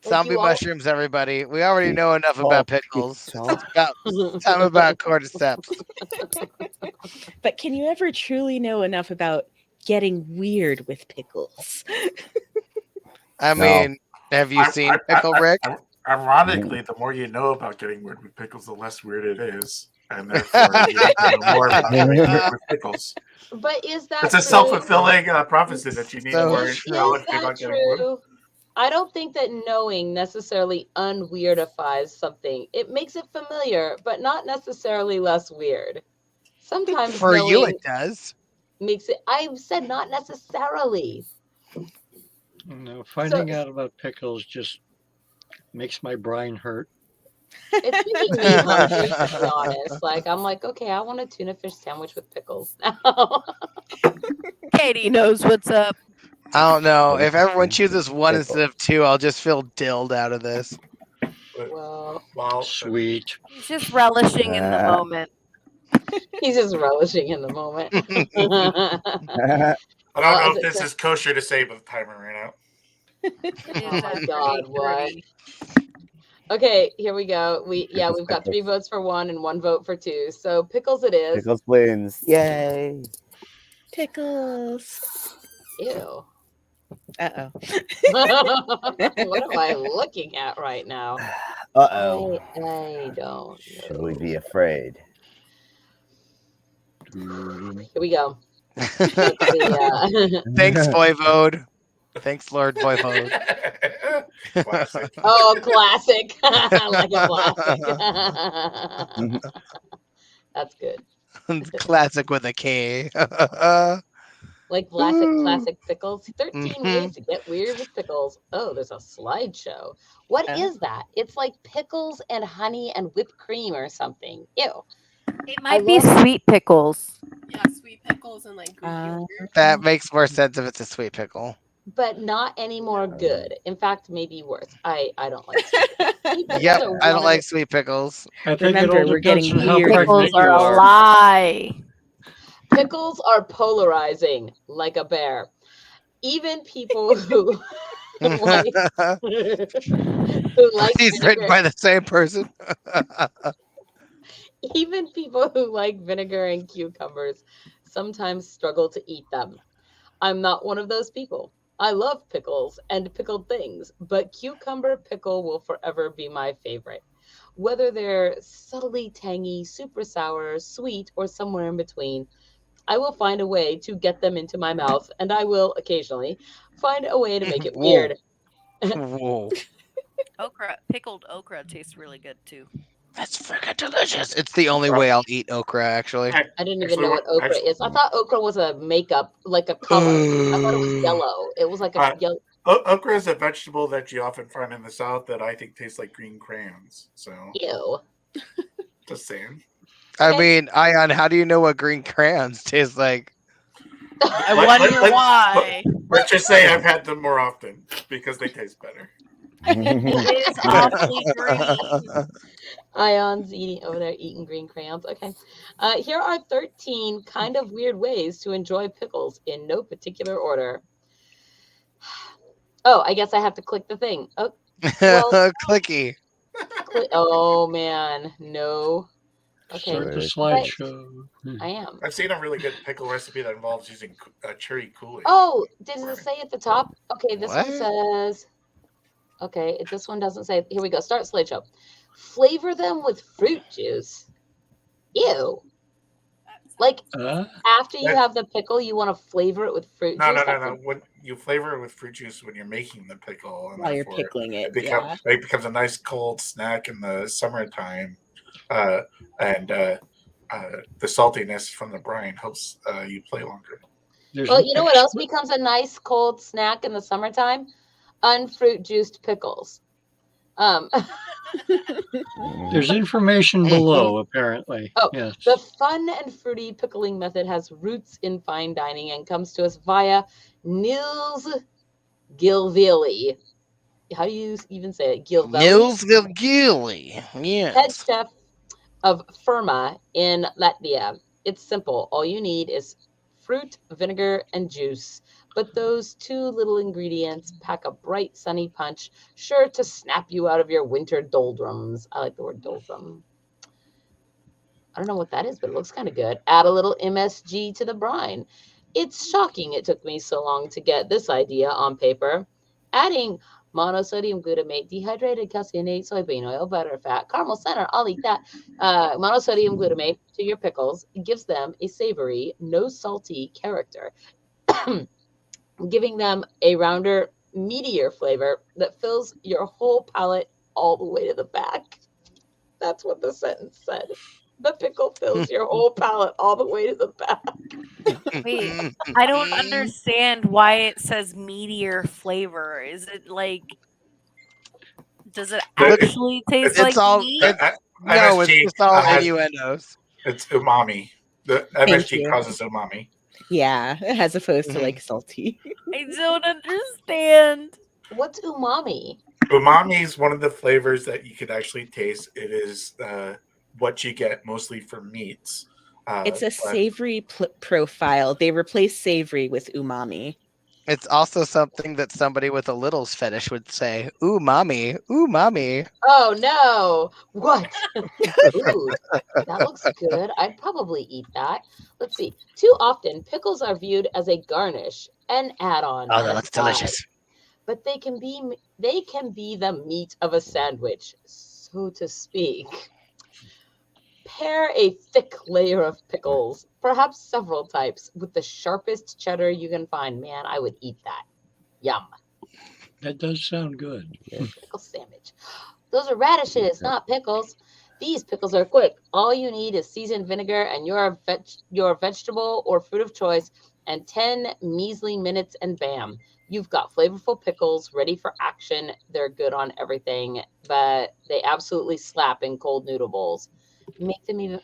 Speaker 3: Zombie mushrooms, everybody. We already know enough about pickles. Time about cordyceps.
Speaker 5: But can you ever truly know enough about getting weird with pickles?
Speaker 3: I mean, have you seen Pickle Rick?
Speaker 6: Ironically, the more you know about getting weird with pickles, the less weird it is. And therefore, you know more about getting weird with pickles.
Speaker 2: But is that
Speaker 6: It's a
Speaker 2: true?
Speaker 6: self-fulfilling prophecy that you need
Speaker 3: So
Speaker 6: more
Speaker 2: Is
Speaker 6: knowledge
Speaker 2: that
Speaker 6: about getting weird.
Speaker 2: true? I don't think that knowing necessarily unweirdifies something. It makes it familiar, but not necessarily less weird. Sometimes
Speaker 3: For you,
Speaker 2: knowing
Speaker 3: it does.
Speaker 2: makes it. I said not necessarily.
Speaker 8: No, finding out about pickles just makes my brain hurt.
Speaker 2: It's making me hungry, to be honest. I'm like, okay, I want a tuna fish sandwich with pickles now.
Speaker 4: Katie knows what's up.
Speaker 3: I don't know. If everyone chooses 1 instead of 2, I'll just feel dilled out of this.
Speaker 2: Well,
Speaker 8: Sweet.
Speaker 4: He's just relishing in the moment.
Speaker 2: He's just relishing in the moment.
Speaker 6: I don't know if this is kosher to say, but the timer ran out.
Speaker 2: Oh my God, what? Okay, here we go. We've got 3 votes for 1 and 1 vote for 2. So pickles it is.
Speaker 7: Pickles wins. Yay.
Speaker 5: Pickles.
Speaker 2: Ew.
Speaker 5: Uh-oh.
Speaker 2: What am I looking at right now?
Speaker 7: Uh-oh.
Speaker 2: I don't know.
Speaker 7: Should we be afraid?
Speaker 2: Here we go.
Speaker 3: Thanks, Voivode. Thanks, Lord Voivode.
Speaker 6: Classic.
Speaker 2: Oh, classic. I like a classic. That's good.
Speaker 3: Classic with a K.
Speaker 2: Like classic pickles. 13 ways to get weird with pickles. Oh, there's a slideshow. What is that? It's like pickles and honey and whipped cream or something. Ew.
Speaker 4: It might be sweet pickles.
Speaker 9: Yeah, sweet pickles and like Greek yogurt.
Speaker 3: That makes more sense if it's a sweet pickle.
Speaker 2: But not any more good. In fact, maybe worse. I don't like sweet pickles.
Speaker 3: Yep, I don't like sweet pickles.
Speaker 8: I think
Speaker 5: Remember,
Speaker 8: it all
Speaker 5: we're getting
Speaker 8: depends on how
Speaker 5: weird.
Speaker 8: pregnant
Speaker 4: Pickles are
Speaker 8: you
Speaker 4: a
Speaker 8: are.
Speaker 4: lie.
Speaker 2: Pickles are polarizing like a bear. Even people who like, who like
Speaker 3: He's written
Speaker 2: vinegar,
Speaker 3: by the same person.
Speaker 2: even people who like vinegar and cucumbers sometimes struggle to eat them. I'm not one of those people. I love pickles and pickled things, but cucumber pickle will forever be my favorite. Whether they're subtly tangy, super sour, sweet, or somewhere in between, I will find a way to get them into my mouth, and I will occasionally find a way to make it weird.
Speaker 3: Whoa.
Speaker 4: Pickled okra tastes really good too.
Speaker 3: That's freaking delicious. It's the only way I'll eat okra, actually.
Speaker 2: I didn't even know what okra is. I thought okra was a makeup, like a color. I thought it was yellow. It was like a yellow.
Speaker 6: Okra is a vegetable that you often find in the South that I think tastes like green crayons. So,
Speaker 2: Ew.
Speaker 6: just saying.
Speaker 3: I mean, Ion, how do you know what green crayons taste like?
Speaker 4: I wonder why.
Speaker 6: Let's just say I've had them more often because they taste better.
Speaker 4: It is awfully green.
Speaker 2: Ion's over there eating green crayons. Okay. Here are 13 kind of weird ways to enjoy pickles in no particular order. Oh, I guess I have to click the thing. Oh, well,
Speaker 3: clicky.
Speaker 2: Oh man, no. Okay.
Speaker 8: Start the slideshow.
Speaker 2: I am.
Speaker 6: I've seen a really good pickle recipe that involves using cherry Kool-Aid.
Speaker 2: Oh, does it say at the top? Okay, this
Speaker 3: What?
Speaker 2: one says. Okay, this one doesn't say. Here we go. Start slideshow. Flavor them with fruit juice. Ew. Like after you have the pickle, you want to flavor it with fruit juice.
Speaker 6: No. When you flavor it with fruit juice when you're making the pickle, and
Speaker 5: While you're pickling it,
Speaker 6: it becomes a nice cold snack in the summertime, and the saltiness from the brine helps you play longer.
Speaker 2: Well, you know what else becomes a nice cold snack in the summertime? Unfruit juiced pickles.
Speaker 8: There's information below, apparently.
Speaker 2: Oh,
Speaker 8: yes.
Speaker 2: The fun and fruity pickling method has roots in fine dining and comes to us via Niels Gilvili. How do you even say it? Gilvili?
Speaker 3: Niels Gilvili. Yes.
Speaker 2: Head chef of Firma in Latvia. It's simple. All you need is fruit, vinegar, and juice. But those two little ingredients pack a bright, sunny punch, sure to snap you out of your winter doldrums. I like the word doldrum. I don't know what that is, but it looks kind of good. Add a little MSG to the brine. It's shocking it took me so long to get this idea on paper. Adding monosodium glutamate, dehydrated calcium-8 soybean oil, butterfat, caramel center, I'll eat that. Monosodium glutamate to your pickles gives them a savory, no salty character. Giving them a rounder, meatier flavor that fills your whole palate all the way to the back. That's what the sentence said. The pickle fills your whole palate all the way to the back.
Speaker 4: Wait, I don't understand why it says meatier flavor. Is it like, does it actually taste like meat?
Speaker 3: No, it's just all innuendos.
Speaker 6: It's umami. The MSG causes umami.
Speaker 5: Yeah, as opposed to like salty.
Speaker 4: I don't understand.
Speaker 2: What's umami?
Speaker 6: Umami is one of the flavors that you could actually taste. It is what you get mostly from meats.
Speaker 5: It's a savory profile. They replace savory with umami.
Speaker 3: It's also something that somebody with a littles fetish would say. Ooh, mommy. Ooh, mommy.
Speaker 2: Oh, no. What? Ooh, that looks good. I'd probably eat that. Let's see. Too often, pickles are viewed as a garnish, an add-on.
Speaker 3: Oh, that looks delicious.
Speaker 2: But they can be the meat of a sandwich, so to speak. Pair a thick layer of pickles, perhaps several types, with the sharpest cheddar you can find. Man, I would eat that. Yum.
Speaker 8: That does sound good.
Speaker 2: Pickle sandwich. Those are radishes, not pickles. These pickles are quick. All you need is seasoned vinegar and your vegetable or fruit of choice, and 10 measly minutes, and bam. You've got flavorful pickles ready for action. They're good on everything, but they absolutely slap in cold noodle bowls. Make them even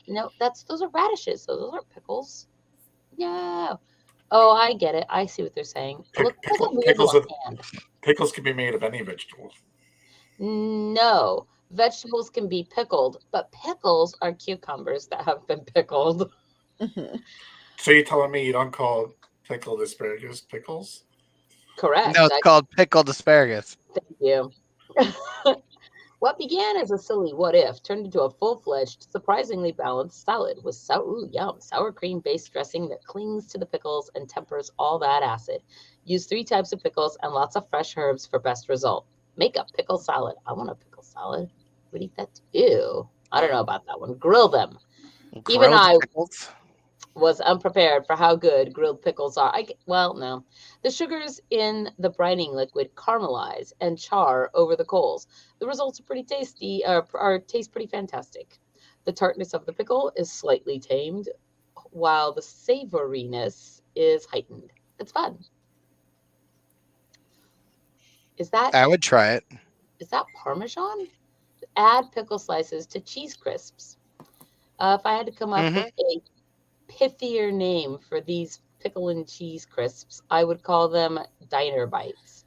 Speaker 2: those are radishes, so those aren't pickles. No. Oh, I get it. I see what they're saying.
Speaker 6: Pickles can be made of any vegetable.
Speaker 2: No. Vegetables can be pickled, but pickles are cucumbers that have been pickled.
Speaker 6: So you're telling me you don't call pickled asparagus pickles?
Speaker 2: Correct.
Speaker 3: No, it's called pickled asparagus.
Speaker 2: Thank you. What began as a silly what if turned into a full-fledged, surprisingly balanced salad with sour cream-based dressing that clings to the pickles and tempers all that acid. Use 3 types of pickles and lots of fresh herbs for best result. Make a pickle salad. I want a pickle salad. Would eat that too. I don't know about that one. Grill them. Even I was unprepared for how good grilled pickles are. No. The sugars in the brining liquid caramelize and char over the coals. The results are pretty tasty, taste pretty fantastic. The tartness of the pickle is slightly tamed, while the savoriness is heightened. It's fun. Is that
Speaker 3: I would try it.
Speaker 2: Is that Parmesan? Add pickle slices to cheese crisps. If I had to come up with a pithier name for these pickle and cheese crisps, I would call them diner bites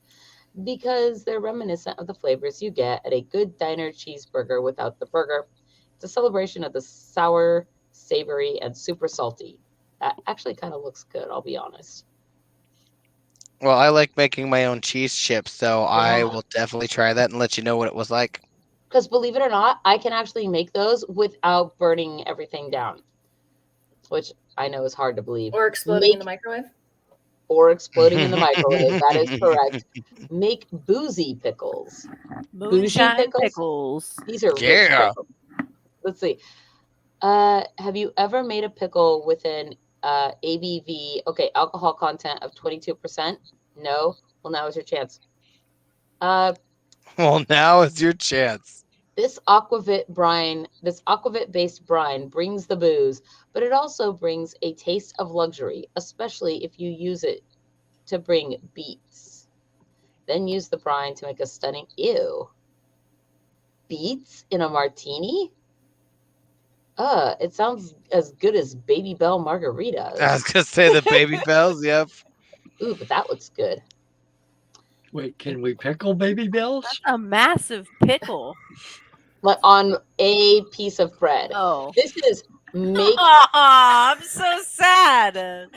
Speaker 2: because they're reminiscent of the flavors you get at a good diner cheeseburger without the burger. It's a celebration of the sour, savory, and super salty. That actually kind of looks good, I'll be honest.
Speaker 3: Well, I like making my own cheese chips, so I will definitely try that and let you know what it was like.
Speaker 2: Because believe it or not, I can actually make those without burning everything down, which I know is hard to believe.
Speaker 12: Or exploding in the microwave.
Speaker 2: Or exploding in the microwave. That is correct. Make boozy pickles.
Speaker 4: Moonshine pickles.
Speaker 2: These are rich pickles. Let's see. Have you ever made a pickle with an ABV, alcohol content of 22%? No? Well, now is your chance.
Speaker 3: Well, now is your chance.
Speaker 2: This aquavit-based brine brings the booze, but it also brings a taste of luxury, especially if you use it to bring beets. Then use the brine to make a stunning, beets in a martini? It sounds as good as Baby Bell margaritas.
Speaker 3: I was going to say the Baby Bells, yep.
Speaker 2: Ooh, but that looks good.
Speaker 8: Wait, can we pickle Baby Bells?
Speaker 4: That's a massive pickle.
Speaker 2: Like on a piece of bread.
Speaker 4: Oh.
Speaker 2: This is make.
Speaker 4: Oh, I'm so sad.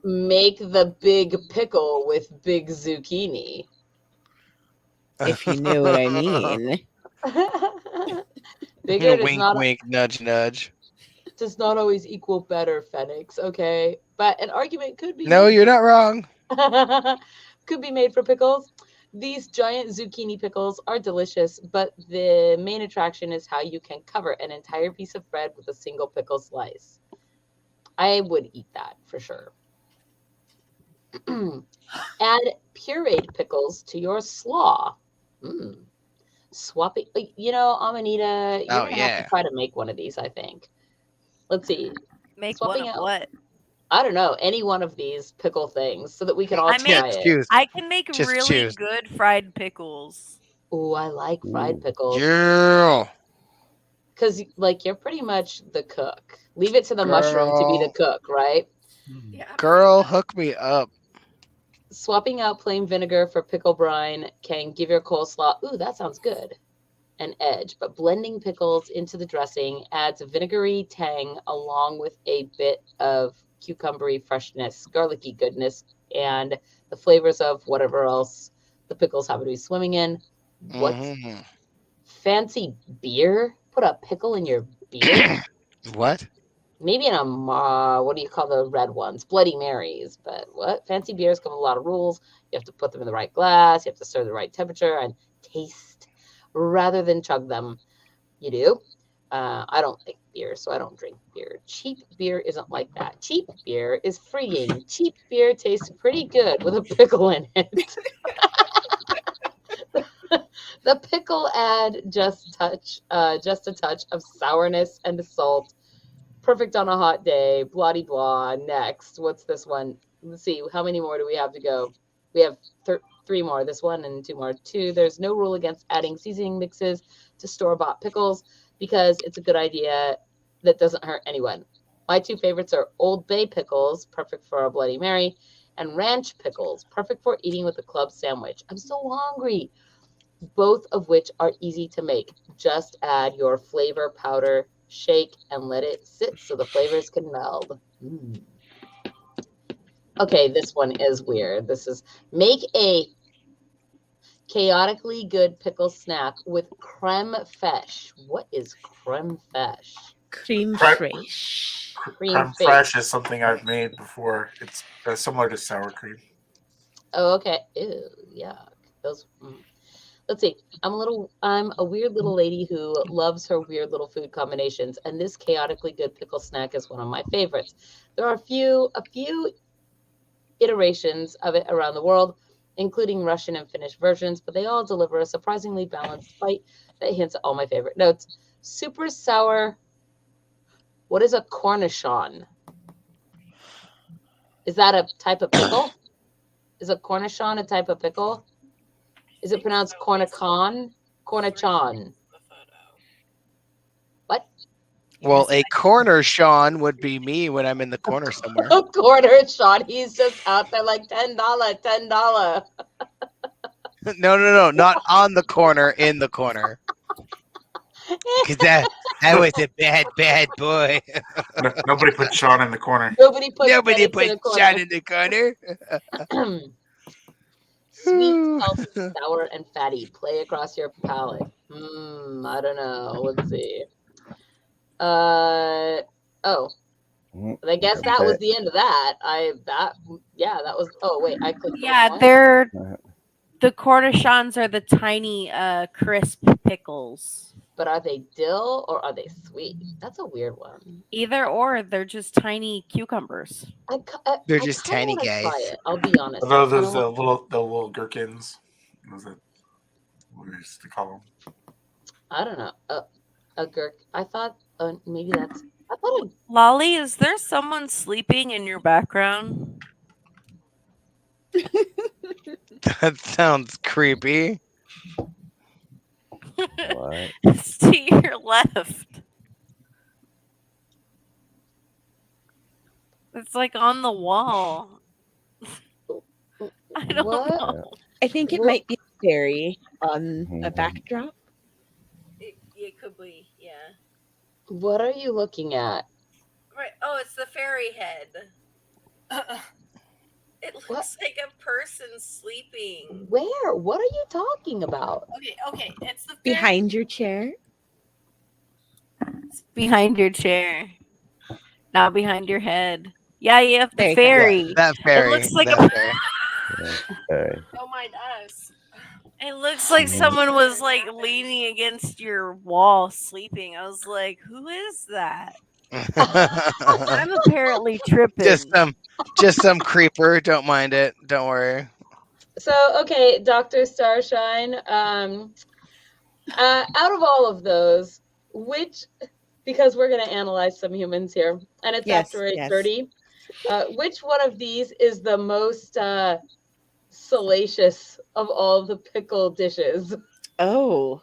Speaker 2: Make the big pickle with big zucchini.
Speaker 5: If you knew what I mean.
Speaker 2: Bigger does
Speaker 3: wink,
Speaker 2: not,
Speaker 3: wink, nudge, nudge.
Speaker 2: does not always equal better, Phoenix, okay? But an argument could be
Speaker 3: No,
Speaker 2: made.
Speaker 3: you're not wrong.
Speaker 2: Could be made for pickles. These giant zucchini pickles are delicious, but the main attraction is how you can cover an entire piece of bread with a single pickle slice. I would eat that for sure. Add pureed pickles to your slaw. Swapping, Amanita, you're gonna have to try to make one of these, I think. Let's see.
Speaker 4: Make
Speaker 2: Swapping
Speaker 4: one of
Speaker 2: out,
Speaker 4: what?
Speaker 2: I don't know, any one of these pickle things so that we can all try it.
Speaker 4: I can make really good fried pickles.
Speaker 2: Oh, I like fried pickles.
Speaker 3: Yeah.
Speaker 2: Because, you're pretty much the cook. Leave it to the mushroom to be the cook, right?
Speaker 9: Yeah.
Speaker 3: Girl, hook me up.
Speaker 2: Swapping out plain vinegar for pickle brine can give your coleslaw, ooh, that sounds good, an edge. But blending pickles into the dressing adds a vinegary tang along with a bit of cucumbery freshness, garlicky goodness, and the flavors of whatever else the pickles happen to be swimming in. What? Fancy beer? Put a pickle in your beer?
Speaker 3: What?
Speaker 2: Maybe in a, what do you call the red ones? Bloody Marys. But what? Fancy beers come with a lot of rules. You have to put them in the right glass. You have to serve the right temperature and taste rather than chug them. You do? I don't like beer, so I don't drink beer. Cheap beer isn't like that. Cheap beer is freeing. Cheap beer tastes pretty good with a pickle in it. The pickle add just a touch of sourness and salt. Perfect on a hot day. Blah de blah. Next, what's this one? Let's see. How many more do we have to go? We have 3 more. This one and 2 more. 2. There's no rule against adding seasoning mixes to store-bought pickles because it's a good idea that doesn't hurt anyone. My 2 favorites are Old Bay pickles, perfect for a Bloody Mary, and ranch pickles, perfect for eating with a club sandwich. I'm so hungry. Both of which are easy to make. Just add your flavor powder, shake, and let it sit so the flavors can meld. Okay, this one is weird. This is make a chaotically good pickle snack with creme fraiche. What is creme fraiche?
Speaker 5: Creme fraiche.
Speaker 6: Creme fraiche is something I've made before. It's similar to sour cream.
Speaker 2: Oh, okay. Ew, yuck. Those. Let's see. I'm a weird little lady who loves her weird little food combinations, and this chaotically good pickle snack is one of my favorites. There are a few iterations of it around the world, including Russian and Finnish versions, but they all deliver a surprisingly balanced bite that hints at all my favorite notes. Super sour. What is a cornichon? Is that a type of pickle? Is a cornichon a type of pickle? Is it pronounced Cornicon? Cornichon. What?
Speaker 3: Well, a corner Sean would be me when I'm in the corner somewhere.
Speaker 2: A corner Sean. He's just out there like $10, $10.
Speaker 3: No, not on the corner, in the corner. Because that was a bad boy.
Speaker 6: Nobody put Sean in the corner.
Speaker 2: Nobody put
Speaker 3: Sean
Speaker 2: Sean
Speaker 3: in the corner.
Speaker 2: Sweet, salty, sour, and fatty. Play across your palate. I don't know. Let's see. I guess that was the end of that. That was. Oh wait, I clicked.
Speaker 4: Yeah, the cornichons are the tiny, crisp pickles.
Speaker 2: But are they dill or are they sweet? That's a weird one.
Speaker 4: Either or, they're just tiny cucumbers.
Speaker 3: They're just tiny guys.
Speaker 2: I'll be honest.
Speaker 6: Are those the little gherkins? Was it what we used to call them?
Speaker 2: I don't know. A gherk. I thought maybe that's. I thought.
Speaker 4: Lolly, is there someone sleeping in your background?
Speaker 3: That sounds creepy.
Speaker 7: What?
Speaker 4: It's to your left. It's like on the wall. I don't know.
Speaker 5: I think it might be a fairy on a backdrop.
Speaker 1: It could be, yeah.
Speaker 2: What are you looking at?
Speaker 1: Right. Oh, it's the fairy head. It looks like a person sleeping.
Speaker 2: Where? What are you talking about?
Speaker 1: Okay. It's the fairy.
Speaker 5: Behind your chair.
Speaker 4: It's behind your chair, not behind your head. Yeah, you have the
Speaker 5: There you
Speaker 4: fairy.
Speaker 3: Yeah, that fairy.
Speaker 4: It looks like
Speaker 11: Don't mind us.
Speaker 4: It looks like someone was like leaning against your wall sleeping. I was like, who is that? I'm apparently tripping.
Speaker 3: Just some creeper. Don't mind it. Don't worry.
Speaker 2: So, okay, Dr. Starshine, out of all of those, because we're going to analyze some humans here, and it's after 8:30, which one of these is the most salacious of all the pickle dishes?
Speaker 5: Oh,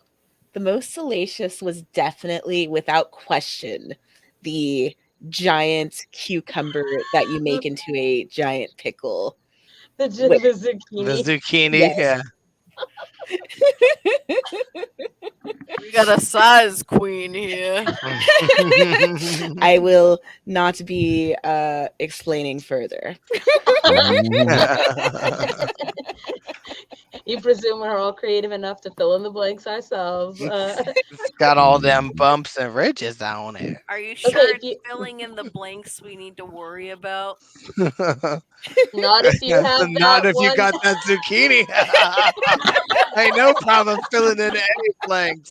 Speaker 5: the most salacious was definitely, without question, the giant cucumber that you make into a giant pickle.
Speaker 2: The zucchini.
Speaker 3: The zucchini,
Speaker 5: Yes.
Speaker 4: We got a size queen here.
Speaker 5: I will not be explaining further.
Speaker 2: You presume we're all creative enough to fill in the blanks ourselves.
Speaker 3: It's got all them bumps and ridges on it.
Speaker 4: Are you sure it's filling in the blanks we need to worry about?
Speaker 2: Not if you have
Speaker 3: Not
Speaker 2: that
Speaker 3: if you
Speaker 2: one.
Speaker 3: got that zucchini. Ain't no problem filling in any blanks.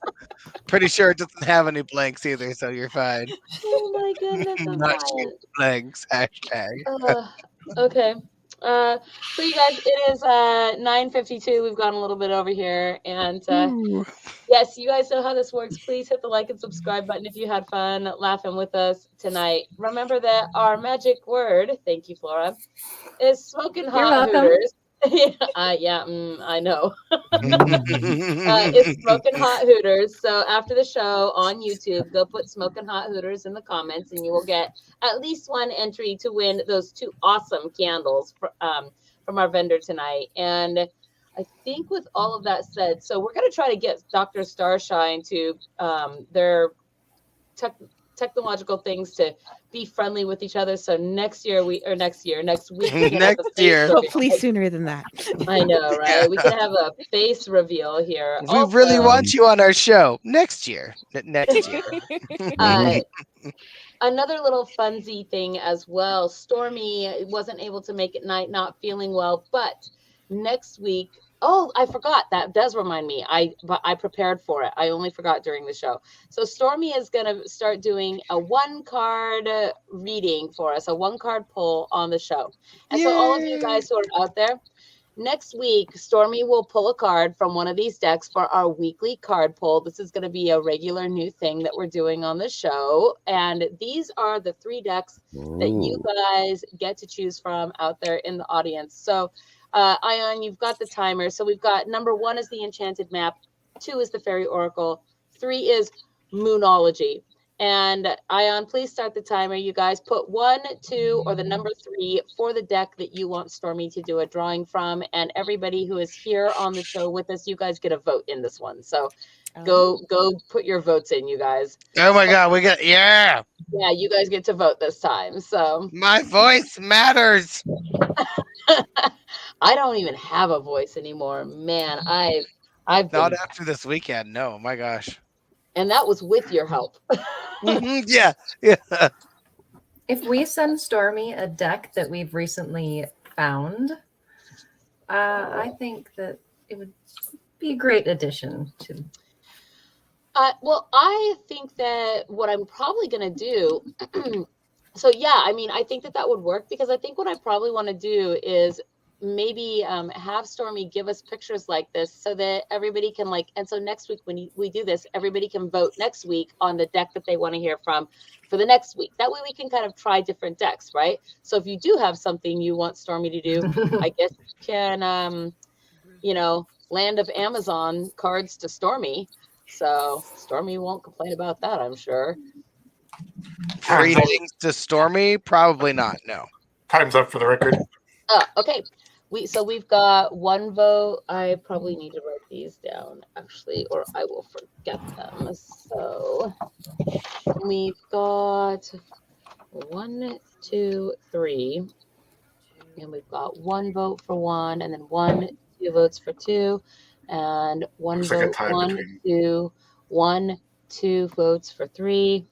Speaker 3: Pretty sure it doesn't have any blanks either, so you're fine.
Speaker 2: Oh my goodness, I'm
Speaker 3: Not
Speaker 2: dying.
Speaker 3: blanks. Hashtag.
Speaker 2: Okay. So you guys, it is 9:52. We've gone a little bit over here, and yes, you guys know how this works. Please hit the like and subscribe button if you had fun laughing with us tonight. Remember that our magic word, thank you, Flora, is smoking hot hooters. I know. It's Smoking Hot Hooters. So after the show on YouTube, go put Smoking Hot Hooters in the comments, and you will get at least one entry to win those 2 awesome candles from our vendor tonight. And I think with all of that said, so we're going to try to get Dr. Starshine to their technological things to be friendly with each other. So next week, we can have a face
Speaker 5: Hopefully sooner than that.
Speaker 2: I know, right? We can have a face reveal here.
Speaker 3: We really want you on our show next year. Next year.
Speaker 2: Another little funsy thing as well. Stormy wasn't able to make it night, not feeling well, but next week. Oh, I forgot. That does remind me. But I prepared for it. I only forgot during the show. So Stormy is going to start doing a 1-card reading for us, a 1-card pull on the show. And so all of you guys who are out there, next week, Stormy will pull a card from one of these decks for our weekly card pull. This is going to be a regular new thing that we're doing on the show. And these are the 3 decks that you guys get to choose from out there in the audience. So Ion, you've got the timer. So we've got number 1 is the enchanted map, 2 is the fairy oracle, 3 is moonology. And Ion, please start the timer. You guys put 1, 2, or the number 3 for the deck that you want Stormy to do a drawing from. And everybody who is here on the show with us, you guys get a vote in this one. So go put your votes in, you guys.
Speaker 3: Oh my God, we got
Speaker 2: Yeah, you guys get to vote this time. So
Speaker 3: my voice matters.
Speaker 2: I don't even have a voice anymore, man. I've
Speaker 3: Not
Speaker 2: been,
Speaker 3: after this weekend. No, my gosh.
Speaker 2: and that was with your help.
Speaker 3: Yeah.
Speaker 12: If we send Stormy a deck that we've recently found, I think that it would be a great addition to.
Speaker 2: Well, I think that what I'm probably going to do, so yeah, I mean, I think that that would work, because I think what I probably want to do is maybe have Stormy give us pictures like this so that everybody can and so next week when we do this, everybody can vote next week on the deck that they want to hear from for the next week. That way we can kind of try different decks, right? So if you do have something you want Stormy to do, I guess you can, Land of Amazon cards to Stormy. So Stormy won't complain about that, I'm sure.
Speaker 3: Free things to Stormy? Probably not. No.
Speaker 6: Time's up for the record.
Speaker 2: Okay. We've got 1 vote. I probably need to write these down, actually, or I will forget them. So we've got 1, 2, 3, and we've got 1 vote for 1, and then 1, 2 votes for 2, and 1
Speaker 6: Looks like a
Speaker 2: vote,
Speaker 6: tie
Speaker 2: 1,
Speaker 6: between-
Speaker 2: 2, 1, 2 votes for 3.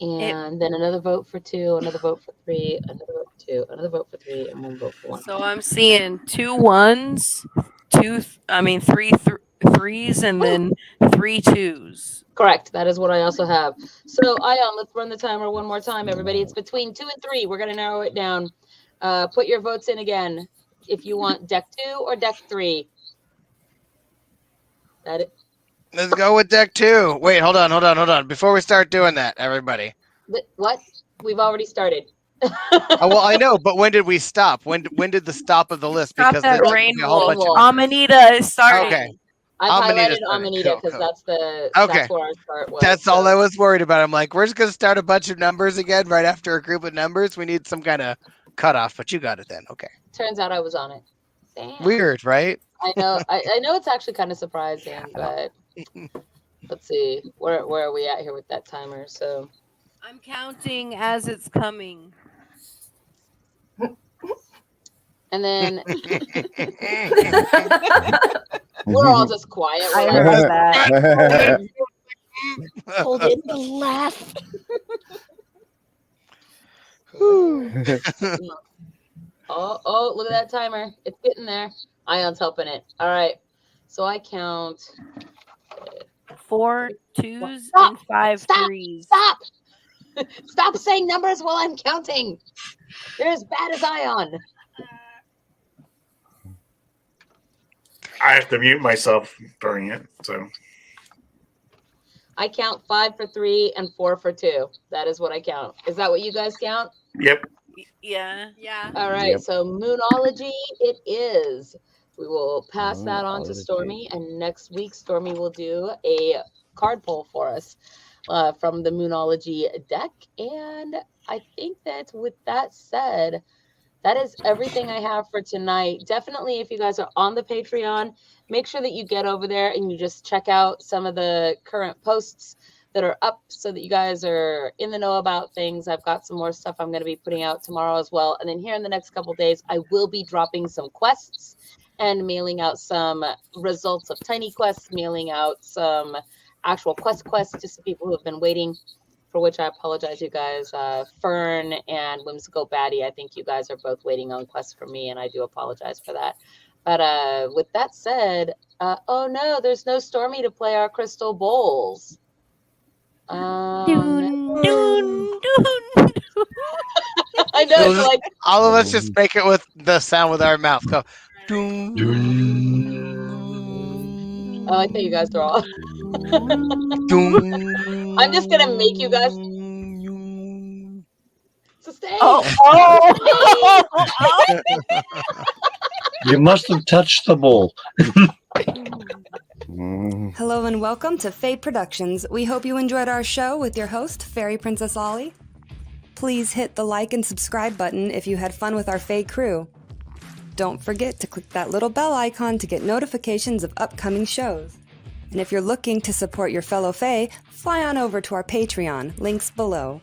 Speaker 2: And then another vote for 2, another vote for 3, another vote for 2, another vote for 3, and 1 vote for 1.
Speaker 4: So I'm seeing 2 1s, 3 3s, and then 3 2s.
Speaker 2: Correct. That is what I also have. So, Ion, let's run the timer one more time, everybody. It's between 2 and 3. We're going to narrow it down. Put your votes in again if you want deck 2 or deck 3. That it.
Speaker 3: Let's go with deck 2. Wait, hold on. Before we start doing that, everybody.
Speaker 2: What? We've already started.
Speaker 3: Well, I know, but when did we stop? When did the stop of the list?
Speaker 4: Stop
Speaker 3: Because
Speaker 4: that
Speaker 3: there's
Speaker 4: rainbow.
Speaker 3: a whole bunch of
Speaker 4: Amanita is starting.
Speaker 3: Okay.
Speaker 2: I've
Speaker 3: Amanita's
Speaker 2: highlighted
Speaker 3: starting.
Speaker 2: Amanita because
Speaker 3: Cool.
Speaker 2: that's where our start was.
Speaker 3: That's all I was worried about. I'm like, we're just gonna start a bunch of numbers again right after a group of numbers. We need some kind of cutoff, but you got it then. Okay.
Speaker 2: Turns out I was on it. Damn.
Speaker 3: Weird, right?
Speaker 2: I know. I know it's actually kind of surprising, but let's see. Where are we at here with that timer? So
Speaker 4: I'm counting as it's coming.
Speaker 2: and then we're all just quiet.
Speaker 4: I
Speaker 2: We're
Speaker 4: heard
Speaker 2: like,
Speaker 4: that.
Speaker 5: Hold in the laugh.
Speaker 2: oh, look at that timer. It's getting there. Ion's helping it. All right. So I count
Speaker 4: 4 2s
Speaker 2: Stop!
Speaker 4: and 5
Speaker 2: Stop!
Speaker 4: 3s.
Speaker 2: Stop! Stop saying numbers while I'm counting. You're as bad as Ion.
Speaker 6: I have to mute myself during it, so
Speaker 2: I count 5 for 3 and 4 for 2. That is what I count. Is that what you guys count?
Speaker 6: yep.
Speaker 4: Yeah.
Speaker 2: All right.
Speaker 7: Yep.
Speaker 2: So Moonology it is. We will pass that on to
Speaker 7: Moonology.
Speaker 2: Stormy, and next week Stormy will do a card pull for us from the Moonology deck. And I think that with that said, that is everything I have for tonight. Definitely, if you guys are on the Patreon, make sure that you get over there and you just check out some of the current posts that are up so that you guys are in the know about things. I've got some more stuff I'm going to be putting out tomorrow as well. And then here in the next couple of days, I will be dropping some quests and mailing out some results of tiny quests, mailing out some actual quests just to people who have been waiting, for which I apologize, you guys. Fern and Whimsical Baddie, I think you guys are both waiting on quests from me, and I do apologize for that. But with that said, oh no, there's no Stormy to play our crystal bowls. No. I know, it's like
Speaker 3: all of us just make it with the sound with our mouth. Go.
Speaker 2: Oh, I thought you guys were all. I'm just gonna make you guys sustain.
Speaker 4: Oh.
Speaker 8: You must have touched the bowl.
Speaker 14: Hello and welcome to FAE Productions. We hope you enjoyed our show with your host, Fairy Princess Ollie. Please hit the like and subscribe button if you had fun with our FAE crew. Don't forget to click that little bell icon to get notifications of upcoming shows. And if you're looking to support your fellow FAE, fly on over to our Patreon, links below.